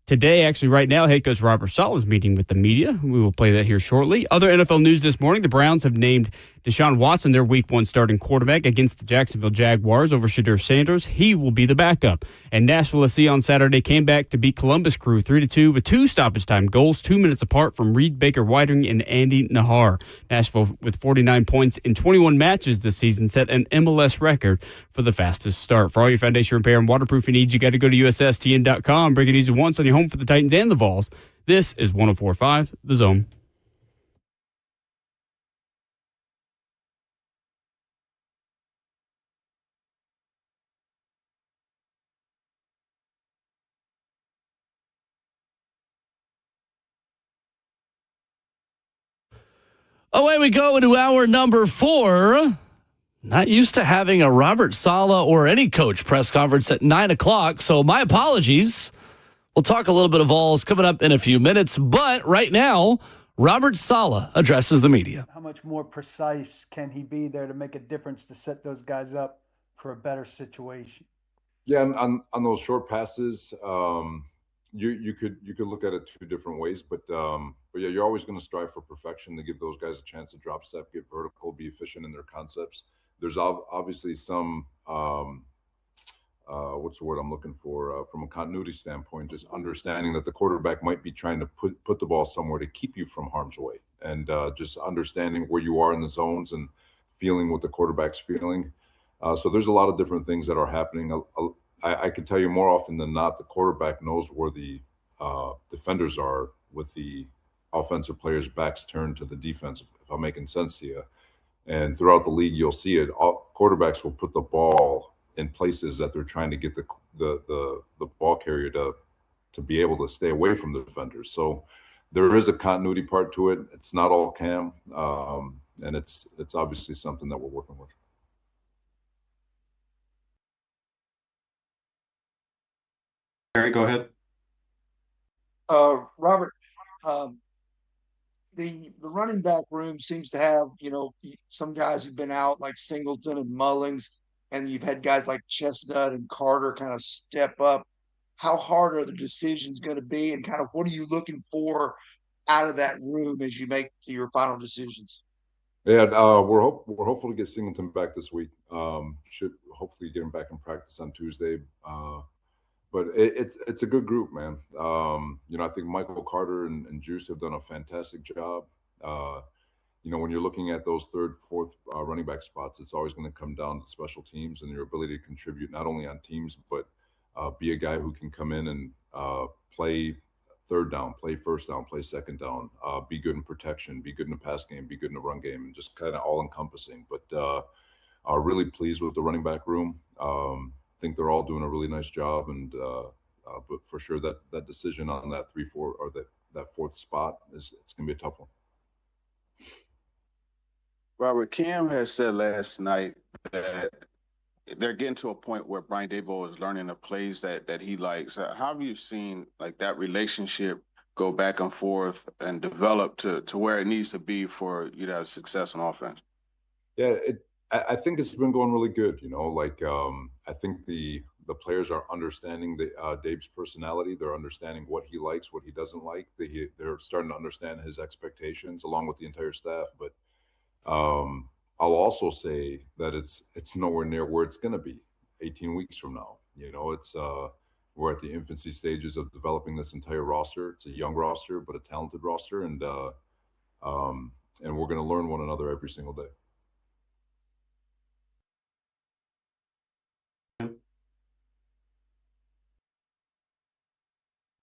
Today, actually right now, head coach Robert Saleh is meeting with the media. We will play that here shortly. Other NFL news this morning, the Browns have named Deshaun Watson their Week 1 starting quarterback against the Jacksonville Jaguars over Shadur Sanders. He will be the backup. And Nashville SC on Saturday came back to beat Columbus Crew 3-2 with 2 stoppage time goals, 2 minutes apart from Reed Baker Whiting and Andy Nahar. Nashville, with 49 points in 21 matches this season, set an MLS record for the fastest start. For all your foundation repair and waterproofing needs, you got to go to USSTN.com. Bring it easy once on your home for the Titans and the Vols. This is 104.5 The Zone. Away we go into hour number 4. Not used to having a Robert Saleh or any coach press conference at 9 o'clock, so my apologies. We'll talk a little bit of Vols coming up in a few minutes, but right now, Robert Saleh addresses the media. How much more precise can he be there to make a difference to set those guys up for a better situation? Yeah, on those short passes, you could look at it 2 different ways, but yeah, you're always going to strive for perfection to give those guys a chance to drop step, get vertical, be efficient in their concepts. There's obviously some what's the word I'm looking for from a continuity standpoint, just understanding that the quarterback might be trying to put the ball somewhere to keep you from harm's way, and just understanding where you are in the zones and feeling what the quarterback's feeling. So there's a lot of different things that are happening. I can tell you more often than not, the quarterback knows where the defenders are with the offensive players' backs turned to the defense, if I'm making sense to you. And throughout the league, you'll see it. Quarterbacks will put the ball in places that they're trying to get the ball carrier to be able to stay away from the defenders. So there is a continuity part to it. It's not all Cam, and it's obviously something that we're working with. Harry, go ahead. Robert, the running back room seems to have, some guys who've been out like Singleton and Mullings, and you've had guys like Chestnut and Carter kind of step up. How hard are the decisions going to be, and kind of what are you looking for out of that room as you make your final decisions? Yeah, we're hopeful to get Singleton back this week. Should hopefully get him back in practice on Tuesday. But it's a good group, man. I think Michael Carter and Juice have done a fantastic job. When you're looking at those 3rd, 4th running back spots, it's always going to come down to special teams and your ability to contribute not only on teams, but be a guy who can come in and play 3rd down, play 1st down, play 2nd down, be good in protection, be good in the pass game, be good in the run game, and just kind of all encompassing. But really pleased with the running back room. Think they're all doing a really nice job, and but for sure that decision on that 3-4 or that 4th spot it's going to be a tough one. Robert, Cam has said last night that they're getting to a point where Brian Daboll is learning the plays that he likes. How have you seen like that relationship go back and forth and develop to where it needs to be for you to have success on offense? Yeah, I think it's been going really good. I think the players are understanding Dave's personality. They're understanding what he likes, what he doesn't like. They're starting to understand his expectations along with the entire staff. But I'll also say that it's nowhere near where it's going to be 18 weeks from now. We're at the infancy stages of developing this entire roster. It's a young roster, but a talented roster, and we're going to learn one another every single day.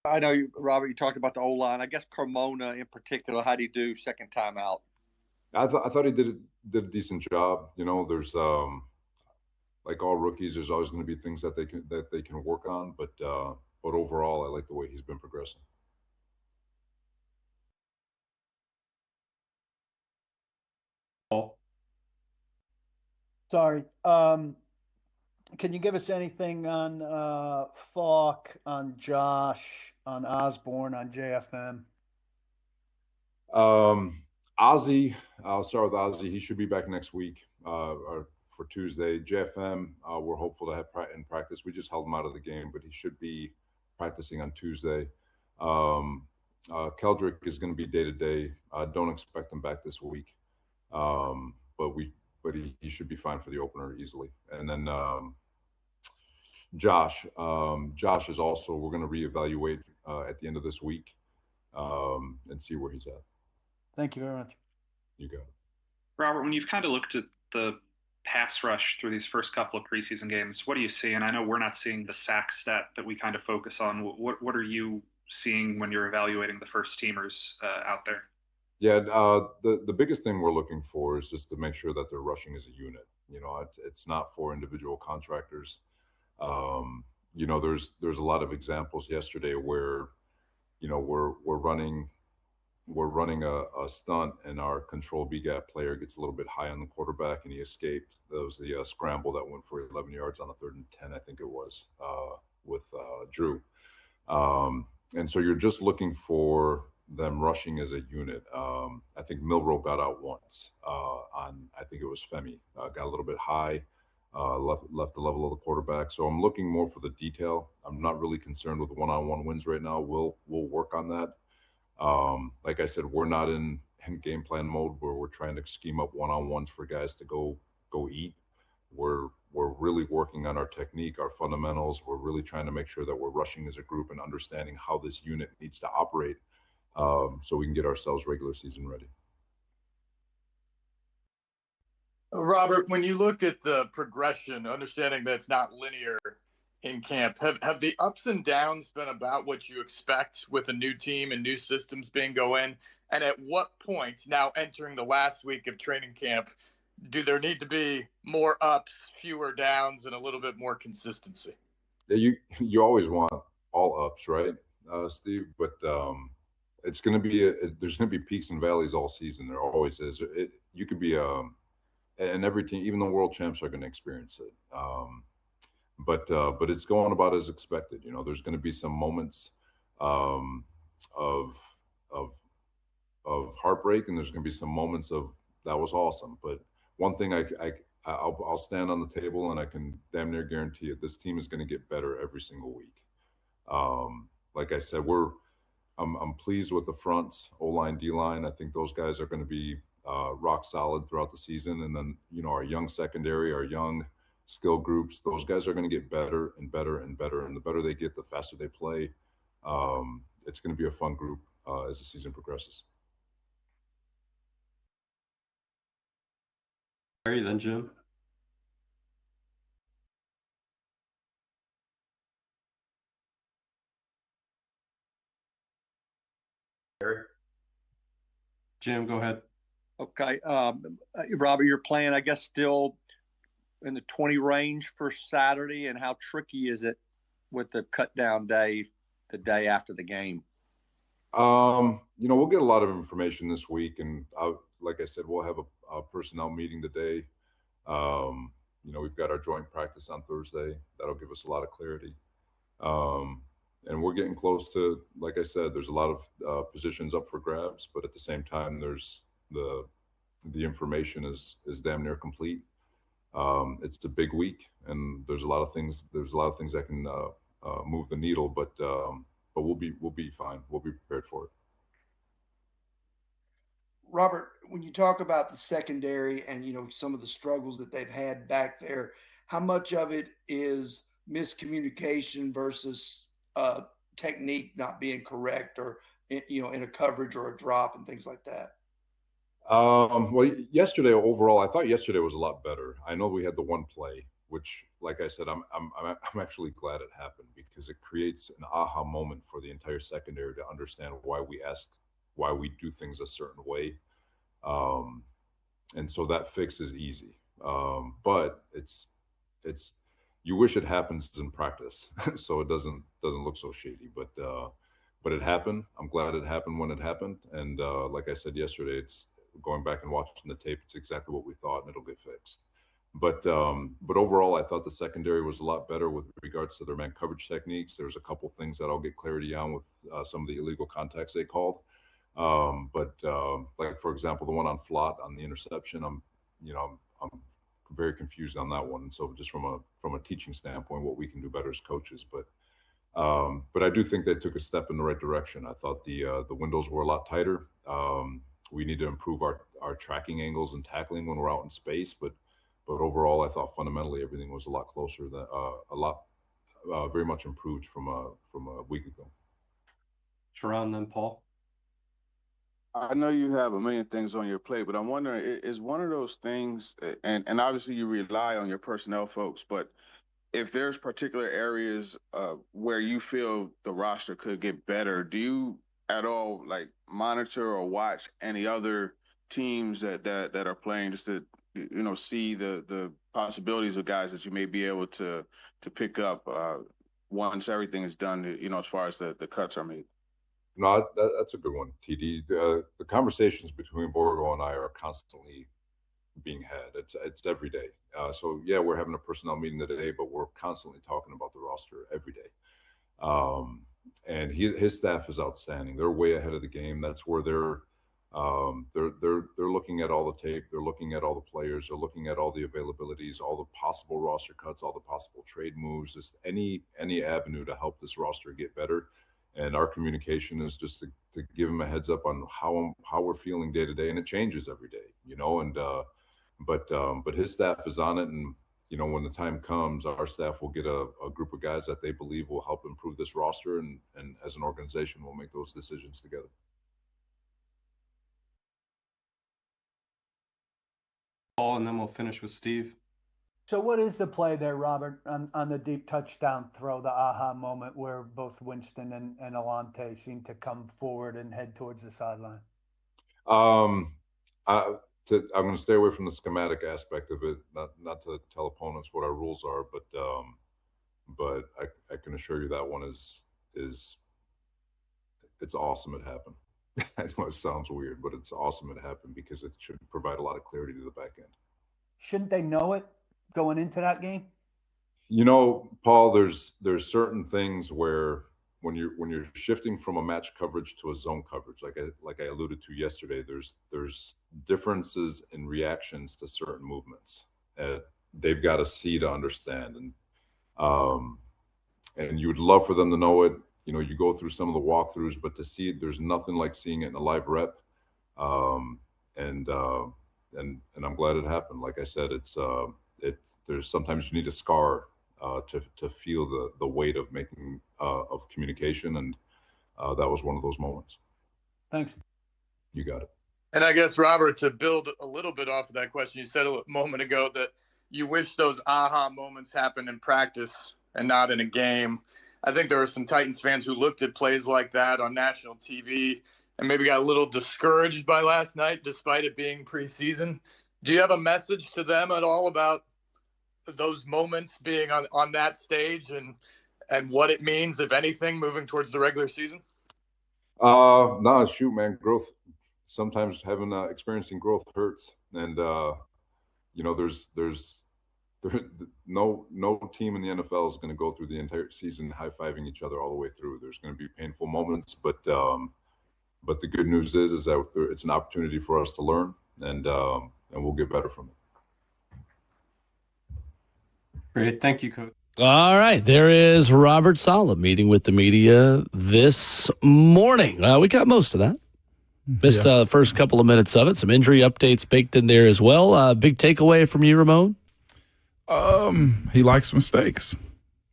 I know you, Robert. You talked about the O line. I guess Carmona in particular. How do you do second time out? I thought he did a decent job. There's like all rookies, there's always going to be things that they can work on, but overall, I like the way he's been progressing. Sorry. Can you give us anything on Falk, on Josh, on Osborne, on JFM? Ozzy, I'll start with Ozzy. He should be back next week or for Tuesday. JFM, we're hopeful to have in practice. We just held him out of the game, but he should be practicing on Tuesday. Keldrick is going to be day to day. Don't expect him back this week, but he should be fine for the opener easily. And then Josh is also, we're going to reevaluate at the end of this week and see where he's at. Thank you very much. You got it. Robert, when you've kind of looked at the pass rush through these first couple of preseason games, what are you seeing? I know we're not seeing the sack stat that we kind of focus on. What are you seeing when you're evaluating the first teamers out there? Yeah, the biggest thing we're looking for is just to make sure that they're rushing as a unit. It's not for individual contractors. There's a lot of examples yesterday where, we're running a stunt and our control B gap player gets a little bit high on the quarterback and he escaped. That was the scramble that went for 11 yards on a 3rd and 10, I think it was, with Drew. And so you're just looking for them rushing as a unit. I think Milrow got out once I think it was Femi, got a little bit high, left the level of the quarterback. So I'm looking more for the detail. I'm not really concerned with one-on-one wins right now. We'll work on that. Like I said, we're not in game plan mode where we're trying to scheme up one-on-ones for guys to go eat. We're really working on our technique, our fundamentals. We're really trying to make sure that we're rushing as a group and understanding how this unit needs to operate so we can get ourselves regular season ready. Robert, when you look at the progression, understanding that it's not linear in camp, have the ups and downs been about what you expect with a new team and new systems being going? And at what point, now entering the last week of training camp, do there need to be more ups, fewer downs, and a little bit more consistency? Yeah, you always want all ups, right, Steve? But it's going to be there's going to be peaks and valleys all season. There always is. You could be and every team, even the world champs, are going to experience it. But it's going about as expected. There's going to be some moments of heartbreak, and there's going to be some moments of that was awesome. But one thing I'll stand on the table and I can damn near guarantee it: this team is going to get better every single week. Like I said, I'm pleased with the fronts, O-line, D-line. I think those guys are going to be rock solid throughout the season. And then our young secondary, our young skill groups, those guys are going to get better and better and better. And the better they get, the faster they play. It's going to be a fun group as the season progresses. Harry, then Jim. Jim, go ahead. Okay. Robert, you're playing, I guess, still in the 20 range for Saturday, and how tricky is it with the cut down day, the day after the game? We'll get a lot of information this week, and like I said, we'll have a personnel meeting today. We've got our joint practice on Thursday. That'll give us a lot of clarity. And we're getting close to, like I said, there's a lot of positions up for grabs, but at the same time, there's the information is damn near complete. It's a big week, and there's a lot of things that can move the needle, but we'll be fine. We'll be prepared for it. Robert, when you talk about the secondary and some of the struggles that they've had back there, how much of it is miscommunication versus technique not being correct, or in a coverage or a drop and things like that? Well, yesterday overall, I thought yesterday was a lot better. I know we had the one play which, like I said, I'm actually glad it happened because it creates an aha moment for the entire secondary to understand why we do things a certain way. And so that fix is easy. But it's you wish it happens in practice so it doesn't look so shady. But it happened. I'm glad it happened when it happened. And like I said yesterday, it's going back and watching the tape. It's exactly what we thought, and it'll get fixed. But overall, I thought the secondary was a lot better with regards to their man coverage techniques. There's a couple things that I'll get clarity on with some of the illegal contacts they called. Like for example, the one on Flott on the interception, I'm very confused on that one. And so just from a teaching standpoint, what we can do better as coaches, but I do think they took a step in the right direction. I thought the windows were a lot tighter. We need to improve our tracking angles and tackling when we're out in space, but overall, I thought fundamentally everything was a lot closer than very much improved from a week ago. Sharon, then Paul. I know you have a million things on your plate, but I'm wondering, is one of those things, and obviously you rely on your personnel folks, but if there's particular areas where you feel the roster could get better, do you at all like monitor or watch any other teams that are playing just to see the possibilities of guys that you may be able to pick up once everything is done, as far as the cuts are made? No, that's a good one, TD. The conversations between Borgo and I are constantly being had. It's every day. So yeah, we're having a personnel meeting today, but we're constantly talking about the roster every day. And his staff is outstanding. They're way ahead of the game. That's where they're looking at all the tape. They're looking at all the players. They're looking at all the availabilities, all the possible roster cuts, all the possible trade moves, just any avenue to help this roster get better. And our communication is just to give them a heads up on how we're feeling day to day, and it changes every day, And but his staff is on it, and when the time comes, our staff will get a group of guys that they believe will help improve this roster, and as an organization, we'll make those decisions together. Paul, and then we'll finish with Steve. So what is the play there, Robert, on the deep touchdown throw, the aha moment where both Winston and Alante seem to come forward and head towards the sideline? I'm going to stay away from the schematic aspect of it, not to tell opponents what our rules are, but I can assure you that one is it's awesome it happened. I know it sounds weird, but it's awesome it happened because it should provide a lot of clarity to the back end. Shouldn't they know it going into that game? Paul, there's certain things where when you're shifting from a match coverage to a zone coverage, like I alluded to yesterday, there's differences in reactions to certain movements. They've got to see to understand, and you would love for them to know it. You go through some of the walkthroughs, but to see it, there's nothing like seeing it in a live rep. And I'm glad it happened. Like I said, there's sometimes you need a scar to feel the weight of making of communication, and that was one of those moments. Thanks. You got it. And I guess, Robert, to build a little bit off of that question, you said a moment ago that you wish those aha moments happened in practice and not in a game. I think there were some Titans fans who looked at plays like that on national TV and maybe got a little discouraged by last night, despite it being preseason. Do you have a message to them at all about those moments being on that stage and what it means, if anything, moving towards the regular season? No, shoot, man. Growth, sometimes experiencing growth hurts. And, there's no team in the NFL is going to go through the entire season high-fiving each other all the way through. There's going to be painful moments, but the good news is that it's an opportunity for us to learn, and we'll get better from it. Great. Thank you, Coach. All right. There is Robert Saleh meeting with the media this morning. We got most of that. Missed the first couple of minutes of it. Some injury updates baked in there as well. Big takeaway from you, Ramon? He likes mistakes.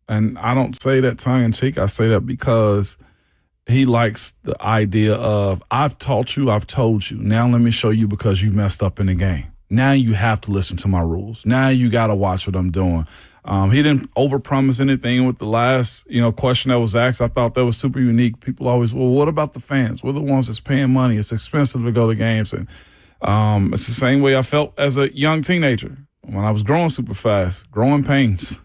And I don't say that tongue-in-cheek. I say that because he likes the idea of, I've taught you, I've told you. Now let me show you because you messed up in the game. now you have to listen to my rules. Now you got to watch what I'm doing. He didn't overpromise anything with the last, question that was asked. I thought that was super unique. People always, well, what about the fans? We're the ones that's paying money. It's expensive to go to games. And it's the same way I felt as a young teenager when I was growing super fast, growing pains.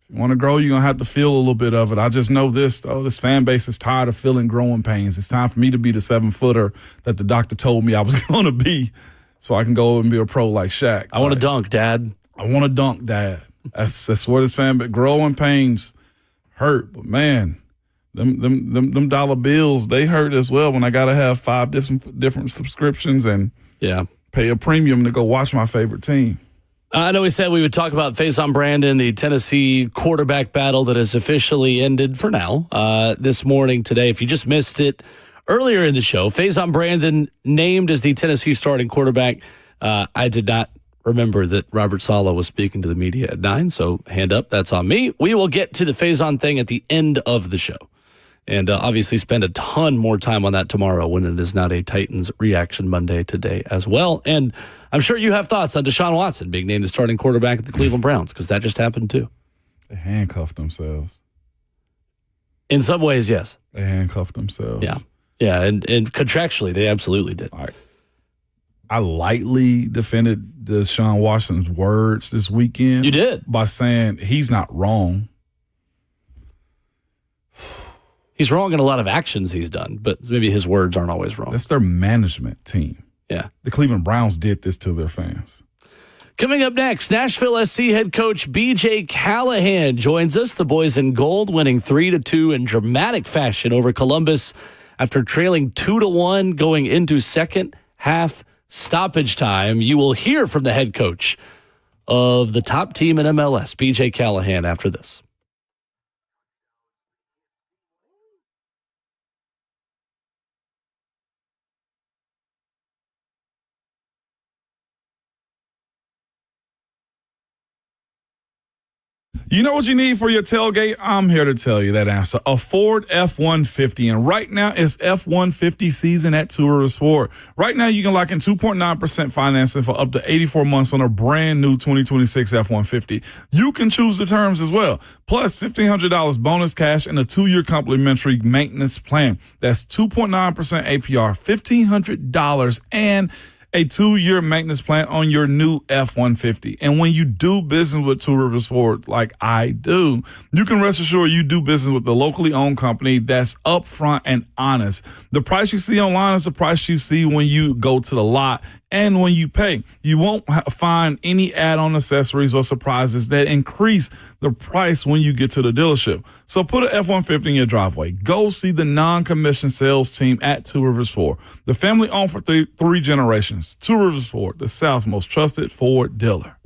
If you want to grow, you're going to have to feel a little bit of it. I just know this, though. This fan base is tired of feeling growing pains. It's time for me to be the 7-footer that the doctor told me I was going to be so I can go and be a pro like Shaq. I want to dunk, Dad. I want to dunk, Dad. That's where this fan base, growing pains hurt. But, man, them dollar bills, they hurt as well when I got to have 5 different subscriptions and pay a premium to go watch my favorite team. I know we said we would talk about Faison Brandon, the Tennessee quarterback battle that has officially ended for now this morning today. If you just missed it earlier in the show, Faison Brandon named as the Tennessee starting quarterback. I did not remember that Robert Saleh was speaking to the media at 9, so hand up, that's on me. We will get to the Faison thing at the end of the show. And obviously spend a ton more time on that tomorrow when it is not a Titans Reaction Monday today as well. And I'm sure you have thoughts on Deshaun Watson being named the starting quarterback at the Cleveland Browns, because that just happened too. They handcuffed themselves. In some ways, yes. They handcuffed themselves. Yeah. Yeah, and contractually, they absolutely did. I lightly defended Deshaun Watson's words this weekend. You did? By saying he's not wrong. He's wrong in a lot of actions he's done, but maybe his words aren't always wrong. That's their management team. Yeah. The Cleveland Browns did this to their fans. Coming up next, Nashville SC head coach B.J. Callahan joins us. The boys in gold winning 3-2 in dramatic fashion over Columbus after trailing 2-1 going into second half stoppage time. You will hear from the head coach of the top team in MLS, B.J. Callahan, after this. You know what you need for your tailgate? I'm here to tell you that answer. A Ford F-150. And right now, it's F-150 season at Two Rivers Ford. Right now, you can lock in 2.9% financing for up to 84 months on a brand new 2026 F-150. You can choose the terms as well. Plus, $1,500 bonus cash and a 2-year complimentary maintenance plan. That's 2.9% APR, $1,500, and a 2-year maintenance plan on your new F-150. And when you do business with Two Rivers Ford, like I do, you can rest assured you do business with the locally owned company that's upfront and honest. The price you see online is the price you see when you go to the lot and when you pay. You won't find any add-on accessories or surprises that increase the price when you get to the dealership. So put an F-150 in your driveway. Go see the non-commissioned sales team at Two Rivers Ford. The family owned for three generations. Two Rivers Ford, the South's most trusted Ford dealer.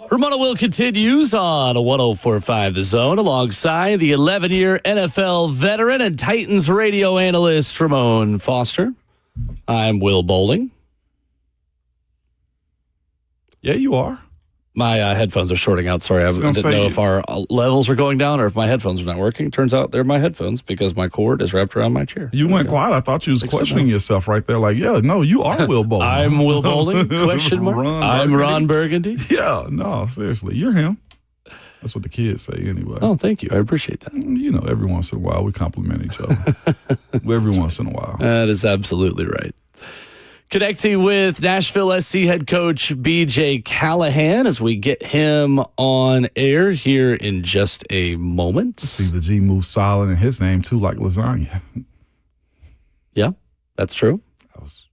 Ramon Will continues on 104.5 The Zone alongside the 11-year NFL veteran and Titans radio analyst Ramon Foster. I'm Will Bowling. Yeah, you are. My headphones are sorting out. Sorry, I didn't know if our levels are going down or if my headphones are not working. Turns out they're my headphones because my cord is wrapped around my chair. You went quiet. I thought you was questioning yourself right there. Like, yeah, no, you are Will Bowling. I'm Will Bowling? Question mark. I'm Ron Burgundy. Yeah, no, seriously, you're him. That's what the kids say anyway. Oh, thank you. I appreciate that. You know, every once in a while we compliment each other. Every once in a while. That is absolutely right. Connecting with Nashville SC head coach BJ Callahan as we get him on air here in just a moment. See, the G moves silent in his name too, like lasagna. Yeah, that's true.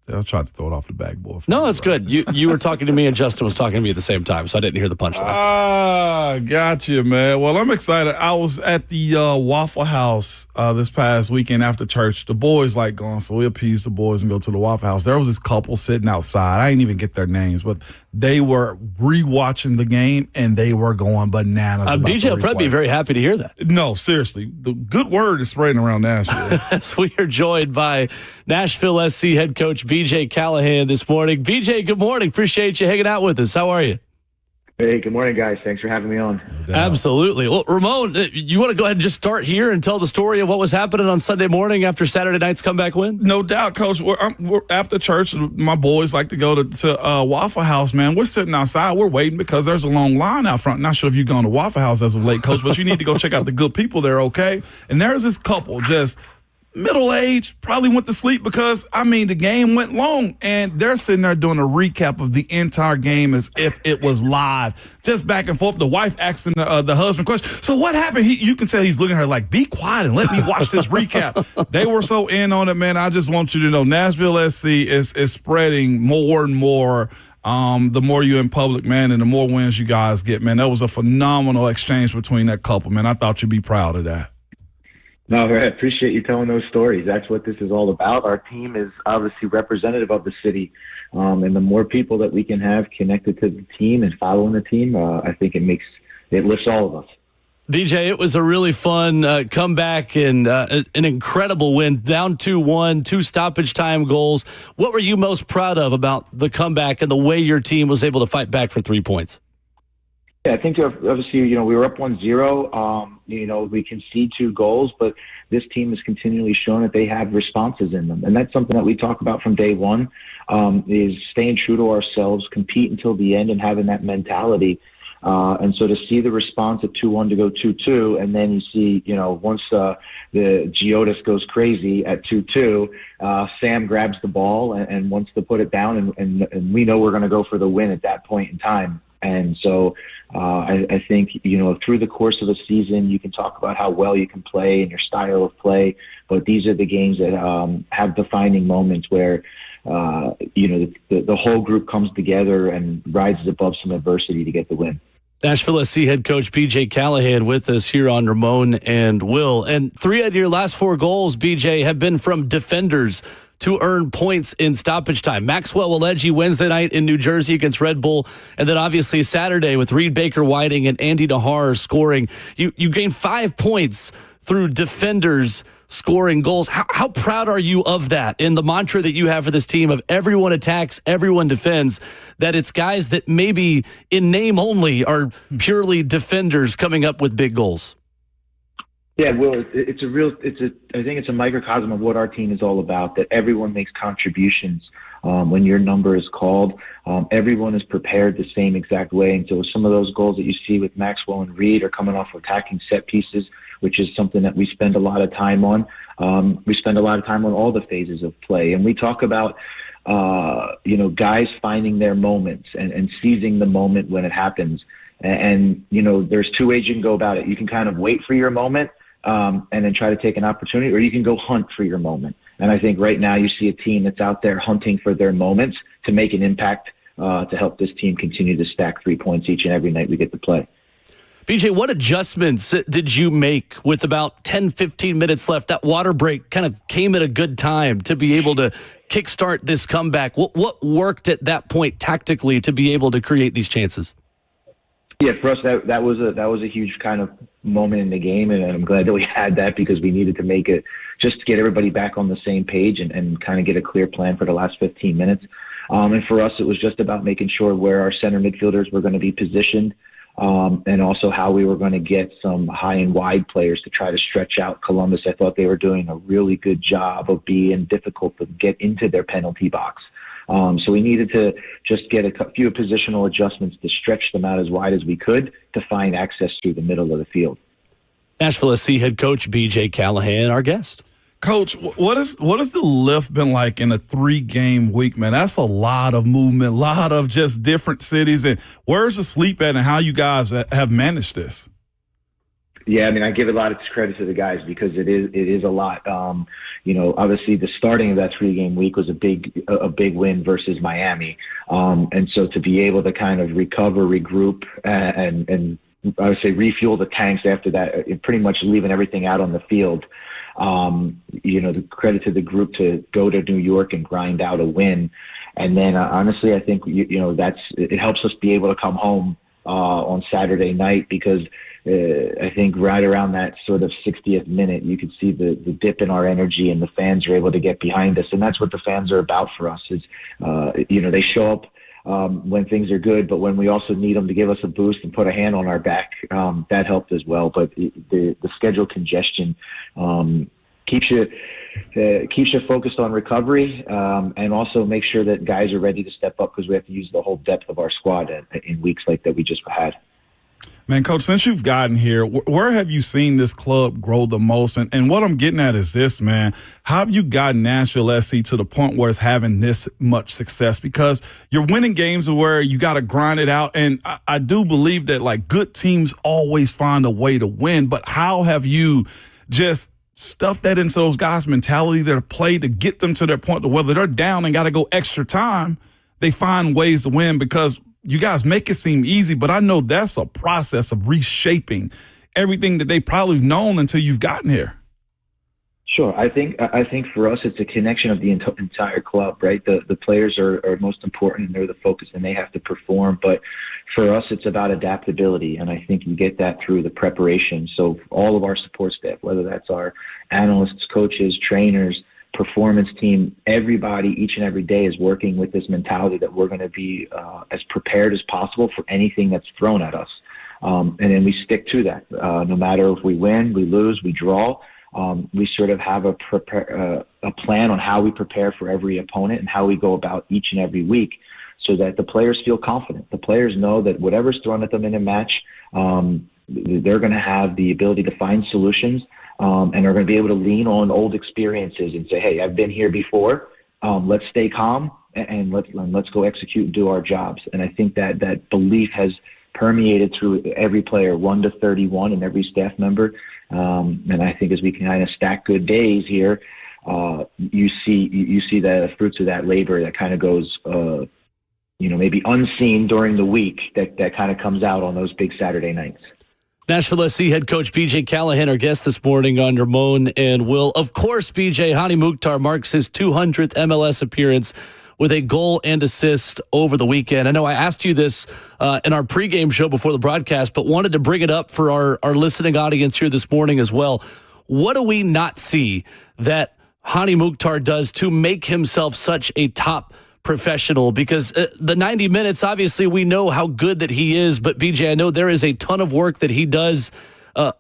I tried to throw it off the backboard. No, it's good. You were talking to me and Justin was talking to me at the same time, so I didn't hear the punchline. Gotcha, man. Well, I'm excited. I was at the Waffle House this past weekend after church. The boys like going, so we appease the boys and go to the Waffle House. There was this couple sitting outside. I didn't even get their names, but they were rewatching the game and they were going bananas. BJ will probably be very happy to hear that. No, seriously. The good word is spreading around Nashville. As we are joined by Nashville SC head coach BJ Callahan this morning. BJ, good morning. Appreciate you hanging out with us. How are you? Hey, good morning, guys. Thanks for having me on. Absolutely. Well, Ramon, you want to go ahead and just start here and tell the story of what was happening on Sunday morning after Saturday night's comeback win? No doubt, Coach. We're after church, my boys like to go to Waffle House, man. We're sitting outside. We're waiting because there's a long line out front. Not sure if you've gone to Waffle House as of late, Coach, but you need to go check out the good people there, okay? And there's this couple just middle-aged, probably went to sleep because, the game went long, and they're sitting there doing a recap of the entire game as if it was live, just back and forth. The wife asking the husband question, so what happened? You can tell he's looking at her like, be quiet and let me watch this recap. They were so in on it, man. I just want you to know Nashville SC is spreading more and more. The more you're in public, man, and the more wins you guys get, man. That was a phenomenal exchange between that couple, man. I thought you'd be proud of that. No, I appreciate you telling those stories. That's what this is all about. Our team is obviously representative of the city, and the more people that we can have connected to the team and following the team, I think it lifts all of us. BJ, it was a really fun comeback and an incredible win, down 2-1, 2 stoppage time goals. What were you most proud of about the comeback and the way your team was able to fight back for 3 points? Yeah, I think obviously, we were up 1-0. We concede 2 goals, but this team has continually shown that they have responses in them. And that's something that we talk about from day one, is staying true to ourselves, compete until the end and having that mentality. And so to see the response at 2-1 to go 2-2, and then you see, once the Giotis goes crazy at 2-2, Sam grabs the ball and wants to put it down, and we know we're going to go for the win at that point in time. And so I think, through the course of a season, you can talk about how well you can play and your style of play, but these are the games that have defining moments where, the whole group comes together and rises above some adversity to get the win. Nashville SC head coach BJ Callahan with us here on Ramon and Will. And 3 out of your last 4 goals, BJ, have been from defenders to earn points in stoppage time. Maxwell Waleji Wednesday night in New Jersey against Red Bull, and then obviously Saturday with Reed Baker-Whiting and Andy Nahar scoring. You gained 5 points through defenders scoring goals. How proud are you of that and the mantra that you have for this team of everyone attacks, everyone defends, that it's guys that maybe in name only are purely defenders coming up with big goals? Yeah, Will, I think it's a microcosm of what our team is all about, that everyone makes contributions when your number is called. Everyone is prepared the same exact way. And so some of those goals that you see with Maxwell and Reed are coming off attacking set pieces, which is something that we spend a lot of time on. We spend a lot of time on all the phases of play. And we talk about, guys finding their moments and seizing the moment when it happens. And there's 2 ways you can go about it. You can kind of wait for your moment, and then try to take an opportunity, or you can go hunt for your moment. And I think right now you see a team that's out there hunting for their moments to make an impact, to help this team continue to stack 3 points each and every night we get to play. BJ, what adjustments did you make with about 10, 15 minutes left? That water break kind of came at a good time to be able to kickstart this comeback. What worked at that point tactically to be able to create these chances? Yeah, for us that was a huge kind of moment in the game, and I'm glad that we had that because we needed to make it just to get everybody back on the same page and kind of get a clear plan for the last 15 minutes. And for us, it was just about making sure where our center midfielders were going to be positioned, and also how we were going to get some high and wide players to try to stretch out Columbus. I thought they were doing a really good job of being difficult to get into their penalty box. So we needed to just get a few positional adjustments to stretch them out as wide as we could to find access through the middle of the field. Nashville SC head coach B.J. Callahan, our guest. Coach, what has the lift been like in a 3-game week, man? That's a lot of movement, a lot of just different cities. And where's the sleep at and how you guys have managed this? Yeah, I mean, I give a lot of credit to the guys because it is a lot. Obviously the starting of that 3-game week was a big win versus Miami. And so to be able to kind of recover, regroup, and I would say refuel the tanks after that, pretty much leaving everything out on the field. The credit to the group to go to New York and grind out a win. And then honestly, I think, it helps us be able to come home on Saturday night because I think right around that sort of 60th minute, you could see the dip in our energy and the fans are able to get behind us. And that's what the fans are about for us is, they show up when things are good, but when we also need them to give us a boost and put a hand on our back, that helped as well. But the schedule congestion keeps you focused on recovery and also make sure that guys are ready to step up because we have to use the whole depth of our squad in weeks like that we just had. Man, Coach, since you've gotten here, where have you seen this club grow the most? And what I'm getting at is this, man. How have you gotten Nashville SC to the point where it's having this much success? Because you're winning games where you got to grind it out. And I do believe that, like, good teams always find a way to win. But how have you just stuffed that into those guys' mentality, their play, to get them to their point to whether they're down and got to go extra time, they find ways to win? Because you guys make it seem easy, but I know that's a process of reshaping everything that they probably known until you've gotten here. Sure. I think for us, it's a connection of the entire club, right? The players are most important and they're the focus and they have to perform. But for us, it's about adaptability. And I think you get that through the preparation. So all of our support staff, whether that's our analysts, coaches, trainers, performance team, everybody each and every day is working with this mentality that we're going to be as prepared as possible for anything that's thrown at us. And then we stick to that. No matter if we win, we lose, we draw, we sort of have a plan on how we prepare for every opponent and how we go about each and every week so that the players feel confident. The players know that whatever's thrown at them in a match, they're going to have the ability to find solutions and are going to be able to lean on old experiences and say, hey, I've been here before. Let's stay calm and let's go execute and do our jobs. And I think that belief has permeated through every player, 1 to 31, and every staff member. And I think as we can kind of stack good days here, you see the fruits of that labor that kind of goes, maybe unseen during the week that kind of comes out on those big Saturday nights. Nashville SC head coach B.J. Callahan, our guest this morning on Ramon and Will. Of course, B.J., Hani Mukhtar marks his 200th MLS appearance with a goal and assist over the weekend. I know I asked you this in our pregame show before the broadcast, but wanted to bring it up for our listening audience here this morning as well. What do we not see that Hani Mukhtar does to make himself such a top professional? Because the 90 minutes, obviously we know how good that he is, but BJ, I know there is a ton of work that he does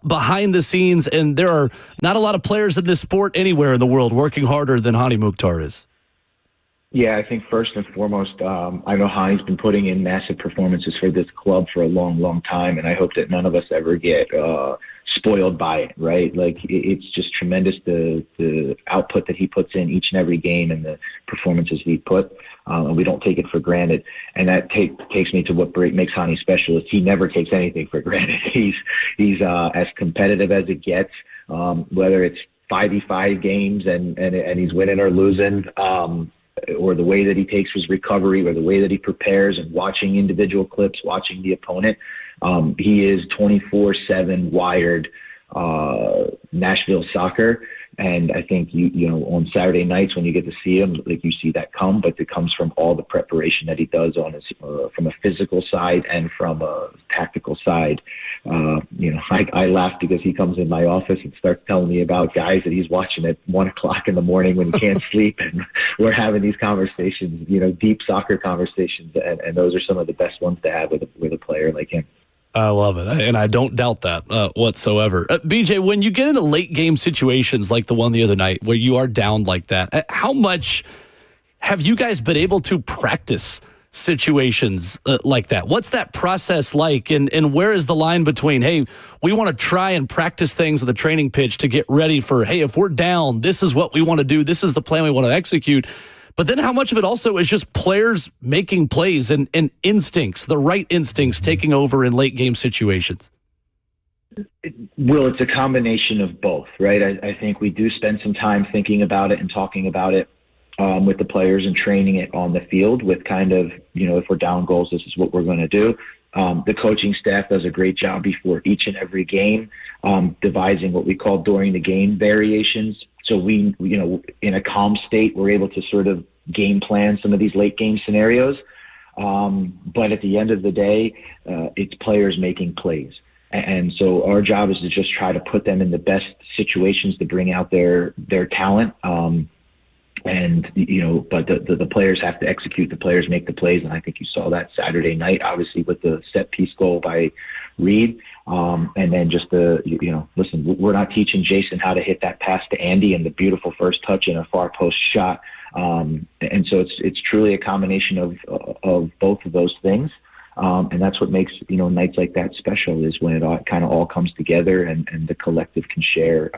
behind the scenes, and there are not a lot of players in this sport anywhere in the world working harder than Hani Mukhtar is. Yeah, I think first and foremost, I know Hani's been putting in massive performances for this club for a long, long time, and I hope that none of us ever get spoiled by it, right? Like, it's just tremendous the output that he puts in each and every game and the performances he put. We don't take it for granted. And that takes me to what makes Hani special is he never takes anything for granted. He's as competitive as it gets, whether it's 5v5 games and he's winning or losing, or the way that he takes his recovery or the way that he prepares and watching individual clips, watching the opponent. He is 24/7 wired Nashville soccer. And I think you know on Saturday nights when you get to see him, like you see that come, but it comes from all the preparation that he does on his from a physical side and from a tactical side. You know, I laugh because he comes in my office and starts telling me about guys that he's watching at 1 o'clock in the morning when he can't sleep, and we're having these conversations, you know, deep soccer conversations, and those are some of the best ones to have with a player like him. I love it, and I don't doubt that whatsoever. BJ, when you get into late game situations like the one the other night where you are down like that, how much have you guys been able to practice situations like that? What's that process like, and where is the line between, hey, we want to try and practice things on the training pitch to get ready for, hey, if we're down, this is what we want to do, this is the plan we want to execute, but then how much of it also is just players making plays and instincts, the right instincts taking over in late game situations? Well, it's a combination of both, right? I think we do spend some time thinking about it and talking about it with the players and training it on the field with kind of, you know, if we're down goals, this is what we're going to do. The coaching staff does a great job before each and every game, devising what we call during the game variations. So we, you know, in a calm state, we're able to sort of game plan some of these late game scenarios. But at the end of the day, it's players making plays. And so our job is to just try to put them in the best situations to bring out their talent. And, you know, but the players have to execute, the players make the plays. And I think you saw that Saturday night, obviously, with the set piece goal by Reed. And then just you know, listen, we're not teaching Jason how to hit that pass to Andy and the beautiful first touch and a far post shot. And so it's truly a combination of both of those things. And that's what makes, you know, nights like that special, is when it kind of all comes together and the collective can share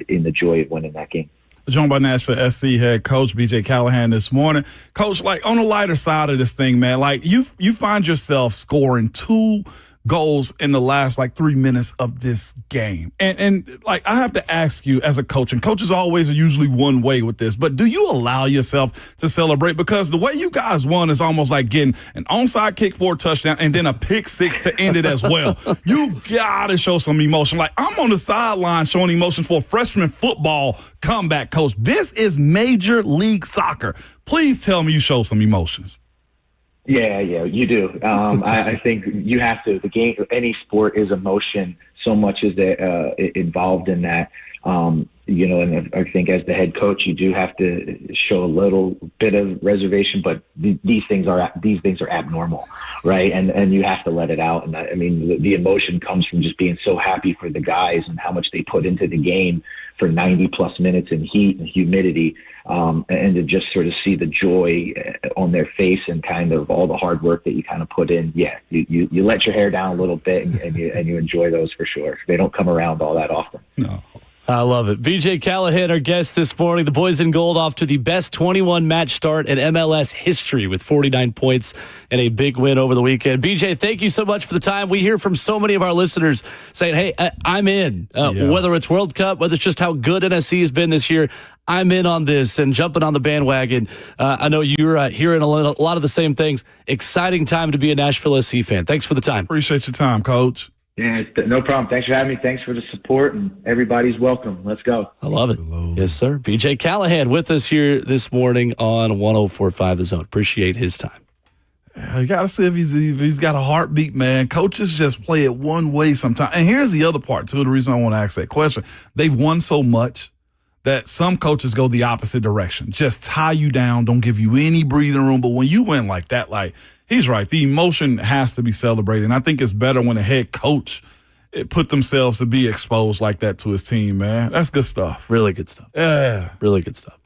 in the joy of winning that game. Joined by Nashville SC head coach BJ Callahan this morning. Coach, like on the lighter side of this thing, man, like you find yourself scoring 2 goals in the last like 3 minutes of this game. And like I have to ask you as a coach, and coaches always are usually one way with this, but do you allow yourself to celebrate? Because the way you guys won is almost like getting an onside kick for a touchdown and then a pick six to end it as well. You gotta show some emotion. Like I'm on the sideline showing emotion for a freshman football comeback, coach. This is Major League Soccer. Please tell me you show some emotions. Yeah, you do. I think you have to. The game, any sport, is emotion. So much is involved in that. You know, and I think as the head coach, you do have to show a little bit of reservation. But these things are abnormal, right? And you have to let it out. And I mean, the emotion comes from just being so happy for the guys and how much they put into the game for 90 plus minutes in heat and humidity. And to just sort of see the joy on their face and kind of all the hard work that you kind of put in. Yeah, you let your hair down a little bit and you enjoy those for sure. They don't come around all that often. No. I love it. BJ Callahan, our guest this morning. The boys in gold off to the best 21 match start in MLS history with 49 points and a big win over the weekend. BJ, thank you so much for the time. We hear from so many of our listeners saying, hey, I'm in. Whether it's World Cup, whether it's just how good NSC has been this year, I'm in on this and jumping on the bandwagon. I know you're hearing a lot of the same things. Exciting time to be a Nashville SC fan. Thanks for the time. Appreciate your time, Coach. Yeah, no problem. Thanks for having me. Thanks for the support, and everybody's welcome. Let's go. I love it. Yes, sir. BJ Callahan with us here this morning on 104.5 The Zone. Appreciate his time. You got to see if he's got a heartbeat, man. Coaches just play it one way sometimes. And here's the other part, too, the reason I want to ask that question. They've won so much that some coaches go the opposite direction. Just tie you down, don't give you any breathing room. But when you win like that, like, he's right. The emotion has to be celebrated. And I think it's better when a head coach put themselves to be exposed like that to his team, man. That's good stuff. Really good stuff. Yeah. Really good stuff.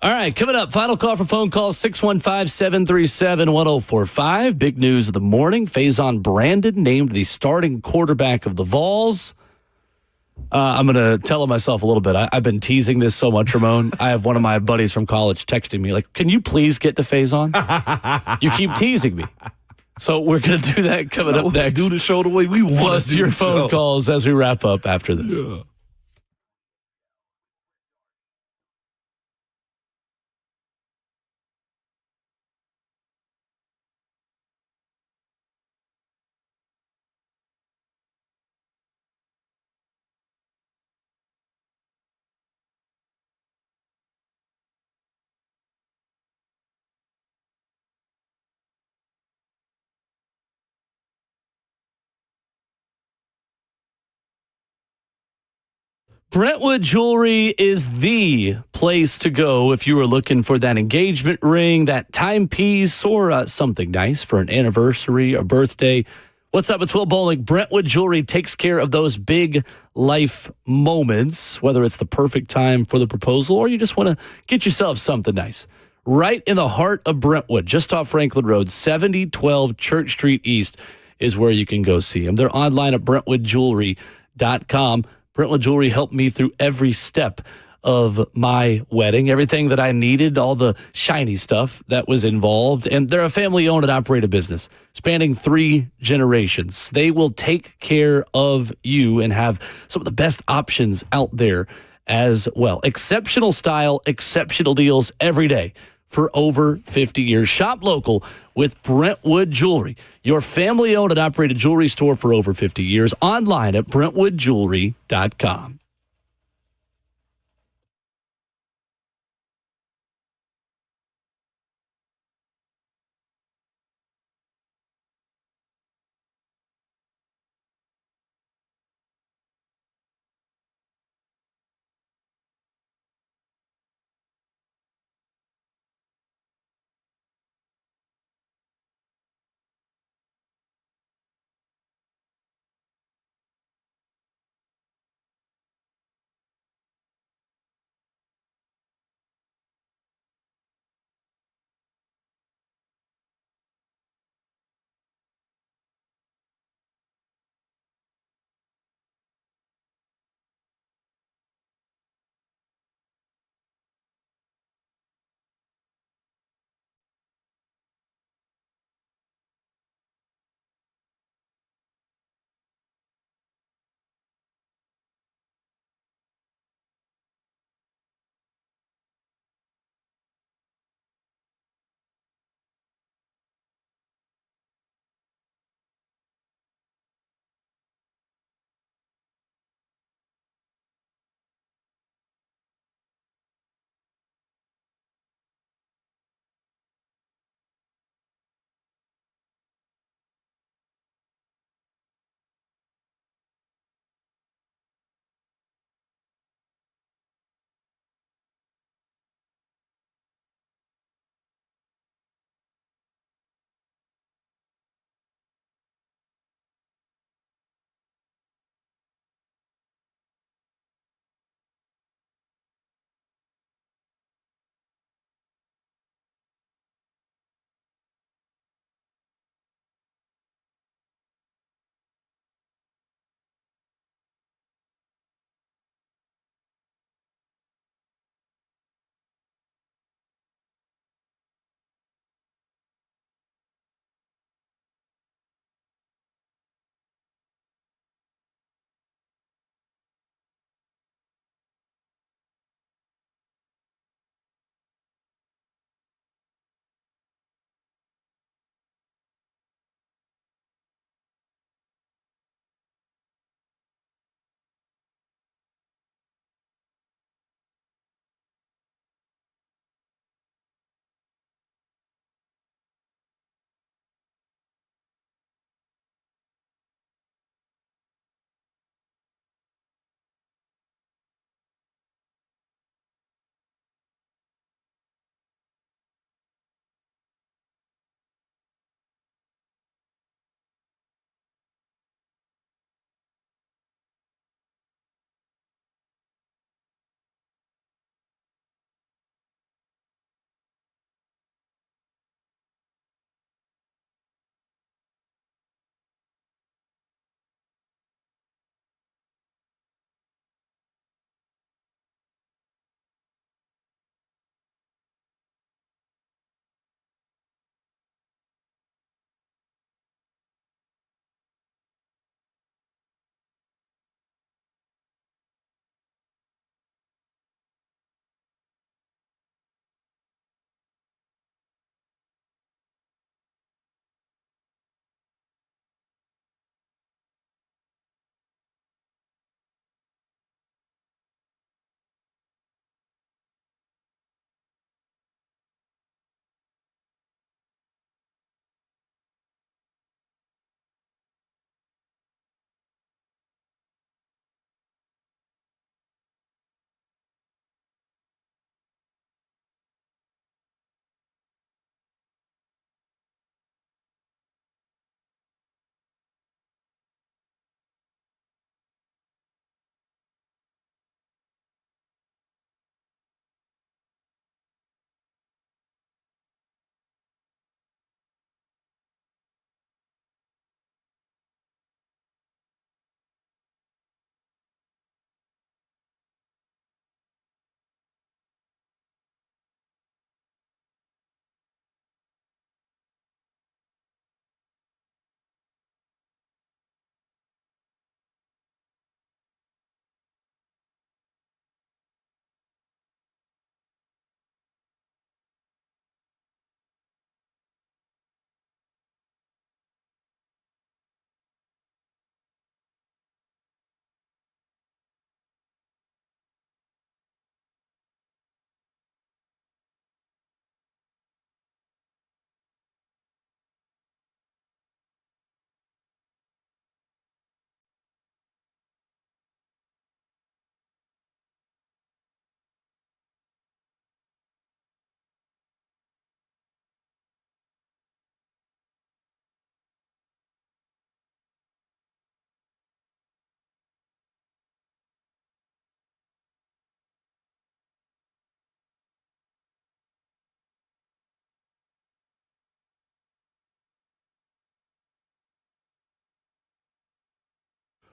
All right, coming up, final call for phone calls, 615-737-1045. Big news of the morning. Faison Brandon named the starting quarterback of the Vols. I'm going to tell myself a little bit. I've been teasing this so much, Ramon. I have one of my buddies from college texting me, like, can you please get to Faison? You keep teasing me. So we're going to do that coming up next. Do the show the way we want. Plus your phone calls as we wrap up after this. Yeah. Brentwood Jewelry is the place to go if you are looking for that engagement ring, that timepiece, or something nice for an anniversary or birthday. What's up? It's Will Bowling. Brentwood Jewelry takes care of those big life moments, whether it's the perfect time for the proposal or you just want to get yourself something nice. Right in the heart of Brentwood, just off Franklin Road, 7012 Church Street East is where you can go see them. They're online at BrentwoodJewelry.com. Brentwood Jewelry helped me through every step of my wedding, everything that I needed, all the shiny stuff that was involved. And they're a family-owned and operated business spanning 3 generations. They will take care of you and have some of the best options out there as well. Exceptional style, exceptional deals every day for over 50 years. Shop local with Brentwood Jewelry, your family-owned and operated jewelry store for over 50 years. Online at BrentwoodJewelry.com.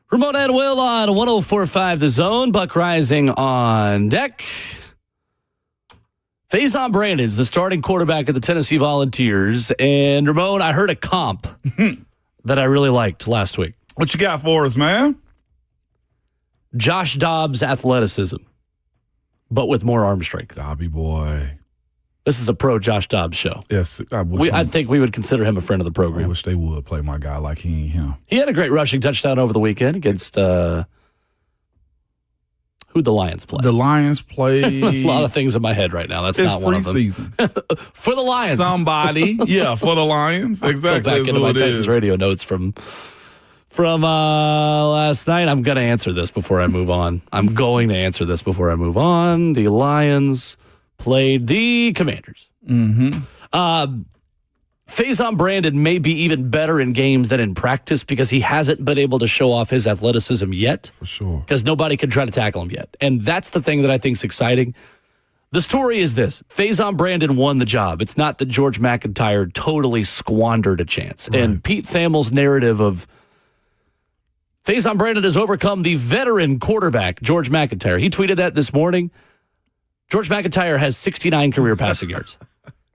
Ramon and Will on 104.5 The Zone. Buck Rising on deck. Faison Brandon's the starting quarterback of the Tennessee Volunteers. And Ramon, I heard a comp that I really liked last week. What you got for us, man? Josh Dobbs' athleticism, but with more arm strength. Dobby boy. This is a pro Josh Dobbs show. Yes. I think we would consider him a friend of the program. I wish they would play my guy like he ain't him. He had a great rushing touchdown over the weekend against who'd the Lions play? The Lions play a lot of things in my head right now. That's not one of them. Preseason. For the Lions. Somebody. Yeah, for the Lions. Exactly. Go back into my Titans radio notes from last night. I'm going to answer this before I move on. The Lions played the Commanders. Mm-hmm. Faison Brandon may be even better in games than in practice because he hasn't been able to show off his athleticism yet. For sure. Because nobody can try to tackle him yet. And that's the thing that I think is exciting. The story is this. Faison Brandon won the job. It's not that George McIntyre totally squandered a chance. Right. And Pete Thamel's narrative of Faison Brandon has overcome the veteran quarterback, George McIntyre. He tweeted that this morning. George McIntyre has 69 career passing yards.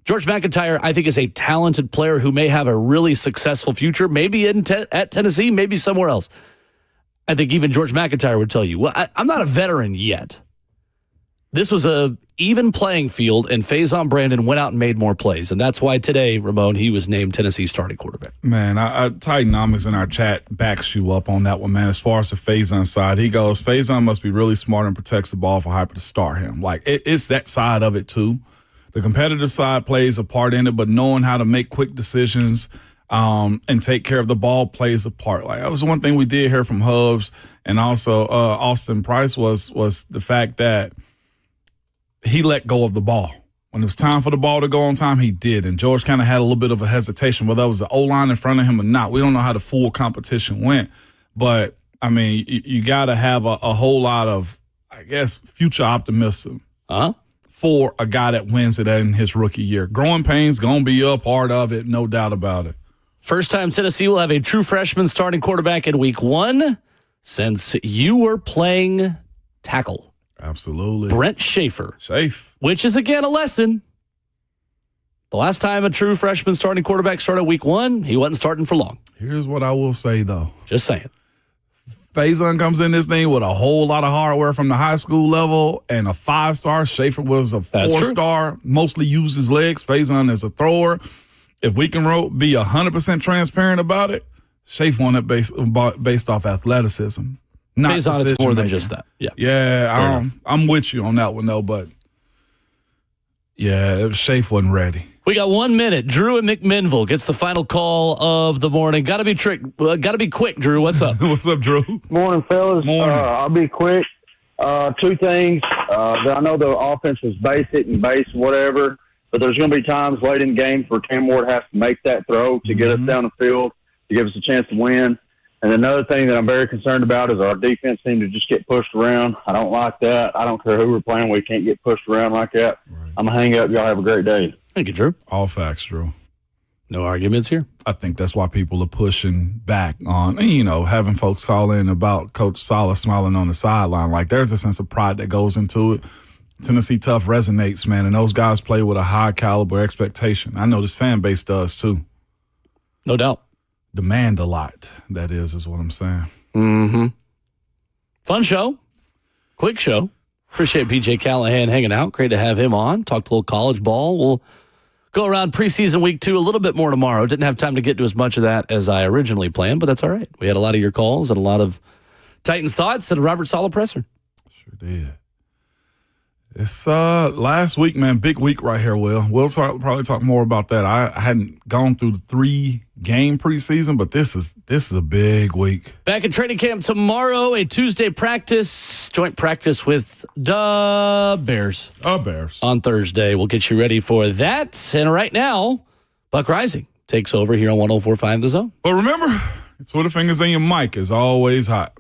George McIntyre, I think, is a talented player who may have a really successful future, maybe at Tennessee, maybe somewhere else. I think even George McIntyre would tell you, well, I'm not a veteran yet. This was a even playing field, and Faison Brandon went out and made more plays. And that's why today, Ramon, he was named Tennessee's starting quarterback. Man, Tightonomics in our chat backs you up on that one, man. As far as the Faison side, he goes, Faison must be really smart and protects the ball for Hyper to start him. Like, it's that side of it, too. The competitive side plays a part in it, but knowing how to make quick decisions and take care of the ball plays a part. Like, that was one thing we did hear from Hubs and also Austin Price was the fact that he let go of the ball. When it was time for the ball to go on time, he did. And George kind of had a little bit of a hesitation, whether it was the O-line in front of him or not. We don't know how the full competition went. But, I mean, you got to have a whole lot of, I guess, future optimism for a guy that wins it in his rookie year. Growing pains going to be a part of it, no doubt about it. First time Tennessee will have a true freshman starting quarterback in week 1 since you were playing tackle. Absolutely. Brent Schaefer. Safe. Which is, again, a lesson. The last time a true freshman starting quarterback started week 1, he wasn't starting for long. Here's what I will say, though. Just saying. Faison comes in this thing with a whole lot of hardware from the high school level and a 5-star. Schaefer was a 4-star, mostly used his legs. Faison is a thrower. If we can be 100% transparent about it, Schaefer won it based off athleticism. Faison, it's more than just that. Yeah, I'm with you on that one, though. But, yeah, Schaefer wasn't ready. We got 1 minute. Drew at McMinnville gets the final call of the morning. Got to be quick, Drew. What's up? What's up, Drew? Morning, fellas. Morning. I'll be quick. 2 things. I know the offense was basic and base whatever, but there's going to be times late in the game where Cam Ward has to make that throw to get us down the field to give us a chance to win. And another thing that I'm very concerned about is our defense seems to just get pushed around. I don't like that. I don't care who we're playing. We can't get pushed around like that. Right. I'm going to hang up. Y'all have a great day. Thank you, Drew. All facts, Drew. No arguments here. I think that's why people are pushing back on, having folks call in about Coach Salah smiling on the sideline. Like, there's a sense of pride that goes into it. Tennessee Tough resonates, man, and those guys play with a high caliber expectation. I know this fan base does, too. No doubt. Demand a lot, that is what I'm saying. Mm-hmm. Fun show. Quick show. Appreciate PJ Callahan hanging out. Great to have him on. Talked a little college ball. We'll go around preseason week 2 a little bit more tomorrow. Didn't have time to get to as much of that as I originally planned, but that's all right. We had a lot of your calls and a lot of Titans thoughts and a Robert Saleh presser. Sure did. It's last week, man. Big week right here, Will. We'll probably talk more about that. I hadn't gone through the 3-game preseason, but this is a big week. Back at training camp tomorrow, a Tuesday practice, joint practice with the Bears. Bears. On Thursday. We'll get you ready for that. And right now, Buck Rising takes over here on 104.5 The Zone. But remember, Twitter fingers in your mic is always hot.